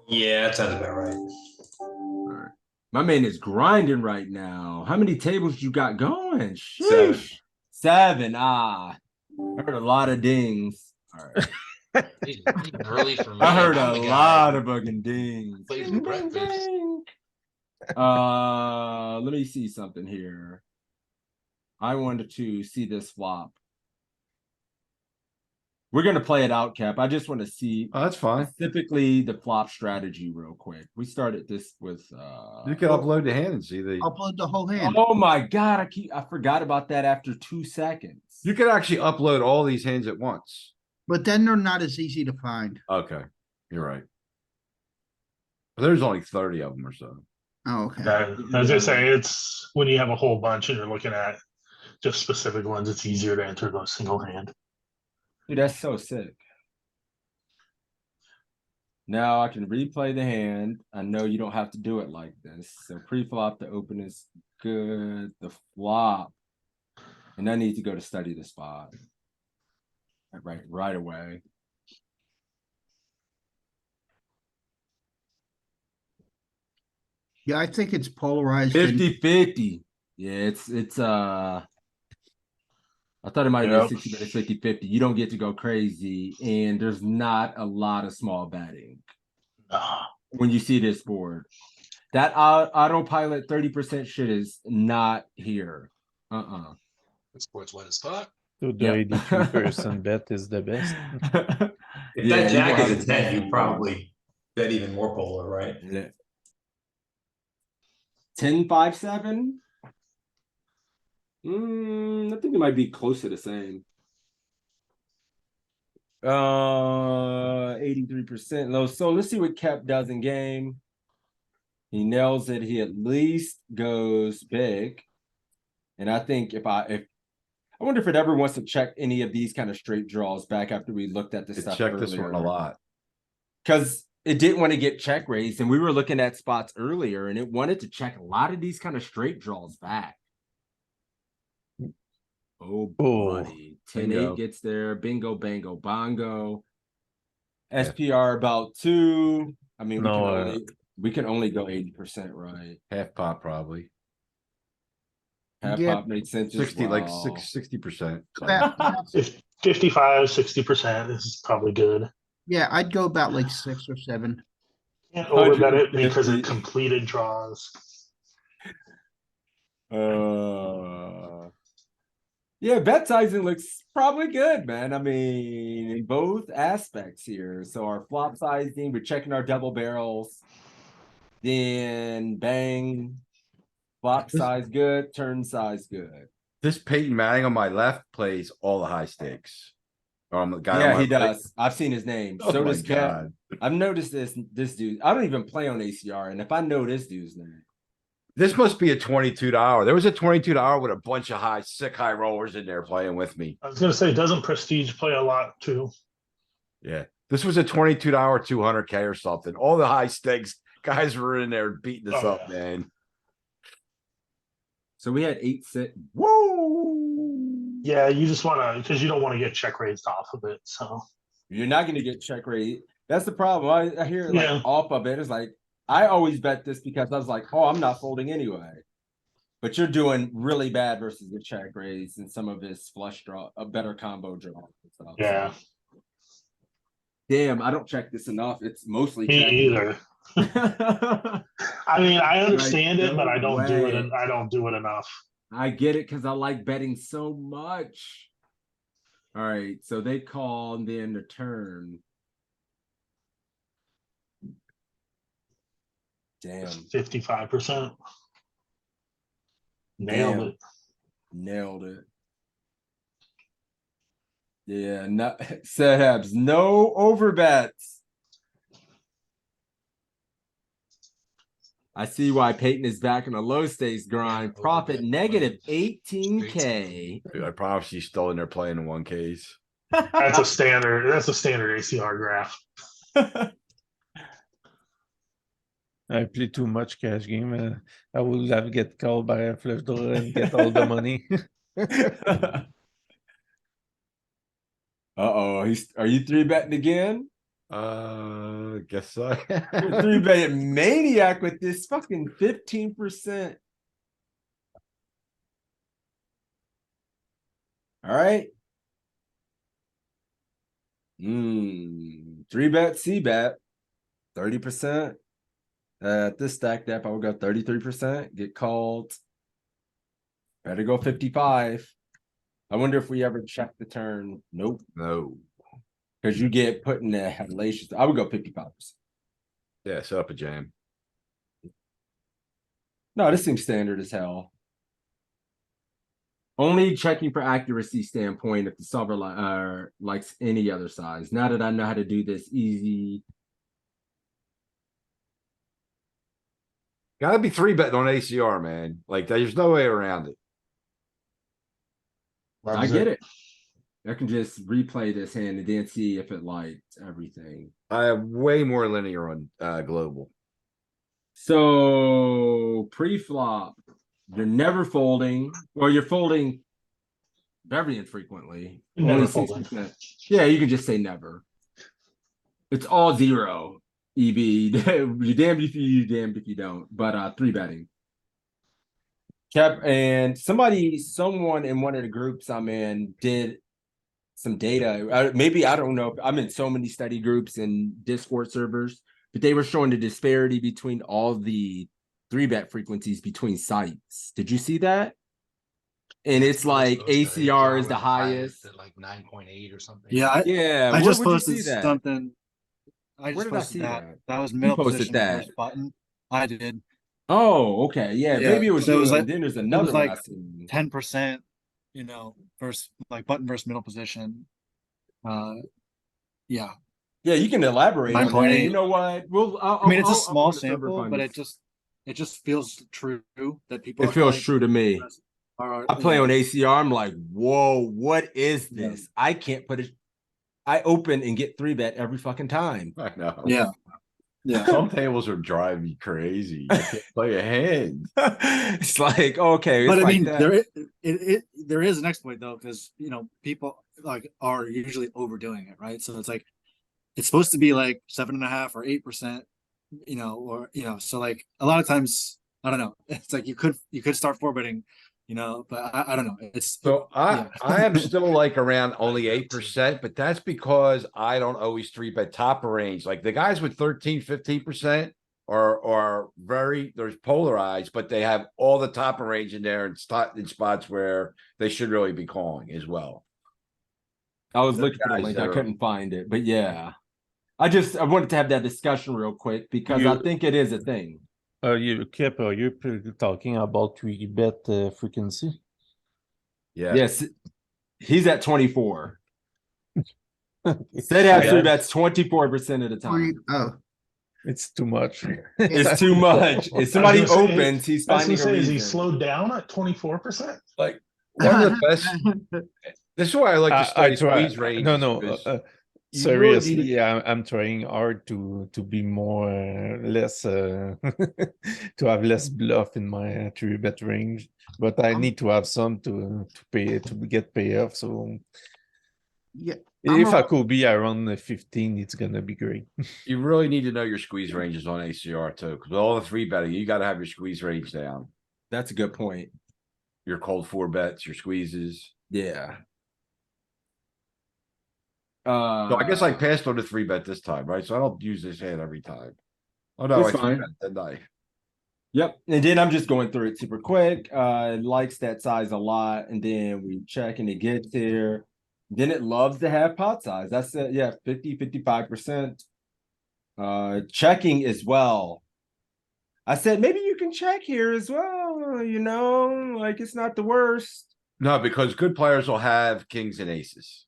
Yeah, that sounds about right. All right. My man is grinding right now. How many tables you got going? Seven. Sheesh. 7. I heard a lot of dings. All right. He's early for me. I heard I'm a the guy lot who of fucking dings. plays Ding, for ding, breakfast. ding. Let me see something here. I wanted to see this flop. We're gonna play it out, Cap. I just want to see Oh, that's fine. specifically the flop strategy real quick. We started this with You can upload the hand and see the. Upload the whole hand. Oh my god, I forgot about that after 2 seconds. You could actually upload all these hands at once. But then they're not as easy to find. Okay, you're right. But there's only 30 of them or so. Oh, okay. As I say, it's when you have a whole bunch and you're looking at just specific ones, it's easier to enter those single hand. Dude, that's so sick. Now I can replay the hand. I know you don't have to do it like this. So pre-flop, the open is good. The flop. And I need to go to study the spot. Right away. Yeah, I think it's polarized. and- 50-50. Yeah, it's I thought it might Yep. be 60, but it's 50-50. You don't get to go crazy, and there's not a lot of small betting when you see this board. That autopilot 30% shit is not here. Sports win a spot. So the Yep. 83% bet is the best. If Yeah, that you jack will is have a 10, to- you probably bet even more polar, right? Yeah. 10-5-7. I think it might be close to the same. 83% low. So let's see what Kep does in game. He nails it. He at least goes big. And I think if I wonder if it ever wants to check any of these kind of straight draws back after we looked at this It stuff checked this one a lot. because it didn't want to get check raised, and we were looking at spots earlier, and it wanted to check a lot of these kind of straight draws back. Oh, Oh, buddy. bingo. 10-8 gets there. Bingo, bango, bongo. SPR about 2. I mean, No, we can only go 80%, right? Half pot probably. Half Yeah. pop makes sense. 60, as like well. 60%. If 55-60% is probably good. Yeah, I'd go about like 6 or 7. Can't overbet it because 150. it completed draws. Yeah, bet sizing looks probably good, man. I mean, in both aspects here. So our flop sizing, we're checking our double barrels. Then bang, flop size good, turn size good. This Peyton Manning on my left plays all the high stakes. The guy on Yeah, my he right- does. I've seen his name. Oh So my does Cap. God. I've noticed this dude. I don't even play on ACR, and if I know this dude's name. This must be a $22. There was a $22 with a bunch of sick high rollers in there playing with me. I was gonna say, doesn't Prestige play a lot too? Yeah. This was a $22 200K or something. All the high stakes guys were in there beating us Oh, up, yeah. man. So we had 8-6. Whoa! Yeah, you just wanna, because you don't want to get check raised off of it, so. You're not going to get check raised. That's the problem. I hear like Yeah. off of it. It's like I always bet this because I was like, oh, I'm not folding anyway. But you're doing really bad versus the check raise and some of his flush draw, a better combo draw. And stuff. Yeah, Damn, I don't check this enough. It's mostly me check. either. I mean, I understand it, but I no don't do it. way. I don't do it enough. I get it because I like betting so much. All right, so they call and then the turn. Damn, 55%. Nailed Damn. it. Nailed it. Yeah, no Sebs, no overbets. I see why Peyton is back in a low stakes grind. Profit negative 18K. Dude, I promise you still in there playing in 1Ks. That's a standard. That's a standard ACR graph. I play too much cash game. I will have get called by a flush draw and get all the money. Uh-oh, are you 3-betting again? Guess so. You're a 3-bet maniac with this fucking 15%. All right. 3-bet, C-bet, 30%. At this stack depth, I would go 33%, get called. Better go 55. I wonder if we ever check the turn. Nope. No. Because you get put in the hellacious. I would go 55%. Yeah, set up a jam. No, this seems standard as hell. Only checking for accuracy standpoint if the solver likes any other size. Now that I know how to do this easy. Gotta be 3-betting on ACR, man. Like, there's no way around it. I get it. I can just replay this hand and then see if it liked everything. I have way more linear on global. So pre-flop, you're never folding, or you're folding very infrequently. Never Only folding. 6%. Yeah, you can just say never. It's all zero. EV. You're damned if you damned if you don't. But 3-betting. And someone in one of the groups I'm in did some data. Maybe I don't know. I'm in so many study groups and Discord servers, but they were showing the disparity between all the 3-bet frequencies between sites. Did you see that? And it's like ACR is the highest. At like 9.8 or something. Yeah, Yeah, I just where'd you posted see that? something. I Where just did I posted see that. that? That was Who middle posted position that? first button. I did. Oh, okay. Yeah, Yeah, maybe it was so it you. was And like- then there's it another was one like I seen. 10%, versus like button versus middle position. Yeah. Yeah, you can elaborate on that. 9.8. You know what? I mean, it's a I'll small run a server sample, find but this. it just feels true that people. It are feels calling true to me. I play on ACR. I'm like, whoa, what is Yeah. this? I can't put it. I open and get 3-bet every fucking time. I know. Yeah. Yeah. Some tables are driving me crazy. I can't play a hand. It's like, okay, But it's I like mean, that. there is an exploit though, because people like are usually overdoing it, right? So it's like it's supposed to be like 7.5 or 8%, so like a lot of times I don't know. It's like you could start 4-betting, but I don't know. So yeah. I am still like around only 8%, but that's because I don't always 3-bet top of range. Like the guys with 13, 15% are there's polarized, but they have all the top of range in there and in spots where they should really be calling as well. I was Those looking for the guys link. I are- couldn't find it, but yeah. I wanted to have that discussion real quick because I You- think it is a thing. Are you talking about 3-bet frequency? Yeah. Yes, he's at 24. Said Yeah. has 3-bets 24% of the time. Oh, It's too much. It's too much. If somebody I was gonna say, opens, he's I was finding gonna a say, is he reason. slowed down at 24%? Like one of the best. This is why I like to study try. squeeze range. No. You really need Seriously, I'm trying hard to be more less to have less bluff in my 3-bet range, but I need to have some to get payoff. So yeah. if I could be around 15, it's gonna be great. You really need to know your squeeze ranges on ACR too, because all the 3-betting, you got to have your squeeze range down. That's a good point. Your cold 4-bets, your squeezes. Yeah. So I guess I passed on the 3-bet this time, right? So I don't use this hand every time. Oh no, I It's fine. 3-bet, didn't I? Yep. And then I'm just going through it super quick. It likes that size a lot. And then we check and it gets there. Then it loves to have pot size. That's it. Yeah, 55%. Checking as well. I said, maybe you can check here as well. Like it's not the worst. No, because good players will have kings and aces.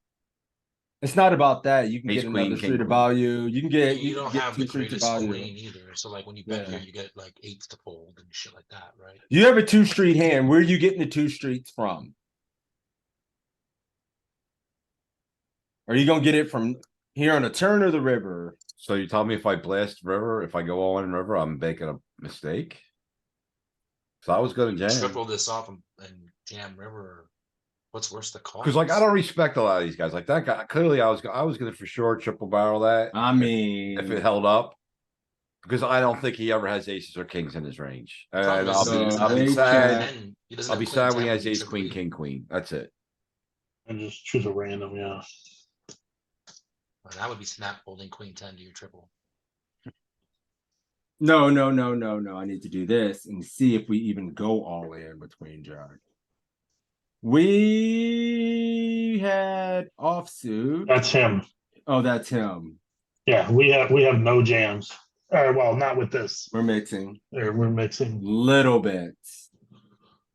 It's not about that. You can Ace, get queen, another king, street of queen. value. You can get You don't can get have 2 the streets of greatest value. queen either. So like when you bet Yeah. here, you get like eights to fold and shit like that, right? You have a 2-street hand. Where are you getting the 2 streets from? Are you gonna get it from here on the turn or the river? So you tell me if I blast river, if I go all in river, I'm making a mistake? So I was gonna jam. Triple this off and jam river. What's worse, the call? Cause like, I don't respect a lot of these guys. Like that guy, clearly I was gonna for sure triple barrel that. I mean, If it held up. Because I don't think he ever has aces or kings in his range. And Problem is, I'll be they sad. check. He doesn't I'll have be queen sad 10 when he has you ace, triple queen, E. king, queen. That's it. And just choose a random, yeah. Well, that would be snap folding queen 10 to your triple. No, no, no, no, no. I need to do this and see if we even go all in with queen jack. We had offsuit. That's him. Oh, that's him. Yeah, we have no jams. Well, not with this. We're mixing We're mixing. little bits.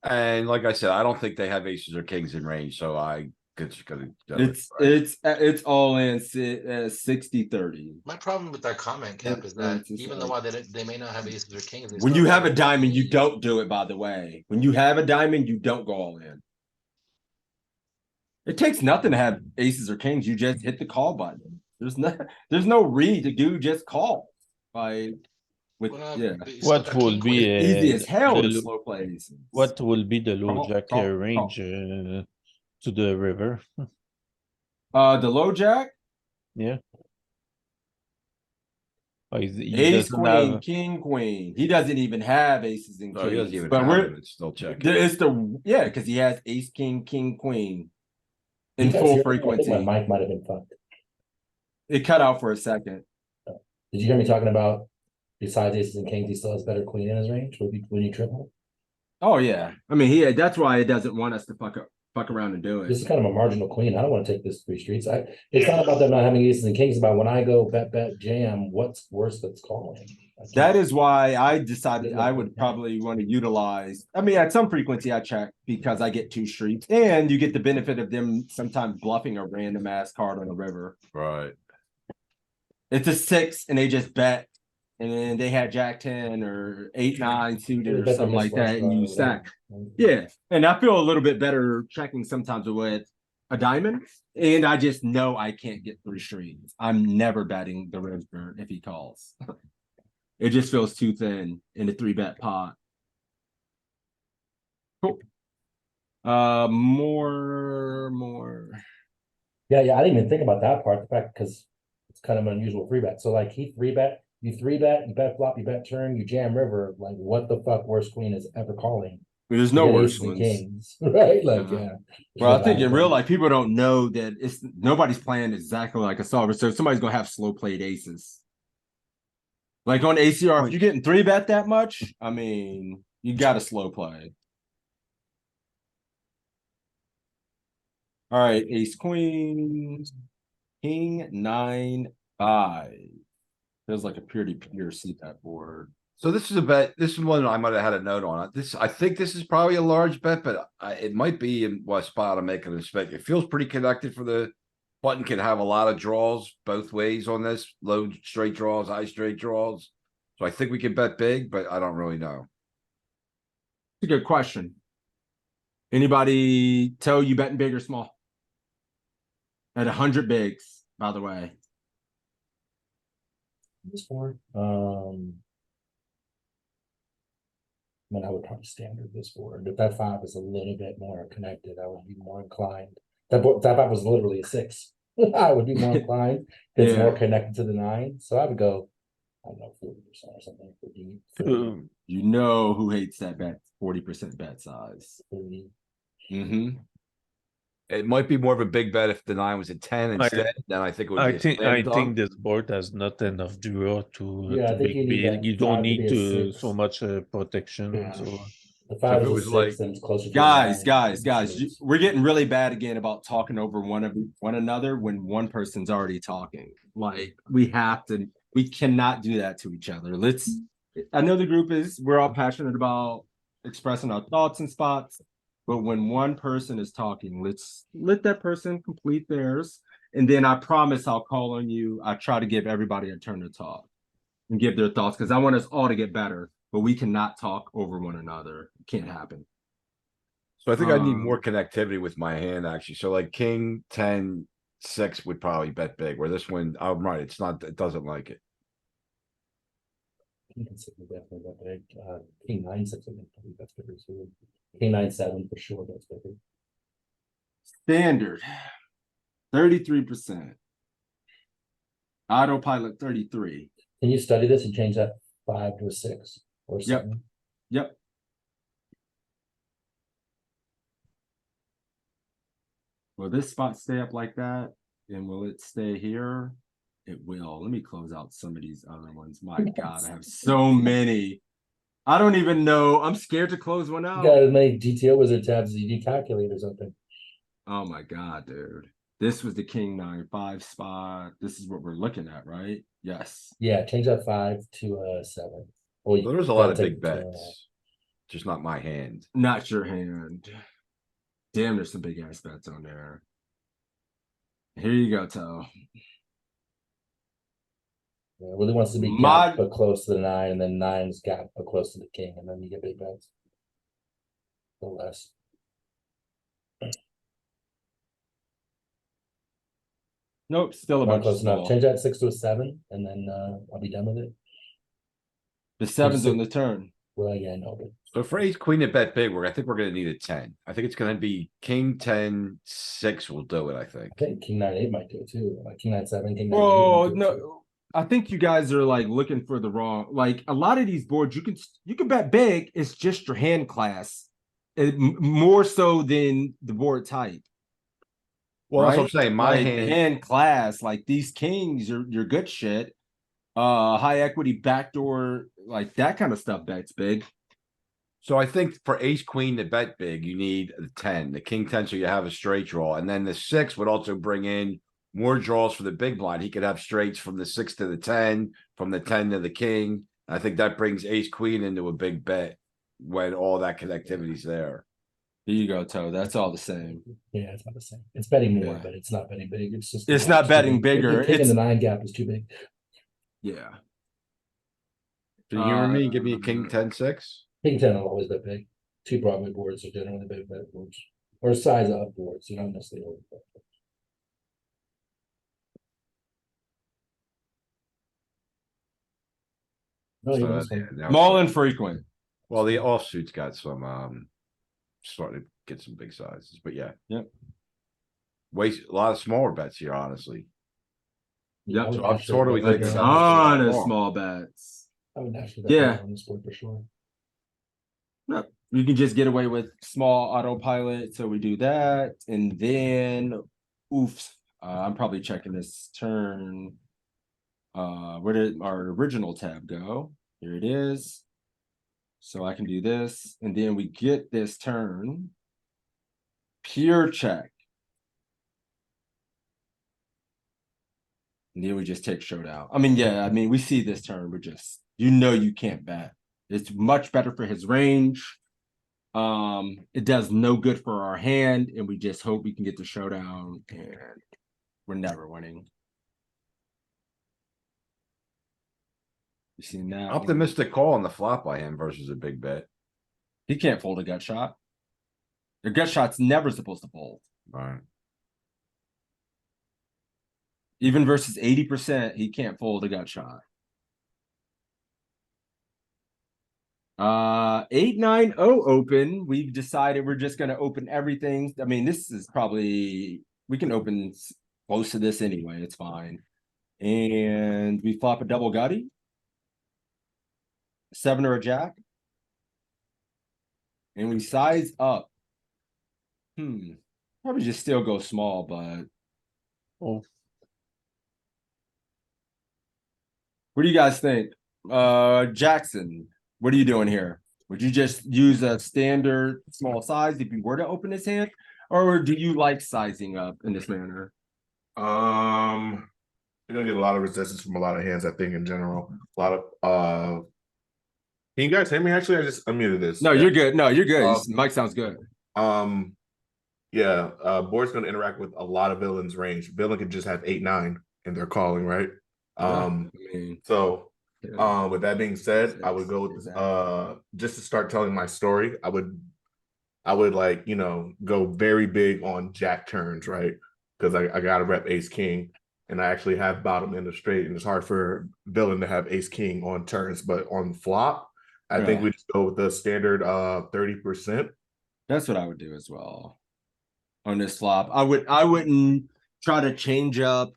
And like I said, I don't think they have aces or kings in range, so I just gonna. do it, right? It's all in 60-30. My problem with that comment, Cap, is that it's just even like- though they may not have aces or kings, they When still you have a a diamond, you lead. don't do it, by the way. When you have a diamond, you don't go all in. It takes nothing to have aces or kings. You just hit the call button. There's no read to do, just call. Like with Well, yeah. but you still What got will king be queen. Easy as hell the to lo- slow play aces. what will be the low Call, jack call, call. range to the river? The low jack, Yeah. Oh, he ace, doesn't queen, have. king, queen. He doesn't even have aces and So he doesn't kings. even But have we're it. It's still checking. it's because he has ace, king, king, queen in You guys full hear me? I think frequency. my mic might have been fucked. It cut out for a second. Did you hear me talking about besides aces and kings, he still has better queen in his range? Would you triple? Oh yeah, I mean that's why it doesn't want us to fuck around and do it. This is kind of a marginal queen. I don't want to take this 3 streets. It's not about them not having aces and kings. It's about when I go bet jam, what's worse that's calling. That is why I decided I would probably want to utilize. I mean, at some frequency I check because I get 2 streets, and you get the benefit of them sometimes bluffing a random ass card on the river. Right. It's a 6, and they just bet, and then they had Jack 10 or 8-9 suited or something like that, and you stack. Yeah, and I feel a little bit better checking sometimes with a diamond, and I just know I can't get 3 streets. I'm never betting the river if he calls. It just feels too thin in a 3-bet pot. Cool. More. Yeah, I didn't even think about that part. The fact because it's kind of an unusual 3-bet. So like he 3-bet, you 3-bet, you bet flop, you bet turn, you jam river. Like what the fuck worst queen is ever calling? There's no You get worse aces and ones. kings, right? Like Uh-huh. yeah. Well, I think in real life, people don't know that nobody's playing exactly like a solver. So somebody's gonna have slow played aces. Like on ACR, if you're getting 3-bet that much, I mean, you got to slow play. All right, ace queen, king 9-5. Feels like a pretty pure CPAT board. So this is a bet. This is one I might have had a note on it. I think this is probably a large bet, but it might be in what spot I'm making a mistake. It feels pretty connected for the button can have a lot of draws both ways on this. Low straight draws, high straight draws. So I think we can bet big, but I don't really know. It's a good question. Anybody tell you betting big or small? At 100 bigs, by the way. This board, I mean, I would probably standard this board. If that 5 is a little bit more connected, I would be more inclined. That 5 was literally a 6. I would be more inclined. It's more connected to the 9. So I would go, I don't know, 40% or something for deep. You know who hates that bet? 40% bet size. 30. Mm-hmm. It might be more of a big bet if the 9 was at 10 instead. Then I think it would be a slam dunk. This board has not enough draw to I think make you need big. that You don't 5 to need be a to 6. so much protection. Yeah. So The 5 if it is was a 6, like- then it's closer to Guys, a 9. we're getting really bad again about talking over one another when one person's already talking. Like we cannot do that to each other. I know the group we're all passionate about expressing our thoughts and spots, but when one person is talking, let's let that person complete theirs. And then I promise I'll call on you. I try to give everybody a turn to talk and give their thoughts because I want us all to get better, but we cannot talk over one another. It can't happen. So I think I need more connectivity with my hand, actually. So like king 10, 6 would probably bet big, where this one, I'm right, it doesn't like it. King 6 is definitely that big. King 9, 6, I think probably that's bigger too. King 9, 7 for sure, that's bigger. Standard 33%. Autopilot 33. Can you study this and change that 5 to a 6 or Yep. 7? Yep. Will this spot stay up like that? And will it stay here? It will. Let me close out some of these other ones. My God, I have so many. I don't even know. I'm scared to close one You out. got as many GTO wizard tabs as you do calculators open. Oh my God, dude. This was the King 9-5 spot. This is what we're looking at, right? Yes. Yeah, change that 5 to a 7. Well, There was a lot of big bets. Just not my hand. Not your hand. Damn, there's some big ass bets on there. Here you go, Toe. Yeah, Willie wants to be gap but close to the 9, and then 9's gap but close to the king, and then you get big bets. A little less. Nope, still a Not bunch close of enough. small. Change that 6 to a 7, and then I'll be done with it. The 7's on the turn. Well, yeah, I know, but So for ace queen to bet big, I think we're gonna need a 10. I think it's gonna be king 10, 6 will do it, I think. I think king 9-8 might do it too. Like king 9-7, king 9-8. Oh might do it too. no, I think you guys are like looking for the wrong. Like a lot of these boards, you can bet big. It's just your hand class, more so than the board type. Well, that's what I'm right? saying. My Like, the hand, hand class, like these kings, you're good shit. High equity backdoor, like that kind of stuff. Bets big. so I think for ace queen to bet big, you need a 10, the king 10, so you have a straight draw. And then the 6 would also bring in more draws for the big blind. He could have straights from the 6 to the 10, from the 10 to the king. I think that brings ace queen into a big bet when all that connectivity's there. Here you go, Toe. That's all the same. Yeah, it's not the same. It's betting more, Yeah. but it's not betting big. It's just It's not too betting big. bigger. The king It's and the 9 gap is too big. yeah. Do you hear me? Give me a king 10, 6. King 10 will always bet big. 2 Broadway boards are generally big bet boards. Or size up boards. You're not necessarily over bet. No, So you that- this one. now Small it's- and frequent. Well, the offsuit's got some starting to get some big sizes, but yeah. Yep. Waste a lot of smaller bets here, honestly. Yep. I would So I'm naturally totally bet A thinking bigger about on ton this of wrong. small bets. board. I would naturally bet Yeah. bigger on this board for sure. Yep. You can just get away with small autopilot, so we do that, and then oof. I'm probably checking this turn. Where did our original tab go? Here it is. So I can do this, and then we get this turn. Pure check. And then we just take showdown. I mean, yeah, I mean, we see this turn, we're just, you can't bet. It's much better for his range. It does no good for our hand, and we just hope we can get the showdown, and we're never winning. You seen that? one? Optimistic call on the flop by him versus a big bet. He can't fold a gut shot. The gut shot's never supposed to fold. Alright. Even versus 80%, he can't fold a gut shot. 8-9-0 open. We've decided we're just gonna open everything. I mean, this is probably, we can open close to this anyway, it's fine. And we flop a double gutty. 7 or a jack. And we size up. Probably just still go small, but Oh, what do you guys think? Jackson, what are you doing here? Would you just use a standard small size if you were to open his hand? Or do you like sizing up in this manner? You're gonna get a lot of resistance from a lot of hands, I think, in general. A lot of can you guys hear me? Actually, I just unmuted this. No, you're good. No, you're good. Uh, Mike sounds good. Yeah, board's gonna interact with a lot of villains' range. Villain could just have 8-9 and they're calling, right? I mean, So yeah. with that being said, I would go with Exactly. just to start telling my story, I would like, go very big on jack turns, right? Because I gotta rep ace king, and I actually have bottom end of straight, and it's hard for villain to have ace king on turns, but on flop, I think Yeah. we just go with the standard 30%. That's what I would do as well. on this flop. I wouldn't try to change up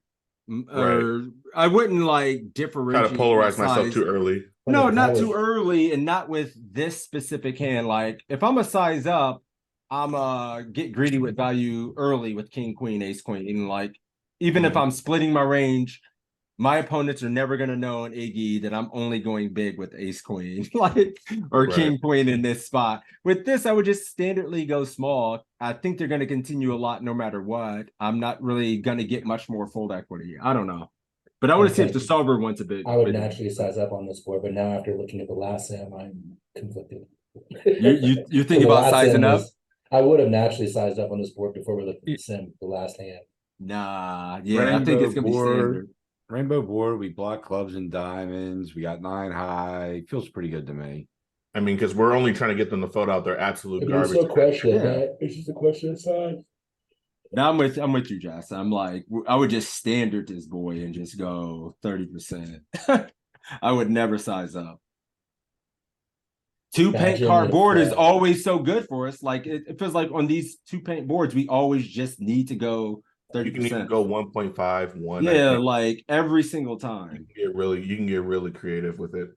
or I wouldn't like Try differentiate to polarize my myself size. too early. No, If I not was- too early, and not with this specific hand. Like if I'm a size up, I'm get greedy with value early with king, queen, ace, queen. And like even if I'm splitting my range, my opponents are never gonna know in Iggy that I'm only going big with ace, queen, like or king, queen in this spot. With this, I would just standardly go small. I think they're gonna continue a lot no matter what. I'm not really gonna get much more fold equity. I don't know. But I want to see if the solver wants a bit. I would naturally size up on this board, but now after looking at the last sim, I'm conflicted. You think The about last sizing sim up? I would have naturally sized up on this board before we looked at the sim, the last hand. Nah, yeah, I think it's gonna be standard. Rainbow board, we block clubs and diamonds. We got 9 high. Feels pretty good to me. I mean, because we're only trying to get them to fold out their absolute There's garbage. no question Yeah. that it's just a question of size. Now I'm with you, Josh. I'm like, I would just standard this boy and just go 30%. I would never size up. Two paint Imagine card if, board is always so good for us. Like it feels like on these 2 paint boards, we always just need to go You can even 30%. go 1.5, 1. I Yeah, think. like every single You time. can get really creative with it.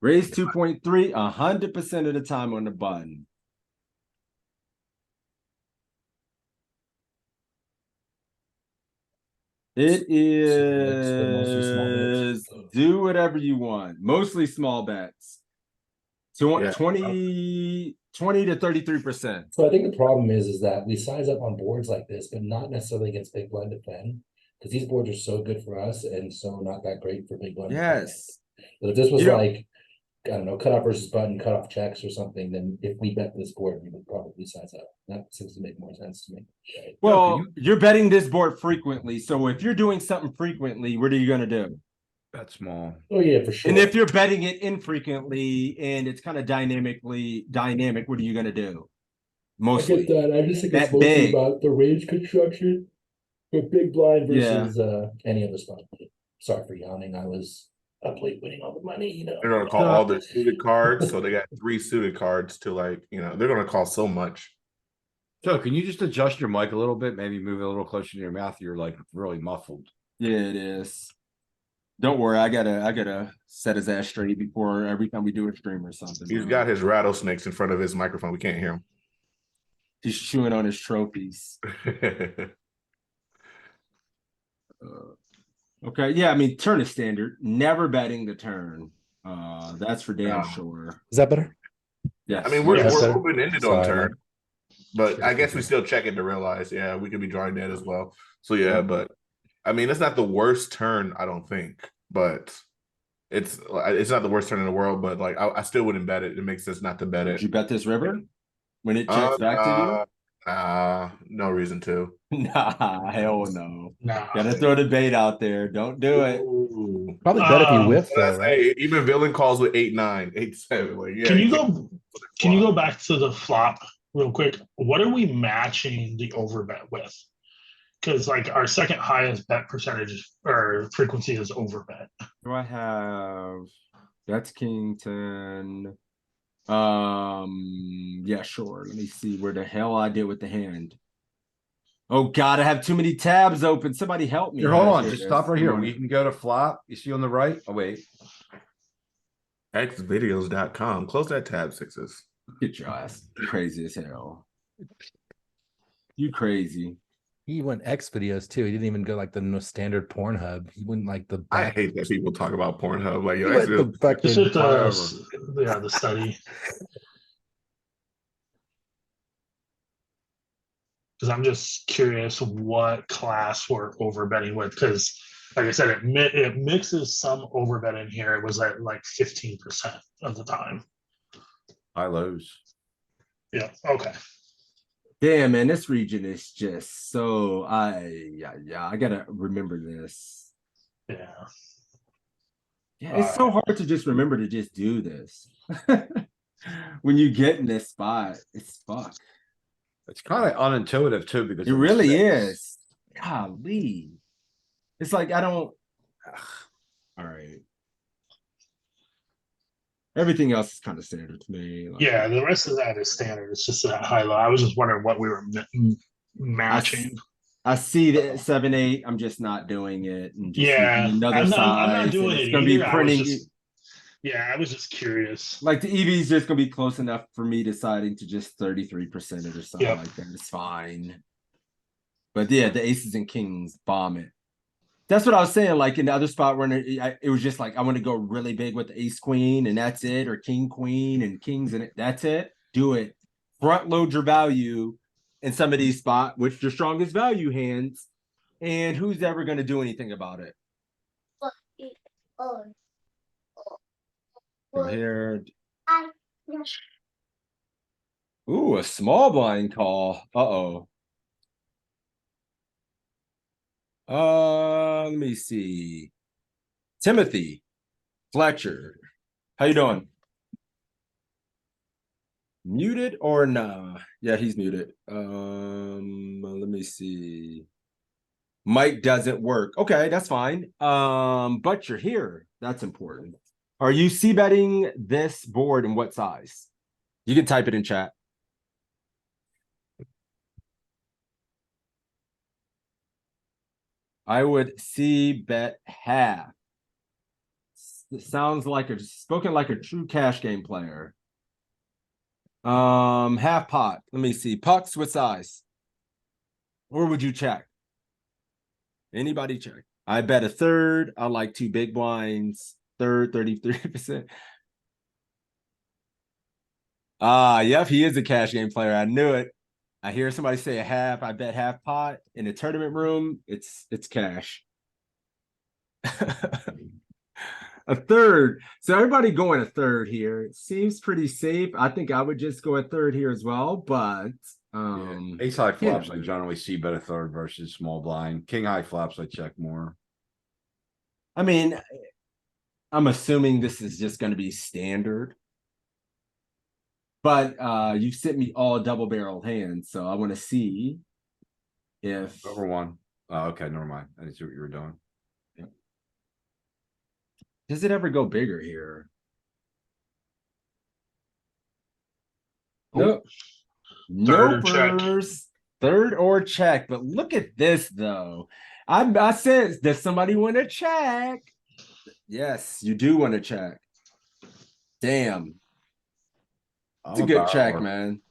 Raise 2.3 100% of the time on the button. It but mostly small is bets. do whatever you want. Mostly small bets. So Yeah. 20 to 33%. So I think the problem is that we size up on boards like this, but not necessarily against big blind defend. Because these boards are so good for us and so not that great for big blind. Yes. But if this was You know- like, I don't know, cutoff versus button, cutoff checks or something, then if we bet this board, we would probably size up. That seems to make more sense to me. Well, you're betting this board frequently. So if you're doing something frequently, what are you going to do? Bet small. Oh yeah, for sure. And if you're betting it infrequently and it's kind of dynamic, what are you going to do? Mostly. I get that. I just think it's Bet mostly big. about the range construction. But big blind Yeah. versus any other spot. Sorry for yawning. I was up late winning all the money, you know. They're gonna call all their suited cards, so they got 3 suited cards to like, they're gonna call so much. So can you just adjust your mic a little bit? Maybe move it a little closer to your mouth. You're like really muffled. Yeah, it is. Don't worry, I gotta set his ass straight before every time we do a stream or something. He's got his rattlesnakes in front of his microphone. We can't hear He's chewing on his trophies. him. Okay, yeah, I mean turn is standard. Never betting the turn. That's for damn No. sure. Is that better? Yes. I mean, we're Yes. open-ended on Sorry, turn, but I guess we Okay. still check it to realize, yeah, we could be drawing that as well. So yeah, but I mean, it's not the worst turn, I don't think, but it's not the worst turn in the world. But like, I still wouldn't bet it. It makes sense not to bet Did it. you bet this river when it checks back to No reason to. you? Nah, hell no. Nah. Gotta throw the bait out there. Don't do it. Ooh. Probably better if you whiff though, That's- right? hey, even villain calls with 8-9, 8-7. Like, yeah, Can you can't- go? Can you go back to the flop real quick? What are we matching the overbet with? Because like our second highest bet percentage or frequency is overbet. Do I have that's king 10? Yeah, sure. Let me see where the hell I did with the hand. Oh god, I have too many tabs open. Somebody help me. Here, hold on. Here Just it stop is. right here. Come on. We can go to flop. You see on the right? Oh, wait. xvideos.com. Close that tab, sixes. Get your ass. You crazy as hell. You crazy. He went X videos too. He didn't even go like the standard Pornhub. He went like the I back. hate that people talk about Pornhub. Like, He yo, went Xvideos- the fucking Just hit whatever. the study. Because I'm just curious what class we're overbetting with. Because, like I said, it mixes some overbet in here. It was at like 15% of the time. High lows. Yeah. Okay. Damn, man, this region is just so I gotta remember this. Yeah. Yeah, it's so hard to just remember to just do this. When you get in this spot, it's fuck. It's kind of unintuitive too because It of the really six. is. Golly. It's like I don't all right. Everything else is kind of standard to me. Like, Yeah. The rest of that is standard. It's just that high low. I was just wondering what we were matching. I see the 7-8. I'm just not doing it. And just Yeah, using another I'm size. not doing and it it's gonna be either. I was printing. just, yeah, I was just curious. Like the EV is just gonna be close enough for me deciding to just 33% it or something Yep. like that. It's fine. But yeah, the aces and kings bomb it. That's what I was saying. Like in the other spot where it was just like I want to go really big with the ace queen and that's it, or king queen and kings and that's it. Do it. Front load your value in some of these spots, which your strongest value hands, and who's ever going to do anything about it? Go here. Ooh, a small blind call. Uh-oh. Let me see. Timothy Fletcher. How you doing? Muted or nah? Yeah, he's muted. Let me see. Mic doesn't work. Okay, that's fine. But you're here. That's important. Are you c-betting this board and what size? You can type it in chat. I would c-bet half. It sounds like spoken like a true cash game player. Half pot. Let me see. Pucks, what size? Or would you check? Anybody check? I bet a third. I like 2 big blinds. Third, 33%. Yep, he is a cash game player. I knew it. I hear somebody say a half. I bet half pot in a tournament room. It's cash. A third. So everybody going a third here. It seems pretty safe. I think I would just go a third here as well, but Ace high flops, yeah. I generally see bet a third versus small blind. King high flops, I check more. I mean, I'm assuming this is just going to be standard. But you sent me all double-barreled hands, so I want to see if Over one. Oh, okay, never mind. I didn't see what you were doing. does it ever go bigger here? Nope. Third or check. Nopers. Third or check. But look at this though. I said, does somebody want to check? Yes, you do want to check. Damn. It's a good check, man.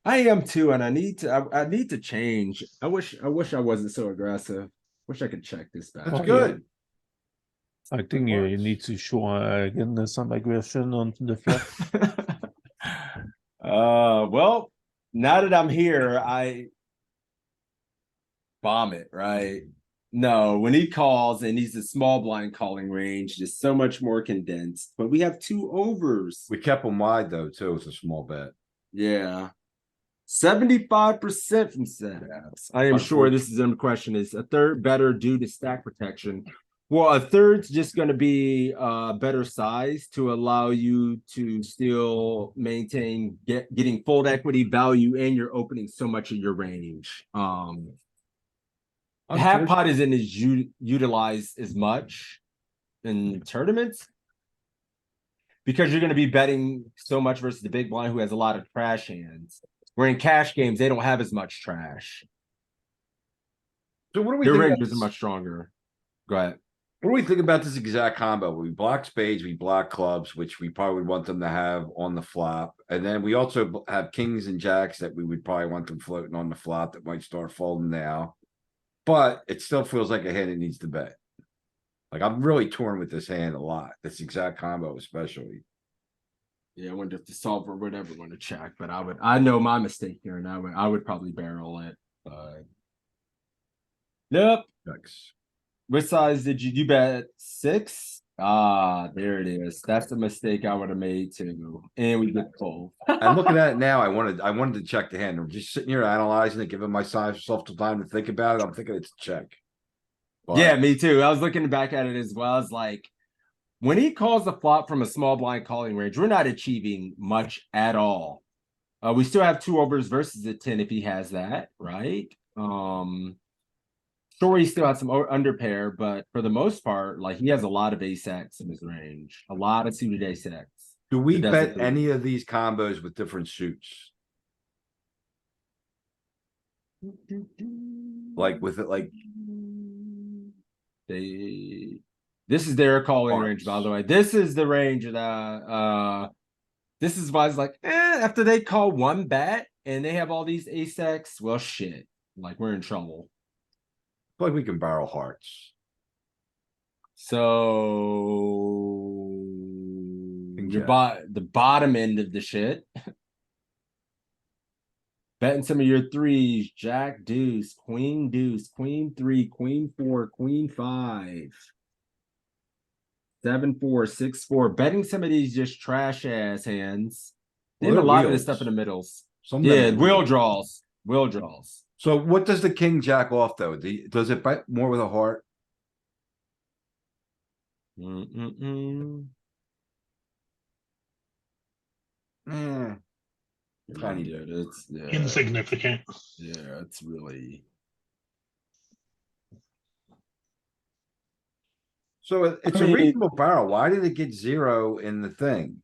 I am too, and I need to change. I wish I wasn't so aggressive. Wish I could check this back. That's good. I think you need to show again some aggression on the flop. Well, now that I'm here, I bomb it, right? No, when he calls and he's a small blind calling range, just so much more condensed. But we have 2 overs. We kept them wide though, too. It's a small bet. Yeah. 75% from setups. I am sure this is in question. Is a third better due to stack protection? Well, a third's just going to be better size to allow you to still maintain getting fold equity value, and you're opening so much of your range. Half pot isn't as utilized as much in tournaments because you're going to be betting so much versus the big blind who has a lot of trash hands. Where in cash games, they don't have as much trash. So what do we Their think? ranges are much stronger. Go ahead. What do we think about this exact combo? We block spades, we block clubs, which we probably want them to have on the flop. And then we also have kings and jacks that we would probably want them floating on the flop that might start folding now. But it still feels like a hand that needs to bet. Like I'm really torn with this hand a lot. This exact combo especially. Yeah, I wonder if the solver would ever want to check, but I know my mistake here, and I would probably barrel it. But nope. Checks. Which size did you bet? 6? Ah, there it is. That's the mistake I would have made too. And we get full. I'm looking at it now. I wanted to check the hand. I'm just sitting here analyzing it, giving myself some time to think about it. I'm thinking it's a check. But yeah, me too. I was looking back at it as well. As like when he calls the flop from a small blind calling range, we're not achieving much at all. We still have 2 overs versus a 10 if he has that, right? Sure, he still has some under pair, but for the most part, like he has a lot of ace-x in his range, a lot of suited ace-x. do we bet any of these combos with different suits? Like with it, like This is their calling Hearts. range, by the way. This is the range that this is why it's like, after they call one bet and they have all these ace X, well shit. Like we're in trouble. like we can barrel hearts. So Jack. the bottom end of the shit. Betting some of your threes, Jack deuce, Queen 3, Queen 4, Queen 5. 7-4, 6-4. Betting some of these just trash ass hands. They Well, have a they're lot of this wheels. stuff in the middles. Some of them Yeah, are wheel wheels. draws. Wheel draws. So what does the king jack off though? Does it bet more with a heart? Tiny Yeah, it's Insignificant. Yeah, it's really. So it's a reasonable barrel. Why did it get 0 in the thing?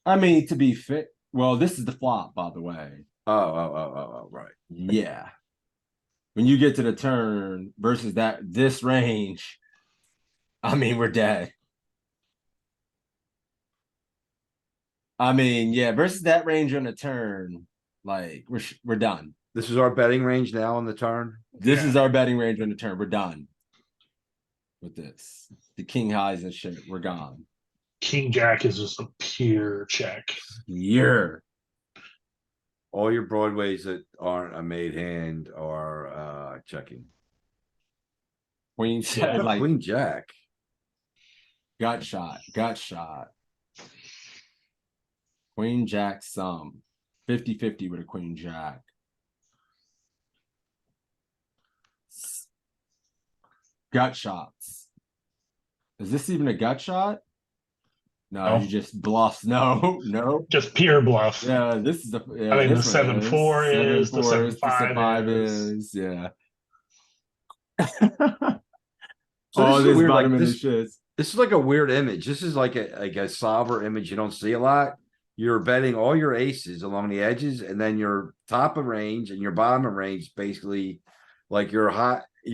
I mean, to be fit. Well, this is the flop, by the way. Oh, right. Yeah. When you get to the turn versus this range, I mean, we're dead. I mean, yeah, versus that range on the turn, like we're done. This is our betting range now on the turn. This is our betting range on the turn. We're done with this. The king highs and shit. We're gone. King Jack is just a pure check. You're All your broadways that aren't a made hand are checking. Queen Yeah. like Queen Jack. gut shot. Queen Jack some. 50-50 with a Queen Jack. Gut shots. Is this even a gut shot? No, No. you just bluffs. No. Just pure bluff. Yeah, this is the. Yeah, I mean, the this one 7-4 is, the 7-4 7-5 is. Yeah. So Oh, this is this weird, bottom like of the this, shit. this is like a weird image. This is like a solver image you don't see a lot. You're betting all your aces along the edges, and then your top of range and your bottom of range, basically, like you're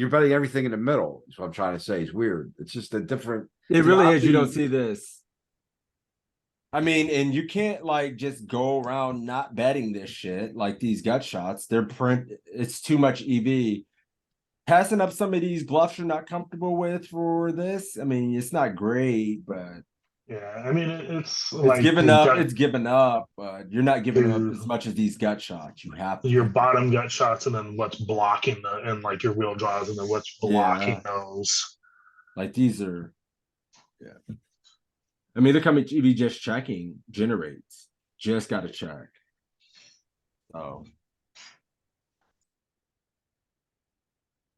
betting everything in the middle. Is what I'm trying to say. It's weird. It's just a different. It really is. You don't oddly- see this. I mean, and you can't like just go around not betting this shit like these gut shots. It's too much EV. Passing up some of these bluffs you're not comfortable with for this. I mean, it's not great, but Yeah, I mean, it's it's like given the up. gut- It's given up, but you're not giving up Your- as much as these gut shots. You have to your bottom gut shots, and then what's blocking and like your wheel draws, and then what's blocking those. like these are. Yeah. I mean, look how much EV just checking generates. Just got to check. Oh.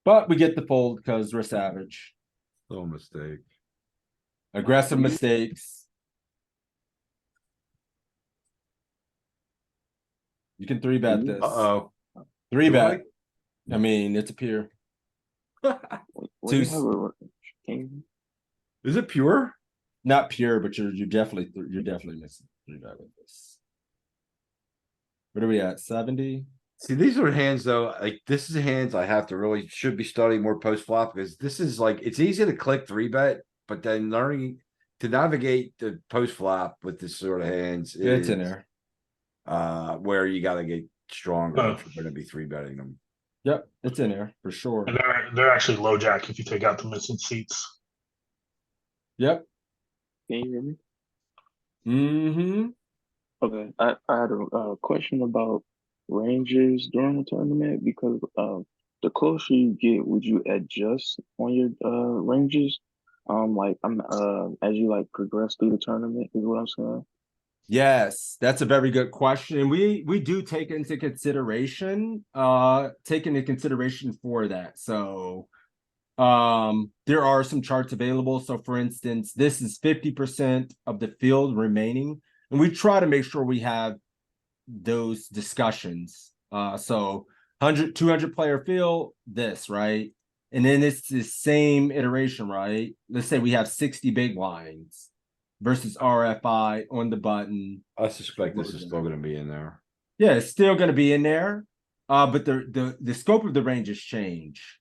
But we get the fold because we're savage. Little mistake. Aggressive mistakes. You can 3-bet this. Uh-oh. 3-bet. I mean, it's a pure. Is it pure? Not pure, but you're definitely missing 3-bet with this. What are we at? 70? See, these are hands though, like this is hands I have to should be studying more post flop because this is like, it's easy to click 3-bet, but then learning to navigate the post flop with this sort of hands. It's in is, there. Where you got to get stronger Oh. if you're going to be 3-betting them. Yep, it's in there for sure. And they're actually low jack if you take out the missing seats. Yep. Can you hear me? Mm-hmm. Okay, I had a question about ranges during the tournament because the closer you get, would you adjust on your ranges? Like as you like progress through the tournament is what I'm saying. Yes, that's a very good question. We do take into consideration for that. So there are some charts available. So for instance, this is 50% of the field remaining, and we try to make sure we have those discussions. So 100, 200 player field, this, right? And then it's the same iteration, right? Let's say we have 60 big blinds versus RFI on the button. I suspect this is still going to be in there. Yeah, it's still going to be in there. But the scope of the ranges change.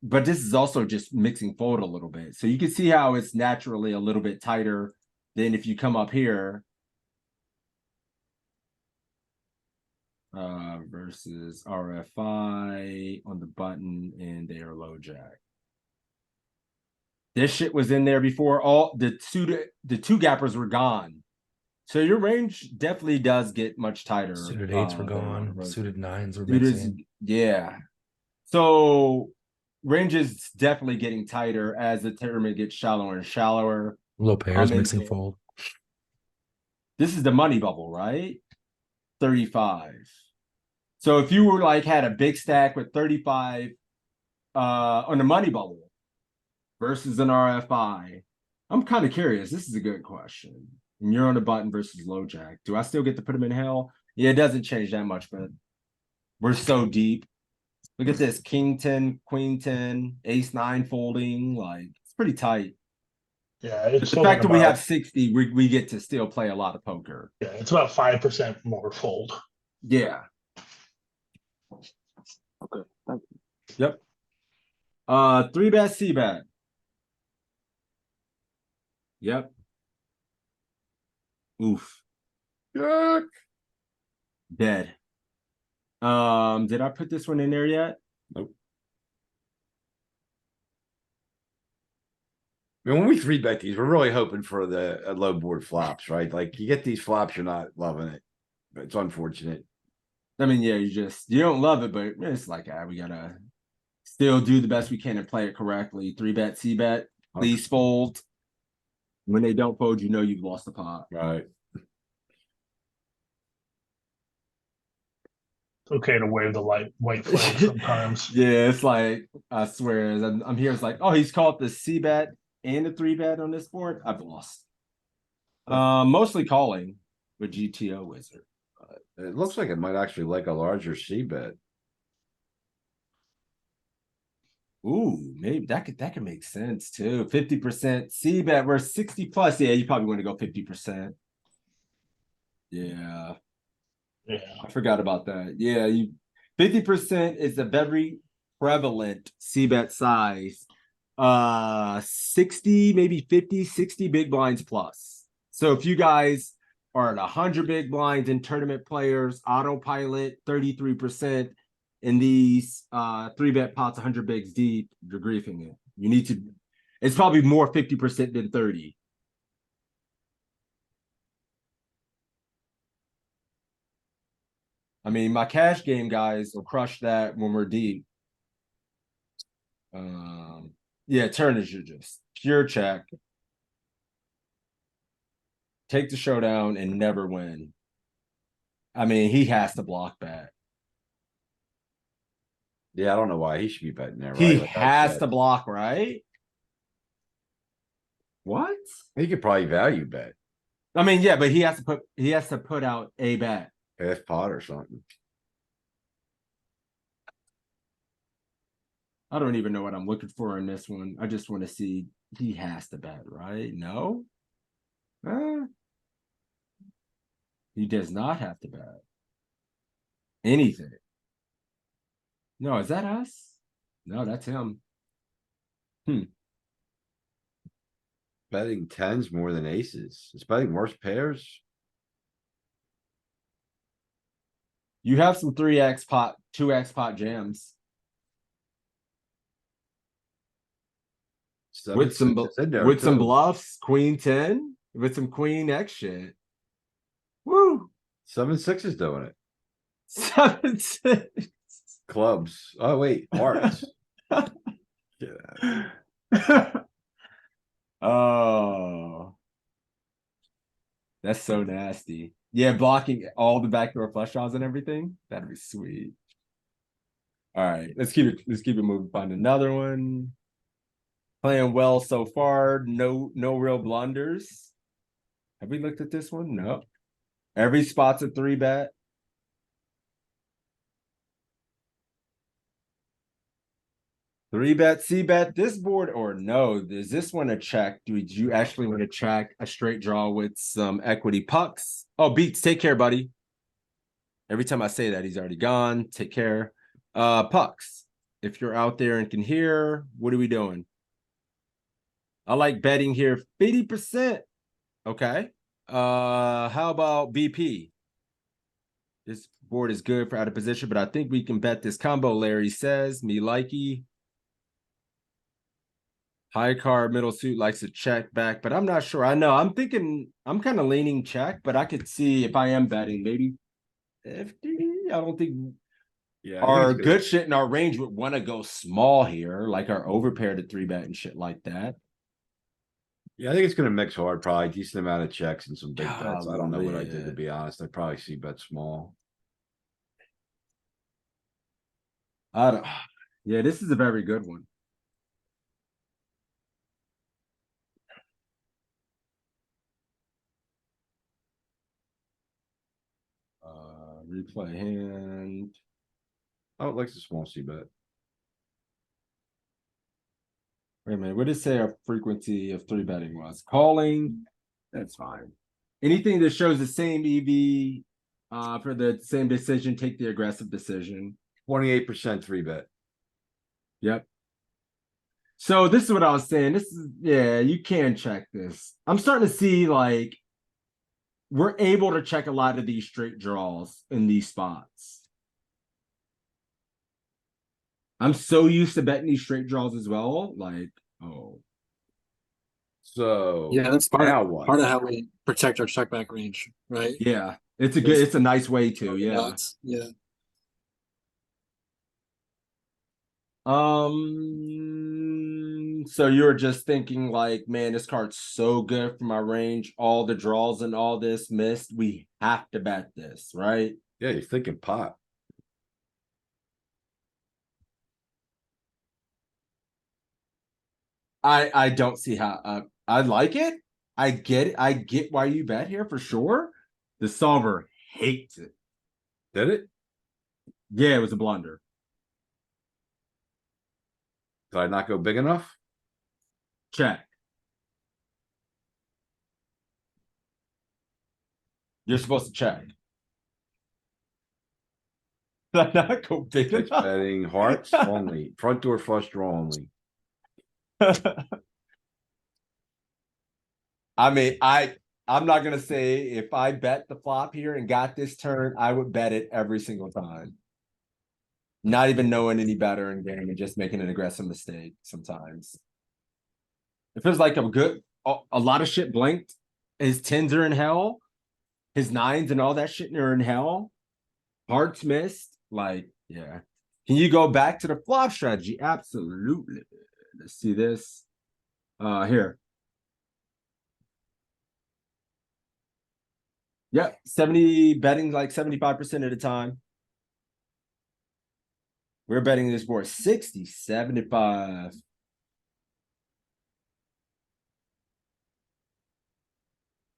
But this is also just mixing fold a little bit. So you can see how it's naturally a little bit tighter than if you come up here. Versus RFI on the button and they are low jack. This shit was in there before all the two gappers were gone. So your range definitely does get much tighter. Suited eights were gone. Suited nines were mixing. Yeah. So range is definitely getting tighter as the tournament gets shallower and shallower. Low pairs mixing fold. This is the money bubble, right? 35. So if you were like had a big stack with 35 on the money bubble versus an RFI, I'm kind of curious. This is a good question. And you're on a button versus low jack. Do I still get to put him in hell? Yeah, it doesn't change that much, but we're so deep. Look at this. King 10, Queen 10, Ace 9 folding. Like, it's pretty tight. Yeah, it's the fact that we have 60, we get to still play a lot of poker. Yeah, it's about 5% more fold. Yeah. Okay, thank you. Yep. 3-bet, C-bet. Yep. Oof. Yuck. Dead. Did I put this one in there yet? Nope. I mean, when we 3-bet these, we're really hoping for the low board flops, right? Like you get these flops, you're not loving it. But it's unfortunate. I mean, yeah, you don't love it, but it's like, we gotta still do the best we can and play it correctly. 3-bet, C-bet, please fold. When they don't fold, you know you've lost the pot. Right. It's okay to wave the white flag sometimes. Yeah, it's like, I swear, as I'm here, it's like, oh, he's called the C-bet and the 3-bet on this board. I've lost. Mostly calling with GTO Wizard. It looks like it might actually like a larger C-bet. Ooh, maybe that could make sense too. 50% C-bet versus 60 plus. Yeah, you probably want to go 50%. Yeah. Yeah. I forgot about that. Yeah, 50% is a very prevalent C-bet size. 60, maybe 50, 60 big blinds plus. So if you guys are at 100 big blinds in tournament players, autopilot 33%, in these 3-bet pots 100 bigs deep, you're griefing it. You need to, it's probably more 50% than 30. I mean, my cash game guys will crush that when we're deep. Yeah, turn is your just pure check. Take the showdown and never win. I mean, he has to block bet. Yeah, I don't know why he should be betting there. Right? He Like has to block, right? What? He could probably value bet. I mean, yeah, but he has to put out a bet. Half pot or something. I don't even know what I'm looking for in this one. I just want to see he has to bet, right? No. He does not have to bet anything. No, is that us? No, that's him. Betting tens more than aces. It's betting worse pairs. You have some 3x pot, 2x pot jams. With some bluffs, Queen 10, with some Queen X shit. Woo! 7-6 is doing it. 7-6. Clubs. Oh wait, hearts. Yeah. Oh, that's so nasty. Yeah, blocking all the backdoor flush draws and everything. That'd be sweet. All right, let's keep it moving. Find another one. Playing well so far. No real blunders. Have we looked at this one? No. Every spot's a 3-bet. Three-bet, C-bet this board, or no? Is this one a check? Did you actually want to check a straight draw with some equity pucks? Oh, Beats, take care, buddy. Every time I say that, he's already gone. Take care. Pucks. If you're out there and can hear, what are we doing? I like betting here 50%. Okay. How about BP? This board is good for out of position, but I think we can bet this combo, Larry says. Me likey. High card, middle suit likes to check back, but I'm not sure. I know. I'm thinking I'm kind of leaning check, but I could see if I am betting, maybe 50. I don't think Yeah, our good shit in our range would want to go small here, like our overpair to 3-bet and shit like that. Yeah, I think it's gonna mix hard, probably decent amount of checks and some big bets. I don't know what I did, to Golly. be honest. I probably see bet small. I don't. Yeah, this is a very good one. Replay hand. Oh, it likes the small C bet. Wait a minute. What did it say our frequency of 3-betting was? Calling. That's fine. Anything that shows the same EV for the same decision, take the aggressive decision. 28% 3-bet. Yep. So this is what I was saying. This is, yeah, you can check this. I'm starting to see like we're able to check a lot of these straight draws in these spots. I'm so used to betting these straight draws as well. Like, oh. So Yeah, that's part now of what? how we protect our check back range, right? Yeah, it's a nice way to, yeah. Yeah. So you're just thinking like, man, this card's so good for my range. All the draws and all this missed. We have to bet this, right? Yeah, you're thinking pot. I don't see how I like it. I get it. I get why you bet here for sure. The solver hates it. Did it? Yeah, it was a blunder. Did I not go big enough? Check. You're supposed to check. Did I not go big Six enough? betting hearts only. Front door flush draw only. I mean, I'm not gonna say if I bet the flop here and got this turn, I would bet it every single time. Not even knowing any better in game and just making an aggressive mistake sometimes. It feels like a lot of shit blinked. His 10s are in hell. His 9s and all that shit are in hell. Hearts missed. Like, yeah. Can you go back to the flop strategy? Absolutely. Let's see this. Here. Yep, 70 betting like 75% of the time. We're betting this board 60, 75.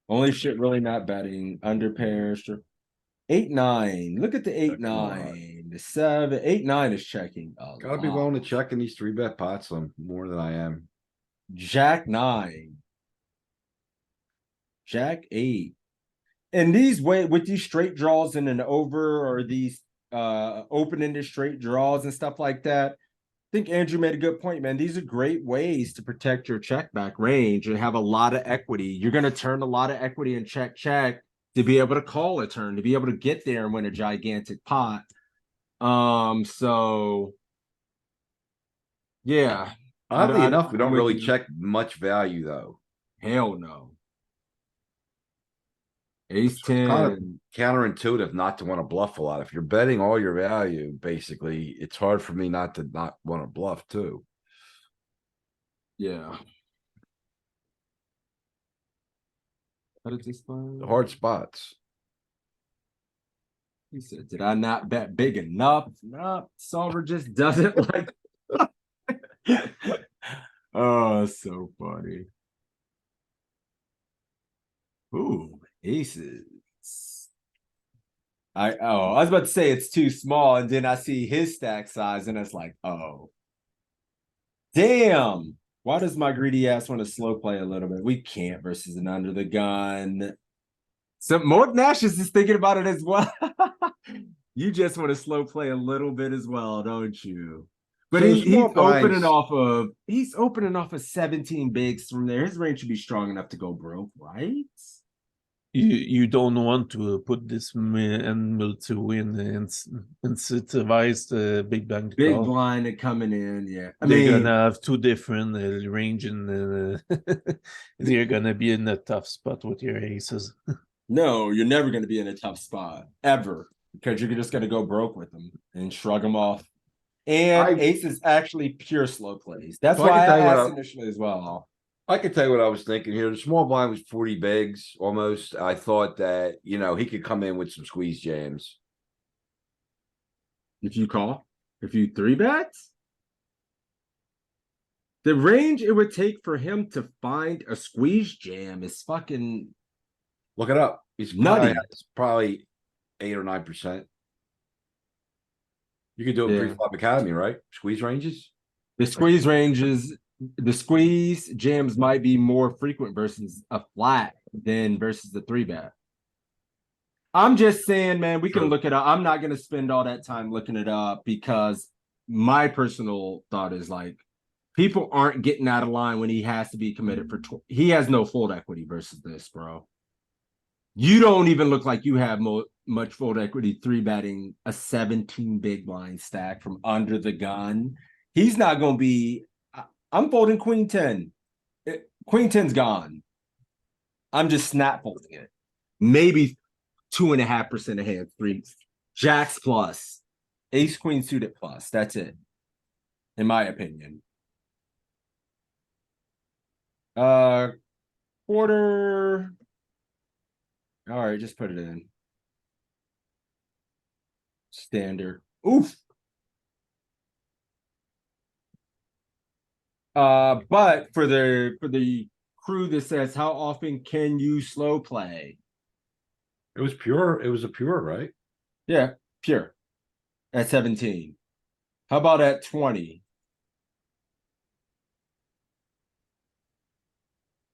Only shit really not betting. Under pairs. 8-9. Look at the 8-9. The 7. 8-9 is checking. Gotta be willing to check in these 3-bet pots some more than I am. Jack 9. Jack 8. And these with these straight draws in an over or these open-ended straight draws and stuff like that. I think Andrew made a good point, man. These are great ways to protect your check back range and have a lot of equity. You're going to turn a lot of equity in check to be able to call a turn, to be able to get there and win a gigantic pot. So yeah. Oddly enough, we don't really check much value though. Hell no. Ace 10. Kind of counterintuitive not to want to bluff a lot. If you're betting all your value, basically, it's hard for me not to not want to bluff too. Yeah. How did this go? The hard spots. He said, did I not bet big enough? No, solver just doesn't like. Oh, so funny. Ooh, aces. I was about to say it's too small, and then I see his stack size, and it's like, oh. Damn. Why does my greedy ass want to slow play a little bit? We can't versus an under the gun. So Mort Nash is just thinking about it as well. You just want to slow play a little bit as well, don't you? But So the he's small blinds- opening off of 17 bigs from there. His range should be strong enough to go broke, right? You don't want to put this animal to win and incentivize the big blind to Big call. blind and coming in, yeah. I They're mean, gonna have two different range, and they're gonna be in a tough spot with your aces. no, you're never going to be in a tough spot ever because you're just going to go broke with them and shrug them off. And ace is actually pure slow plays. That's So I why can I tell you what asked I- initially as well. I can tell you what I was thinking here. The small blind was 40 bigs almost. I thought that, you know, he could come in with some squeeze jams. If you call, if you three bets, the range it would take for him to find a squeeze jam is fucking Look it up. He's nutty. probably 8 or 9%. You could do it Yeah. pre-flop academy, right? Squeeze ranges. The squeeze ranges, the squeeze jams might be more frequent versus a flat than versus the three bet. I'm just saying, man, we can look it up. I'm not going to spend all that time looking it up because my personal thought is like people aren't getting out of line when he has to be committed for he has no fold equity versus this, bro. You don't even look like you have much fold equity three betting a 17 big blind stack from under the gun. He's not going to be. I'm folding queen 10. Queen 10's gone. I'm just snap folding it. Maybe 2.5% of hands, three. Jacks plus. Ace queen suited plus. That's it. In my opinion. Quarter. All right, just put it in. Standard. Oof. But for the crew that says how often can you slow play? It was pure. It was a pure, right? Yeah, pure. At 17. How about at 20?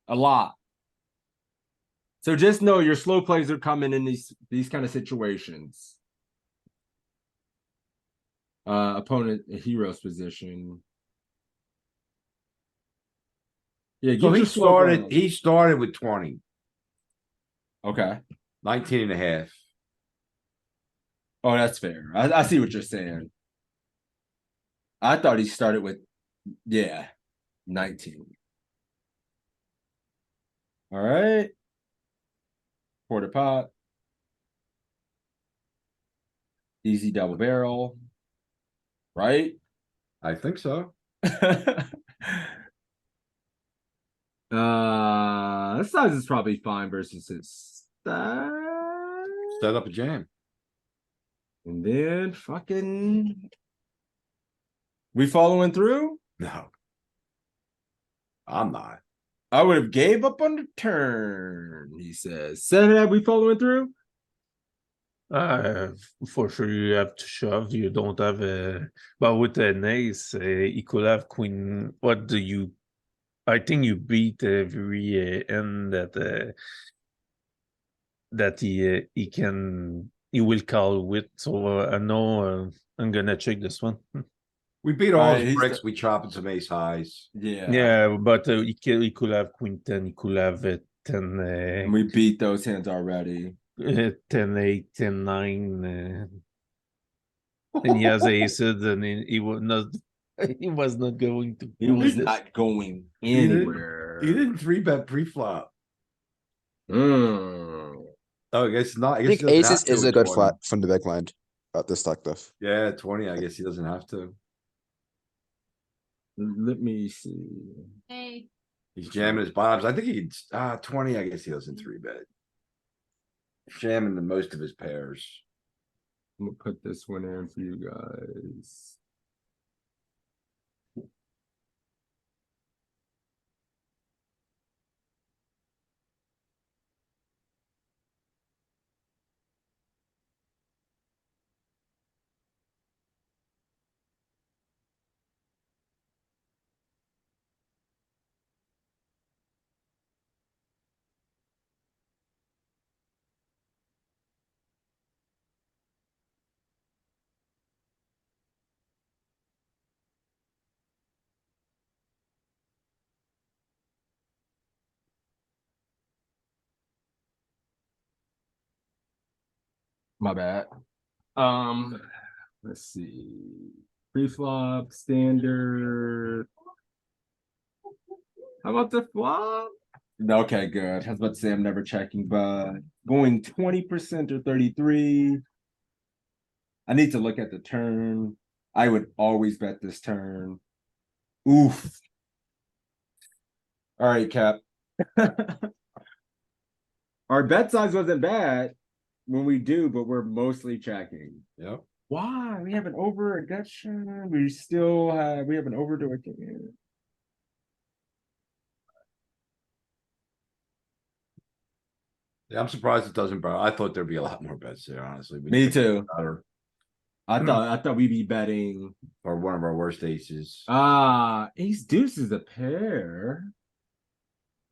A lot. So just know your slow plays are coming in these kind of situations. Opponent a hero's position. Yeah, So get your slow started. blind. He started with 20. Okay. 19 and a half. Oh, that's fair. I see what you're saying. I thought he started with, yeah, 19. All right. Quarter pot. Easy double barrel. Right? I think so. This size is probably fine versus his Set up a jam. and then fucking we following through? No. I'm not. I would have gave up on the turn, he says. Said that we following through? For sure, you have to shove. You don't have a. But with an ace, he could have queen. What do you? I think you beat every end that he can he will call with. So I know I'm gonna check this one. We beat all his he's bricks. We chopping some ace highs. Yeah. Yeah, but he could have queen 10. He could have 10. And we beat those hands already. 10 8, 10 9. And he has aces, and he was not. He was not going to. He was not going anywhere. He didn't 3-bet pre-flop. Mm. Oh, I guess not. I I guess think he doesn't aces have to is a with good 20. flat from the big blind at this stack stuff. Yeah, 20. I guess he doesn't have to. Let me see. Hey. He's jamming his bottoms. I think he can 20. I guess he doesn't 3-bet. Jamming the most of his pairs. I'm gonna put this one in for you guys. My bad. Let's see. Pre-flop, standard. How about the flop? Okay, good. I was about to say I'm never checking, but going 20% or 33. I need to look at the turn. I would always bet this turn. Oof. All right, Cap. Our bet size wasn't bad when we do, but we're mostly checking. Yep. Why? We have an over a gut shot. We still have an over to a king. Yeah, I'm surprised it doesn't, bro. I thought there'd be a lot more bets there, honestly. We Me picked too. better I thought we'd be betting. or one of our worst aces. Ace deuce is a pair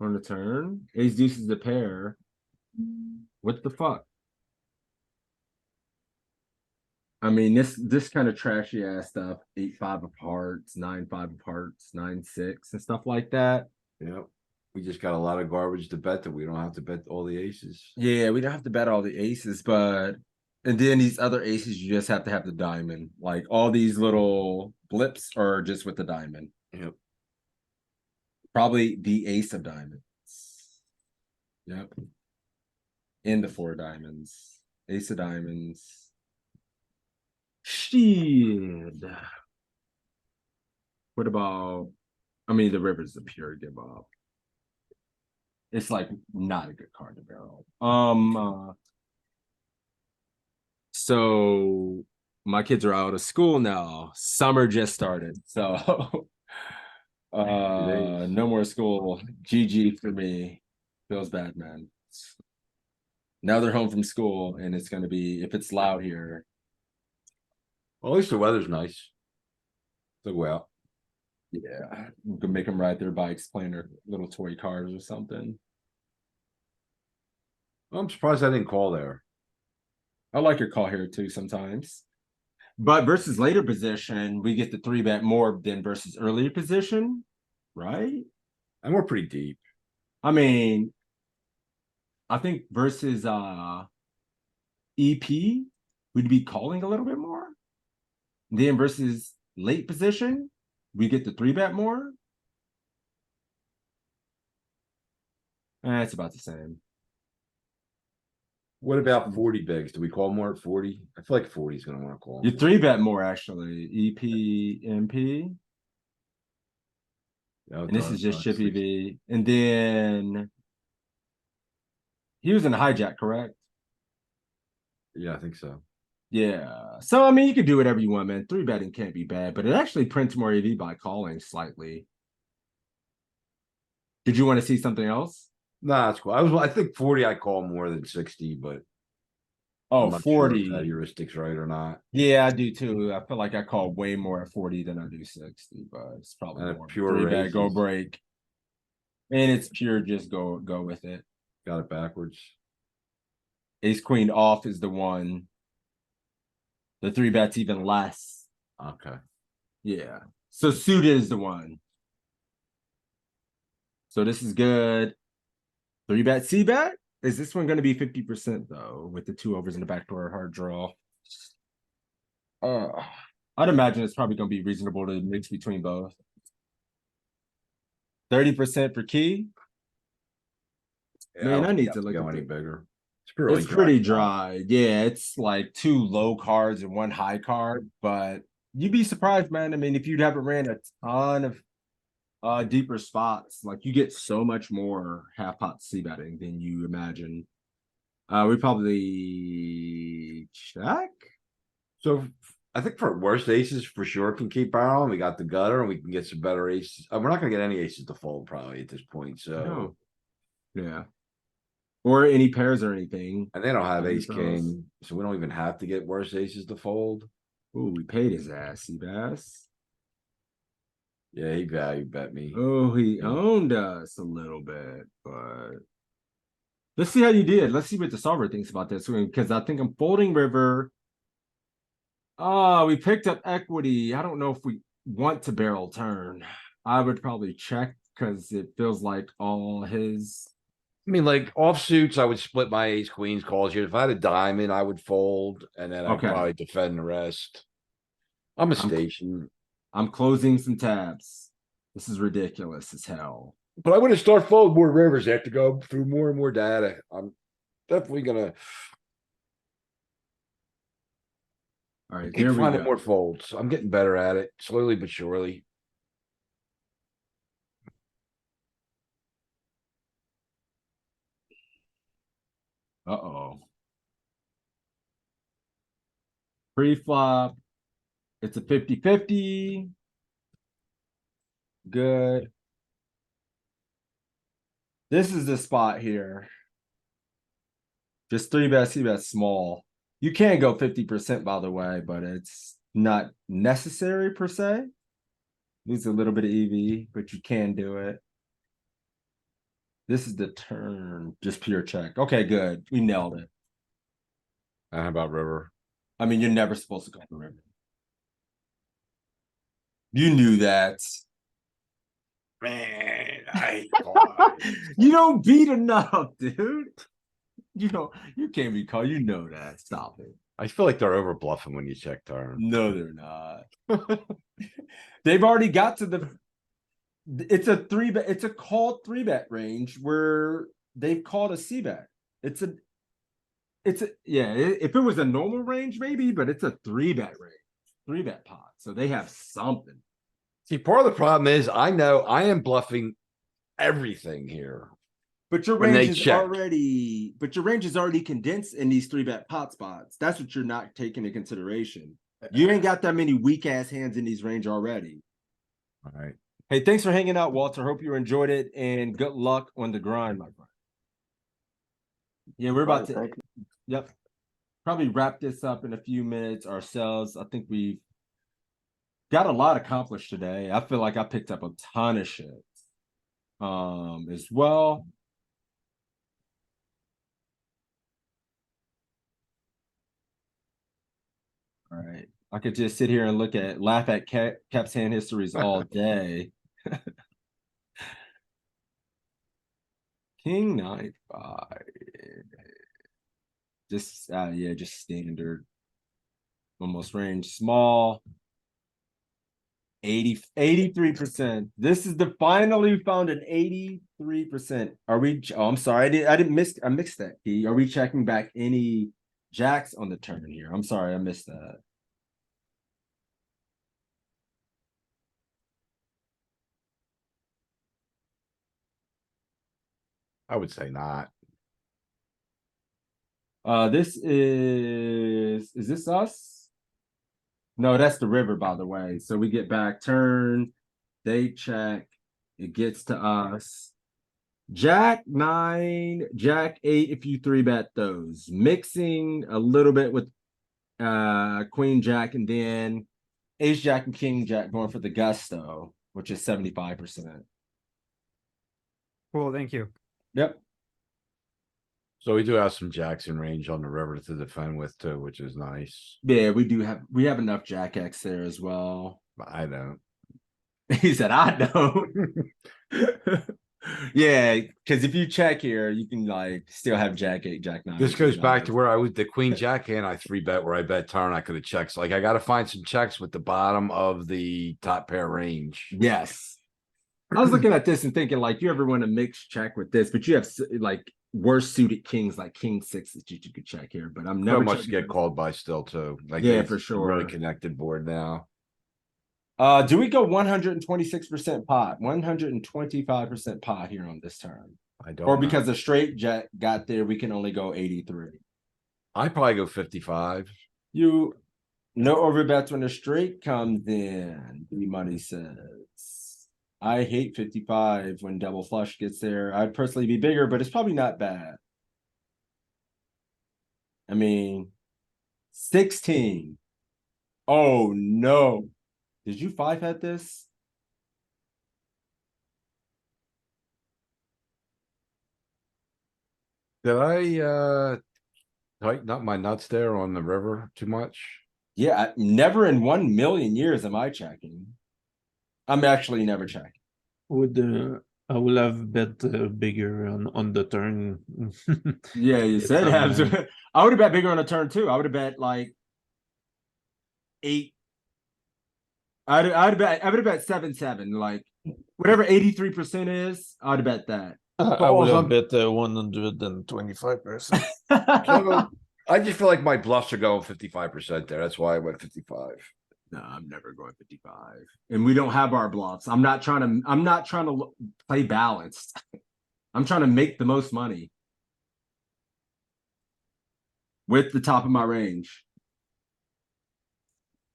on the turn. Ace deuce is a pair. What the fuck? I mean, this kind of trashy ass stuff, 8-5 of hearts, 9-5 of hearts, 9-6 and stuff like that. Yep. We just got a lot of garbage to bet that we don't have to bet all the aces. Yeah, we don't have to bet all the aces, but and then these other aces, you just have to have the diamond. Like all these little blips are just with the diamond. Yep. Probably the ace of diamonds. Yep. And the 4 diamonds. Ace of diamonds. Shit. What about, I mean, the river's a pure give up. It's like not a good card to barrel. So my kids are out of school now. Summer just started. So no more school. GG for me. Feels bad, man. Now they're home from school and it's gonna be, if it's loud here. Well, at least the weather's nice. So well. Yeah, we can make them ride their bikes, playing their little toy cars or something. I'm surprised I didn't call there. I like your call here too sometimes. But versus later position, we get the 3-bet more than versus earlier position, right? And we're pretty deep. I mean, I think versus EP, we'd be calling a little bit more. Then versus late position, we get the 3-bet more. It's about the same. What about 40 bigs? Do we call more at 40? I feel like 40 is going to want to call. You 3-bet more actually. EP, MP. Yeah, And this is just Chippy V. And then he was in the hijack, correct? Yeah, I think so. Yeah. So I mean, you can do whatever you want, man. 3-betting can't be bad, but it actually prints more EV by calling slightly. Did you want to see something else? Nah, that's cool. I think 40 I call more than 60, but Oh, I'm not 40. sure if that heuristic's right or not. Yeah, I do too. I feel like I call way more at 40 than I do 60, but it's probably And more. pure 3-bet, go aces. break. And it's pure, just go with it. Got it backwards. Ace queen off is the one. The 3-bet's even less. Okay. Yeah. So suited is the one. So this is good. 3-bet, C-bet? Is this one going to be 50% though, with the 2 overs in the backdoor hard draw? I'd imagine it's probably going to be reasonable to mix between both. 30% for key. Yeah, Man, I don't need think to look go at any the, bigger. it's pretty dry. Yeah, it's like 2 low cards and 1 high card, but you'd be surprised, man. I mean, if you'd haven't ran a ton of deeper spots, like you get so much more half pot C betting than you imagine. We probably check. So I think for worst aces for sure can keep barreling. We got the gutter and we can get some better aces. We're not gonna get any aces to fold probably at this point. So No. Yeah. Or any pairs or anything. and they don't have ace Those. king, so we don't even have to get worse aces to fold. Ooh, we paid his ass, Seabass. Yeah, he value bet me. Oh, he owned us a little bit, but let's see how you did. Let's see what the solver thinks about this one, because I think I'm folding river. We picked up equity. I don't know if we want to barrel turn. I would probably check because it feels like all his I mean, like offsuits, I would split my ace queens calls here. If I had a diamond, I would fold and then I'd Okay. probably defend the rest. I'm a I'm- station, I'm closing some tabs. This is ridiculous as hell. but I want to start folding more rivers. I have to go through more and more data. I'm definitely gonna All right, keep here we finding go. more folds. I'm getting better at it, slowly but surely. Uh-oh. Pre-flop. It's a 50-50. Good. This is the spot here. Just 3-bet, C-bet small. You can go 50%, by the way, but it's not necessary per se. Needs a little bit of EV, but you can do it. This is the turn. Just pure check. Okay, good. We nailed it. How about river? I mean, you're never supposed to go the river. You knew that. Man, You don't beat enough, dude. You can't be called. You know that. Stop it. I feel like they're over bluffing when you check turn. No, they're not. They've already got to the. It's a 3-bet. It's a called 3-bet range where they've called a C-bet. It's a. Yeah. If it was a normal range, maybe, but it's a 3-bet range, 3-bet pot. So they have something. See, part of the problem is I know I am bluffing everything here. But your When they range is check. already condensed in these 3-bet pot spots. That's what you're not taking into consideration. You ain't got that many weak ass hands in these range already. All right. Hey, thanks for hanging out, Walter. Hope you enjoyed it, and good luck on the grind, my friend. Yeah, we're about to. Yep. Probably wrap this up in a few minutes ourselves. I think we've got a lot accomplished today. I feel like I picked up a ton of shit. As well. All right. I could just sit here and laugh at Cap's hand histories all day. King 9-5. Just yeah, just standard. Almost range small. 83%. This is the finally found an 83%. Are we I'm sorry, I mixed that key. Are we checking back any jacks on the turn here? I'm sorry, I missed that. I would say not. This is this us? No, that's the river, by the way. So we get back turn, they check, it gets to us. Jack 9, Jack 8, if you 3-bet those. Mixing a little bit with Queen Jack, and then Ace Jack and King Jack going for the gusto, which is 75%. Cool, thank you. Yep. So we do have some jacks in range on the river to defend with too, which is nice. Yeah, we have enough Jack X there as well. I don't. He said, I don't. Yeah, because if you check here, you can like still have Jack 8, Jack 9. This goes back to where I was the Queen Jack hand. I 3-bet where I bet turn. I could have checked. So like I got to find some checks with the bottom of the top pair range. Yes. I was looking at this and thinking like you ever want to mix check with this, but you have like worse suited kings like King 6 that you could check here. But I'm never So much to checking get called by still too. Like yeah, it's for sure. Really connected board now. Do we go 126% pot, 125% pot here on this turn? I don't Or know. because the straight jack got there, we can only go 83. I probably go 55. You no overbets when the straight comes in, the money says. I hate 55 when double flush gets there. I'd personally be bigger, but it's probably not bad. I mean, 16. Oh no. Did you 5-bet this? Did I tighten up my nuts there on the river too much? Yeah, never in 1 million years am I checking. I'm actually never checking. Would I will have bet bigger on the turn. Yeah, you Get said some, have. I would have bet bigger on a turn too. I would have bet like 8. I would have bet 7-7. Like whatever 83% is, I'd have bet that. I would have bet 125%. I just feel like my bluffs are going 55% there. That's why I went 55. No, I'm never going 55. And we don't have our bluffs. I'm not trying to play balanced. I'm trying to make the most money with the top of my range.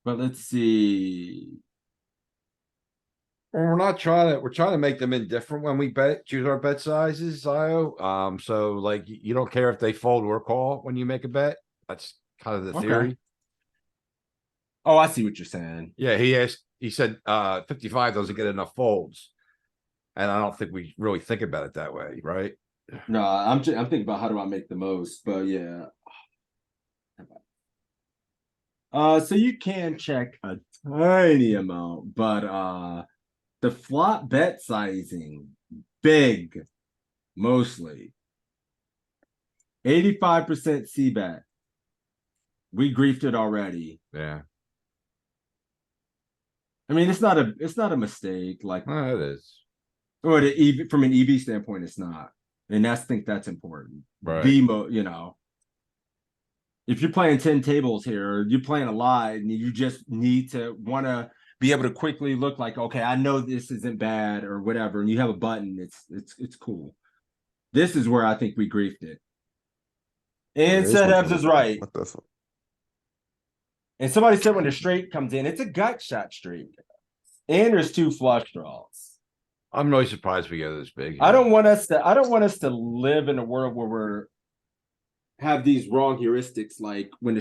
But let's see. Well, we're trying to make them indifferent when we choose our bet sizes, Zio. So like you don't care if they fold or call when you make a bet. That's kind of the theory. Oh, I see what you're saying. Yeah, he said 55 doesn't get enough folds. And I don't think we really think about it that way, right? No, I'm thinking about how do I make the most, but yeah. So you can check a tiny amount, but the flop bet sizing big, mostly 85% C bet. We griefed it already. Yeah. I mean, it's not a mistake. Like it is. Or from an EV standpoint, it's not, and I think that's important. Right. You know, if you're playing 10 tables here, you're playing a lot, and you just need to want to be able to quickly look like, okay, I know this isn't bad or whatever, and you have a button. It's cool. This is where I think we griefed it. And said Ebbs is right. What the fuck? And somebody said when the straight comes in, it's a gut shot straight, and there's 2 flush draws. I'm really surprised we go this big. I don't want us to live in a world where we're have these wrong heuristics. Like when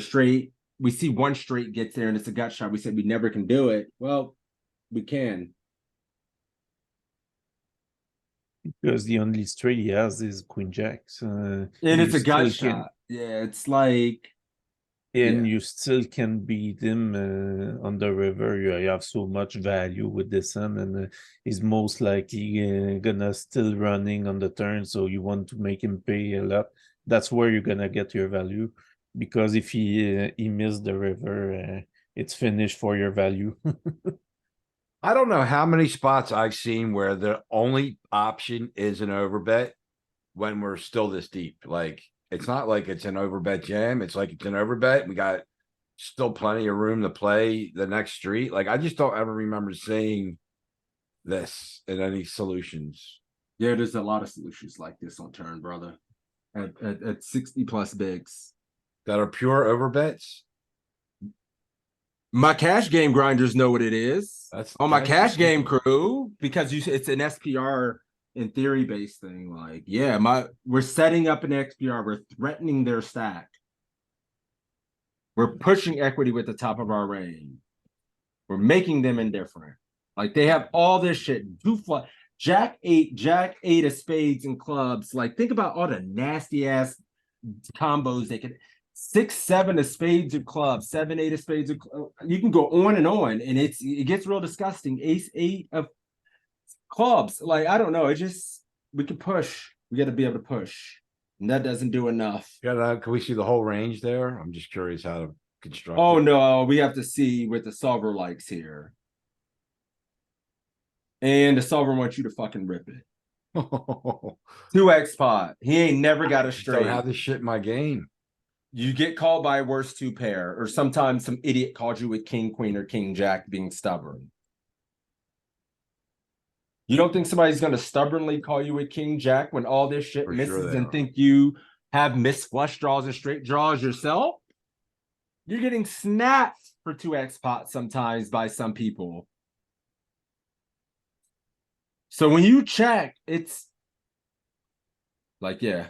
we see one straight gets there and it's a gut shot, we said we never can do it. Well, we can. Because the only straight he has is Queen Jacks. And it's a gut shot. Yeah, it's like. And you still can beat him on the river. You have so much value with this hand, and he's most likely gonna still running on the turn. So you want to make him pay a lot. That's where you're gonna get your value, because if he missed the river, it's finished for your value. I don't know how many spots I've seen where the only option is an overbet when we're still this deep. Like it's not like it's an overbet jam. It's like it's an overbet. We got still plenty of room to play the next street. Like I just don't ever remember seeing this in any solutions. Yeah, there's a lot of solutions like this on turn, brother. At 60 plus bigs that are pure overbets. My cash game grinders know what it is. That's on my cash game crew, because it's an SPR in theory based thing. Like, yeah, we're setting up an XPR, we're threatening their stack. We're pushing equity with the top of our range. We're making them indifferent. Like they have all this shit. Jack 8 of spades and clubs. Like, think about all the nasty ass combos they could. 6, 7 of spades of clubs, 7, 8 of spades of you can go on, and it gets real disgusting. Ace 8 of clubs. Like, I don't know. We can push. We got to be able to push. And that doesn't do enough. Can we see the whole range there? I'm just curious how to construct it. No, we have to see what the solver likes here. And the solver wants you to fucking rip it. 2x pot. He ain't never got a straight. I don't have this shit in my game. You get called by a worse 2 pair, or sometimes some idiot called you with king, queen, or king, jack being stubborn. You don't think somebody's going to stubbornly call you with king, jack when all this shit misses and think you have missed flush draws and straight draws yourself? You're getting snapped for 2x pot sometimes by some people. So when you check, it's like, yeah.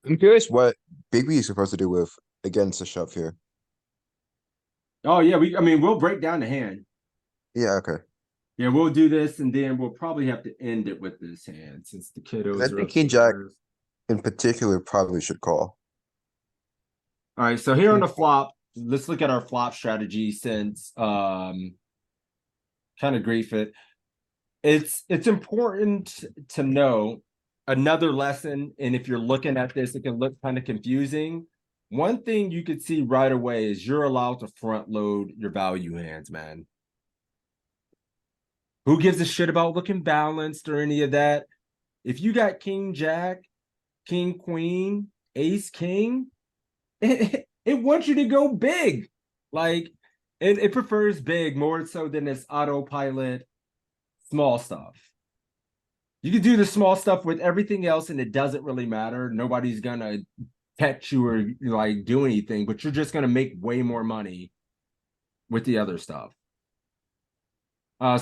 I'm curious what Big B is supposed to do with against a shove here. Oh yeah, we'll break down the hand. Yeah, okay. Yeah, we'll do this, and then we'll probably have to end it with this hand since the kiddos. I think King Jack in particular probably should call. All right, so here on the flop, let's look at our flop strategy since kind of grief it. It's important to know another lesson, and if you're looking at this, it can look kind of confusing. One thing you could see right away is you're allowed to front load your value hands, man. Who gives a shit about looking balanced or any of that? If you got king jack, king queen, ace king, it wants you to go big. Like it prefers big more so than this autopilot small stuff. You can do the small stuff with everything else and it doesn't really matter. Nobody's gonna catch you or like do anything, but you're just gonna make way more money with the other stuff.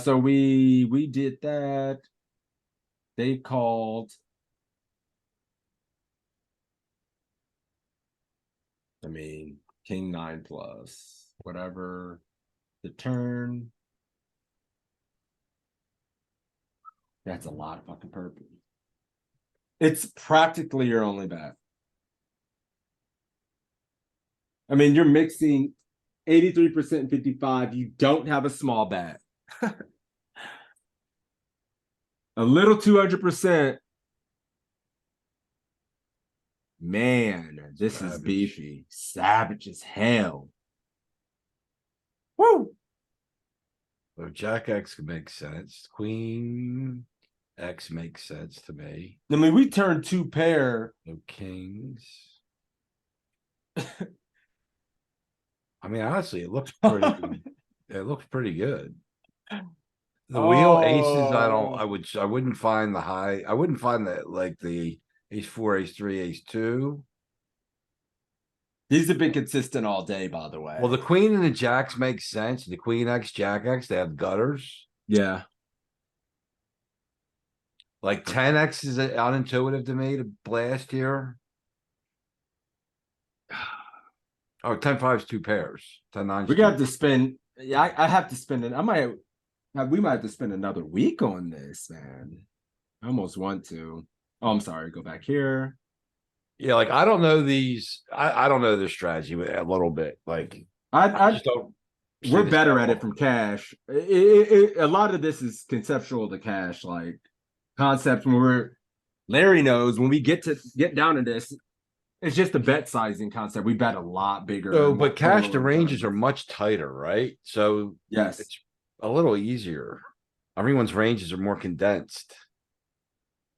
So we did that. They called. I mean, king 9 plus whatever the turn. That's a lot of fucking purple. It's practically your only bet. I mean, you're mixing 83% and 55. You don't have a small bet. A little 200%. Man, this is beefy. Savage as hell. Woo! So Jack X makes sense. Queen X makes sense to me. I mean, we turned 2 pair. No kings. I mean, honestly, it looks pretty. It looks pretty good. The wheel aces, I wouldn't find the high. I wouldn't find that like the ace 4, ace 3, ace 2. These have been consistent all day, by the way. Well, the queen and the jacks make sense. The queen X, jack X, they have gutters. Yeah. Like 10X is unintuitive to me to blast here. Oh, 10-5 is 2 pairs. 10-9. We got to spend. Yeah, I have to spend it. We might have to spend another week on this, man. I almost want to. Oh, I'm sorry. Go back here. Yeah, like I don't know these. I don't know this strategy a little bit. Like I just don't. We're better at it from cash. A lot of this is conceptual to cash, like concepts. Larry knows when we get down to this, it's just a bet sizing concept. We bet a lot bigger. So, but cash the ranges are much tighter, right? So yes, it's a little easier. Everyone's ranges are more condensed.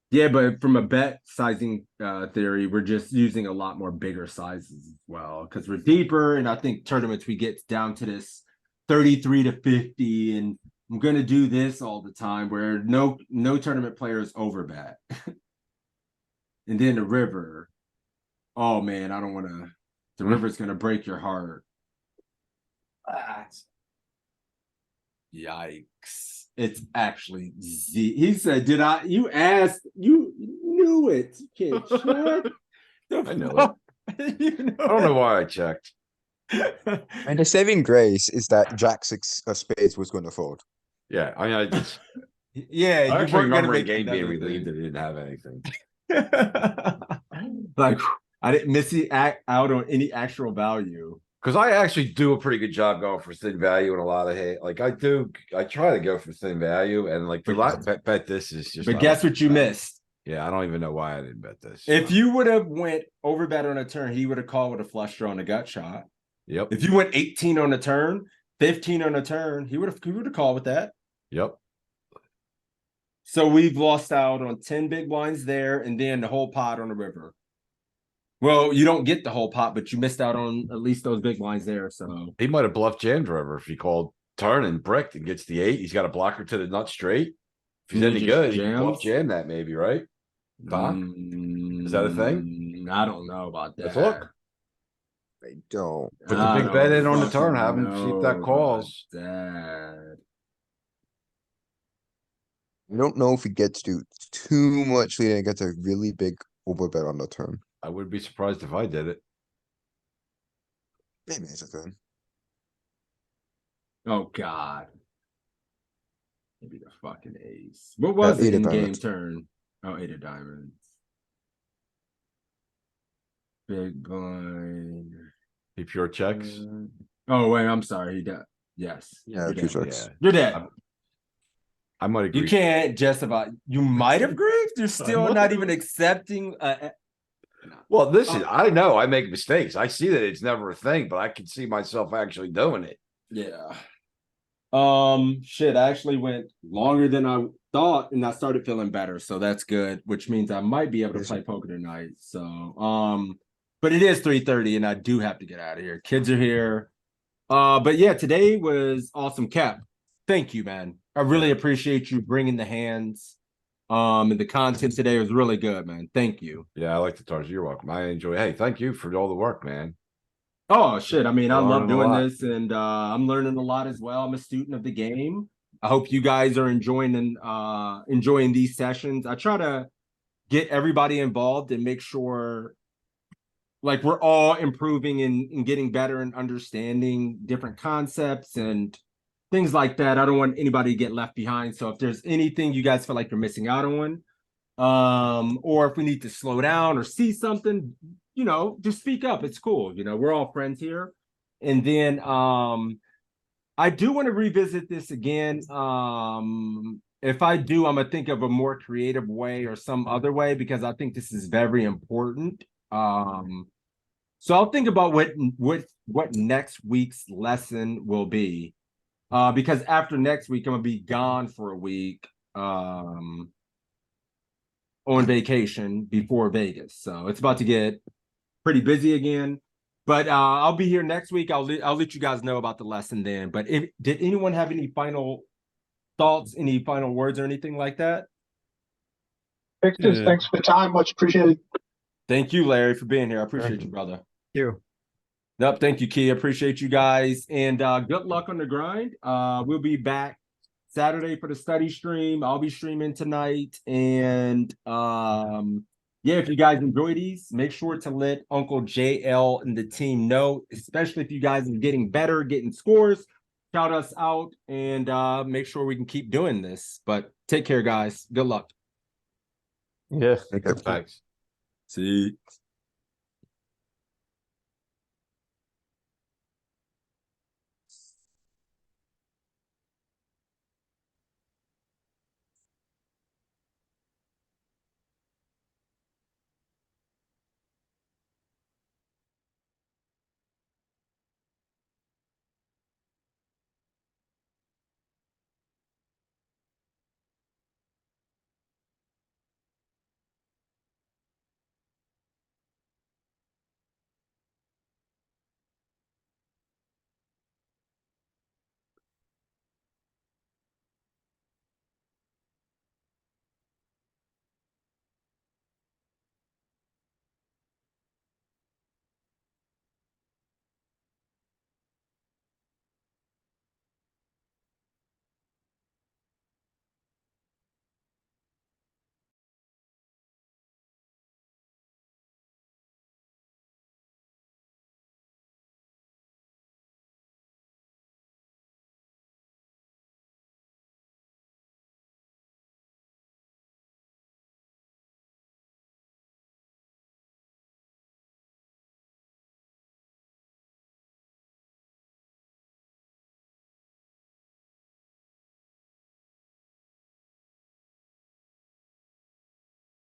Yeah, but from a bet sizing theory, we're just using a lot more bigger sizes as well because we're deeper. And I think tournaments we get down to this 33 to 50, and I'm gonna do this all the time where no tournament players overbet. And then the river. Oh man, I don't want to. The river's gonna break your heart. Yikes. It's actually Z. He said, you asked, you knew it. You can't check. I know it. I don't know why I checked. And the saving grace is that Jack 6 of spades was going to fold. Yeah, I mean, I just. Yeah, I you actually weren't gonna remember a make game being another relieved thing. that it didn't have anything. Like, I didn't miss it out on any actual value. Because I actually do a pretty good job going for thin value and a lot of hate. Like I try to go for thin value and like the bet this is just. But guess what you missed? Yeah, I don't even know why I didn't bet this. If you would have went over bet on a turn, he would have called with a flush draw on a gut shot. Yep. If you went 18 on a turn, 15 on a turn, he would have called with that. Yep. So we've lost out on 10 big blinds there, and then the whole pot on the river. Well, you don't get the whole pot, but you missed out on at least those big blinds there. So he might have bluffed jammed river if he called turn and bricked and gets the 8. He's got a blocker to the nut straight. If he's any good, he can bluff jam that maybe, right? Is that a thing? I don't know about that. Let's look. I don't. Put the big bet in on the turn. Have him see if that calls. That. I don't know if he gets to too much lead and gets a really big overbet on the turn. I would be surprised if I did it. Maybe it's a thing. Oh God. Maybe the fucking ace. What was the in-game turn? Oh, 8 of diamonds. Big blind. He pure checks. Oh wait, I'm sorry. He does. Yes. Yeah, pure checks. You're dead. I might agree. You can't just about. You might have griefed. You're still not even accepting. Well, listen, I know I make mistakes. I see that it's never a thing, but I can see myself actually doing it. Yeah. Shit, I actually went longer than I thought, and I started feeling better, so that's good, which means I might be able to play poker tonight. So, but it is 3:30, and I do have to get out of here. Kids are here. But yeah, today was awesome. Cap, thank you, man. I really appreciate you bringing the hands. And the content today was really good, man. Thank you. Yeah, I like the Tarz. You're welcome. I enjoy. Hey, thank you for all the work, man. Oh shit. I mean, I love Learning a doing lot. this, and I'm learning a lot as well. I'm a student of the game. I hope you guys are enjoying these sessions. I try to get everybody involved and make sure like we're all improving and getting better and understanding different concepts and things like that. I don't want anybody to get left behind. So if there's anything you guys feel like you're missing out on, or if we need to slow down or see something, you know, just speak up. It's cool. You know, we're all friends here. And then I do want to revisit this again. If I do, I'm gonna think of a more creative way or some other way because I think this is very important. So I'll think about what next week's lesson will be. Because after next week, I'm gonna be gone for a week. On vacation before Vegas. So it's about to get pretty busy again. But I'll be here next week. I'll let you guys know about the lesson then. But did anyone have any final thoughts, any final words or anything like that? Victor, thanks for the time. Much appreciated. Thank you, Larry, for being here. I appreciate you, brother. You. Nope, thank you, Key. I appreciate you guys. And good luck on the grind. We'll be back Saturday for the study stream. I'll be streaming tonight. And yeah, if you guys enjoy these, make sure to let Uncle JL and the team know, especially if you guys are getting better, getting scores. Shout us out and make sure we can keep doing this. But take care, guys. Good luck. Yeah. Thanks. See you.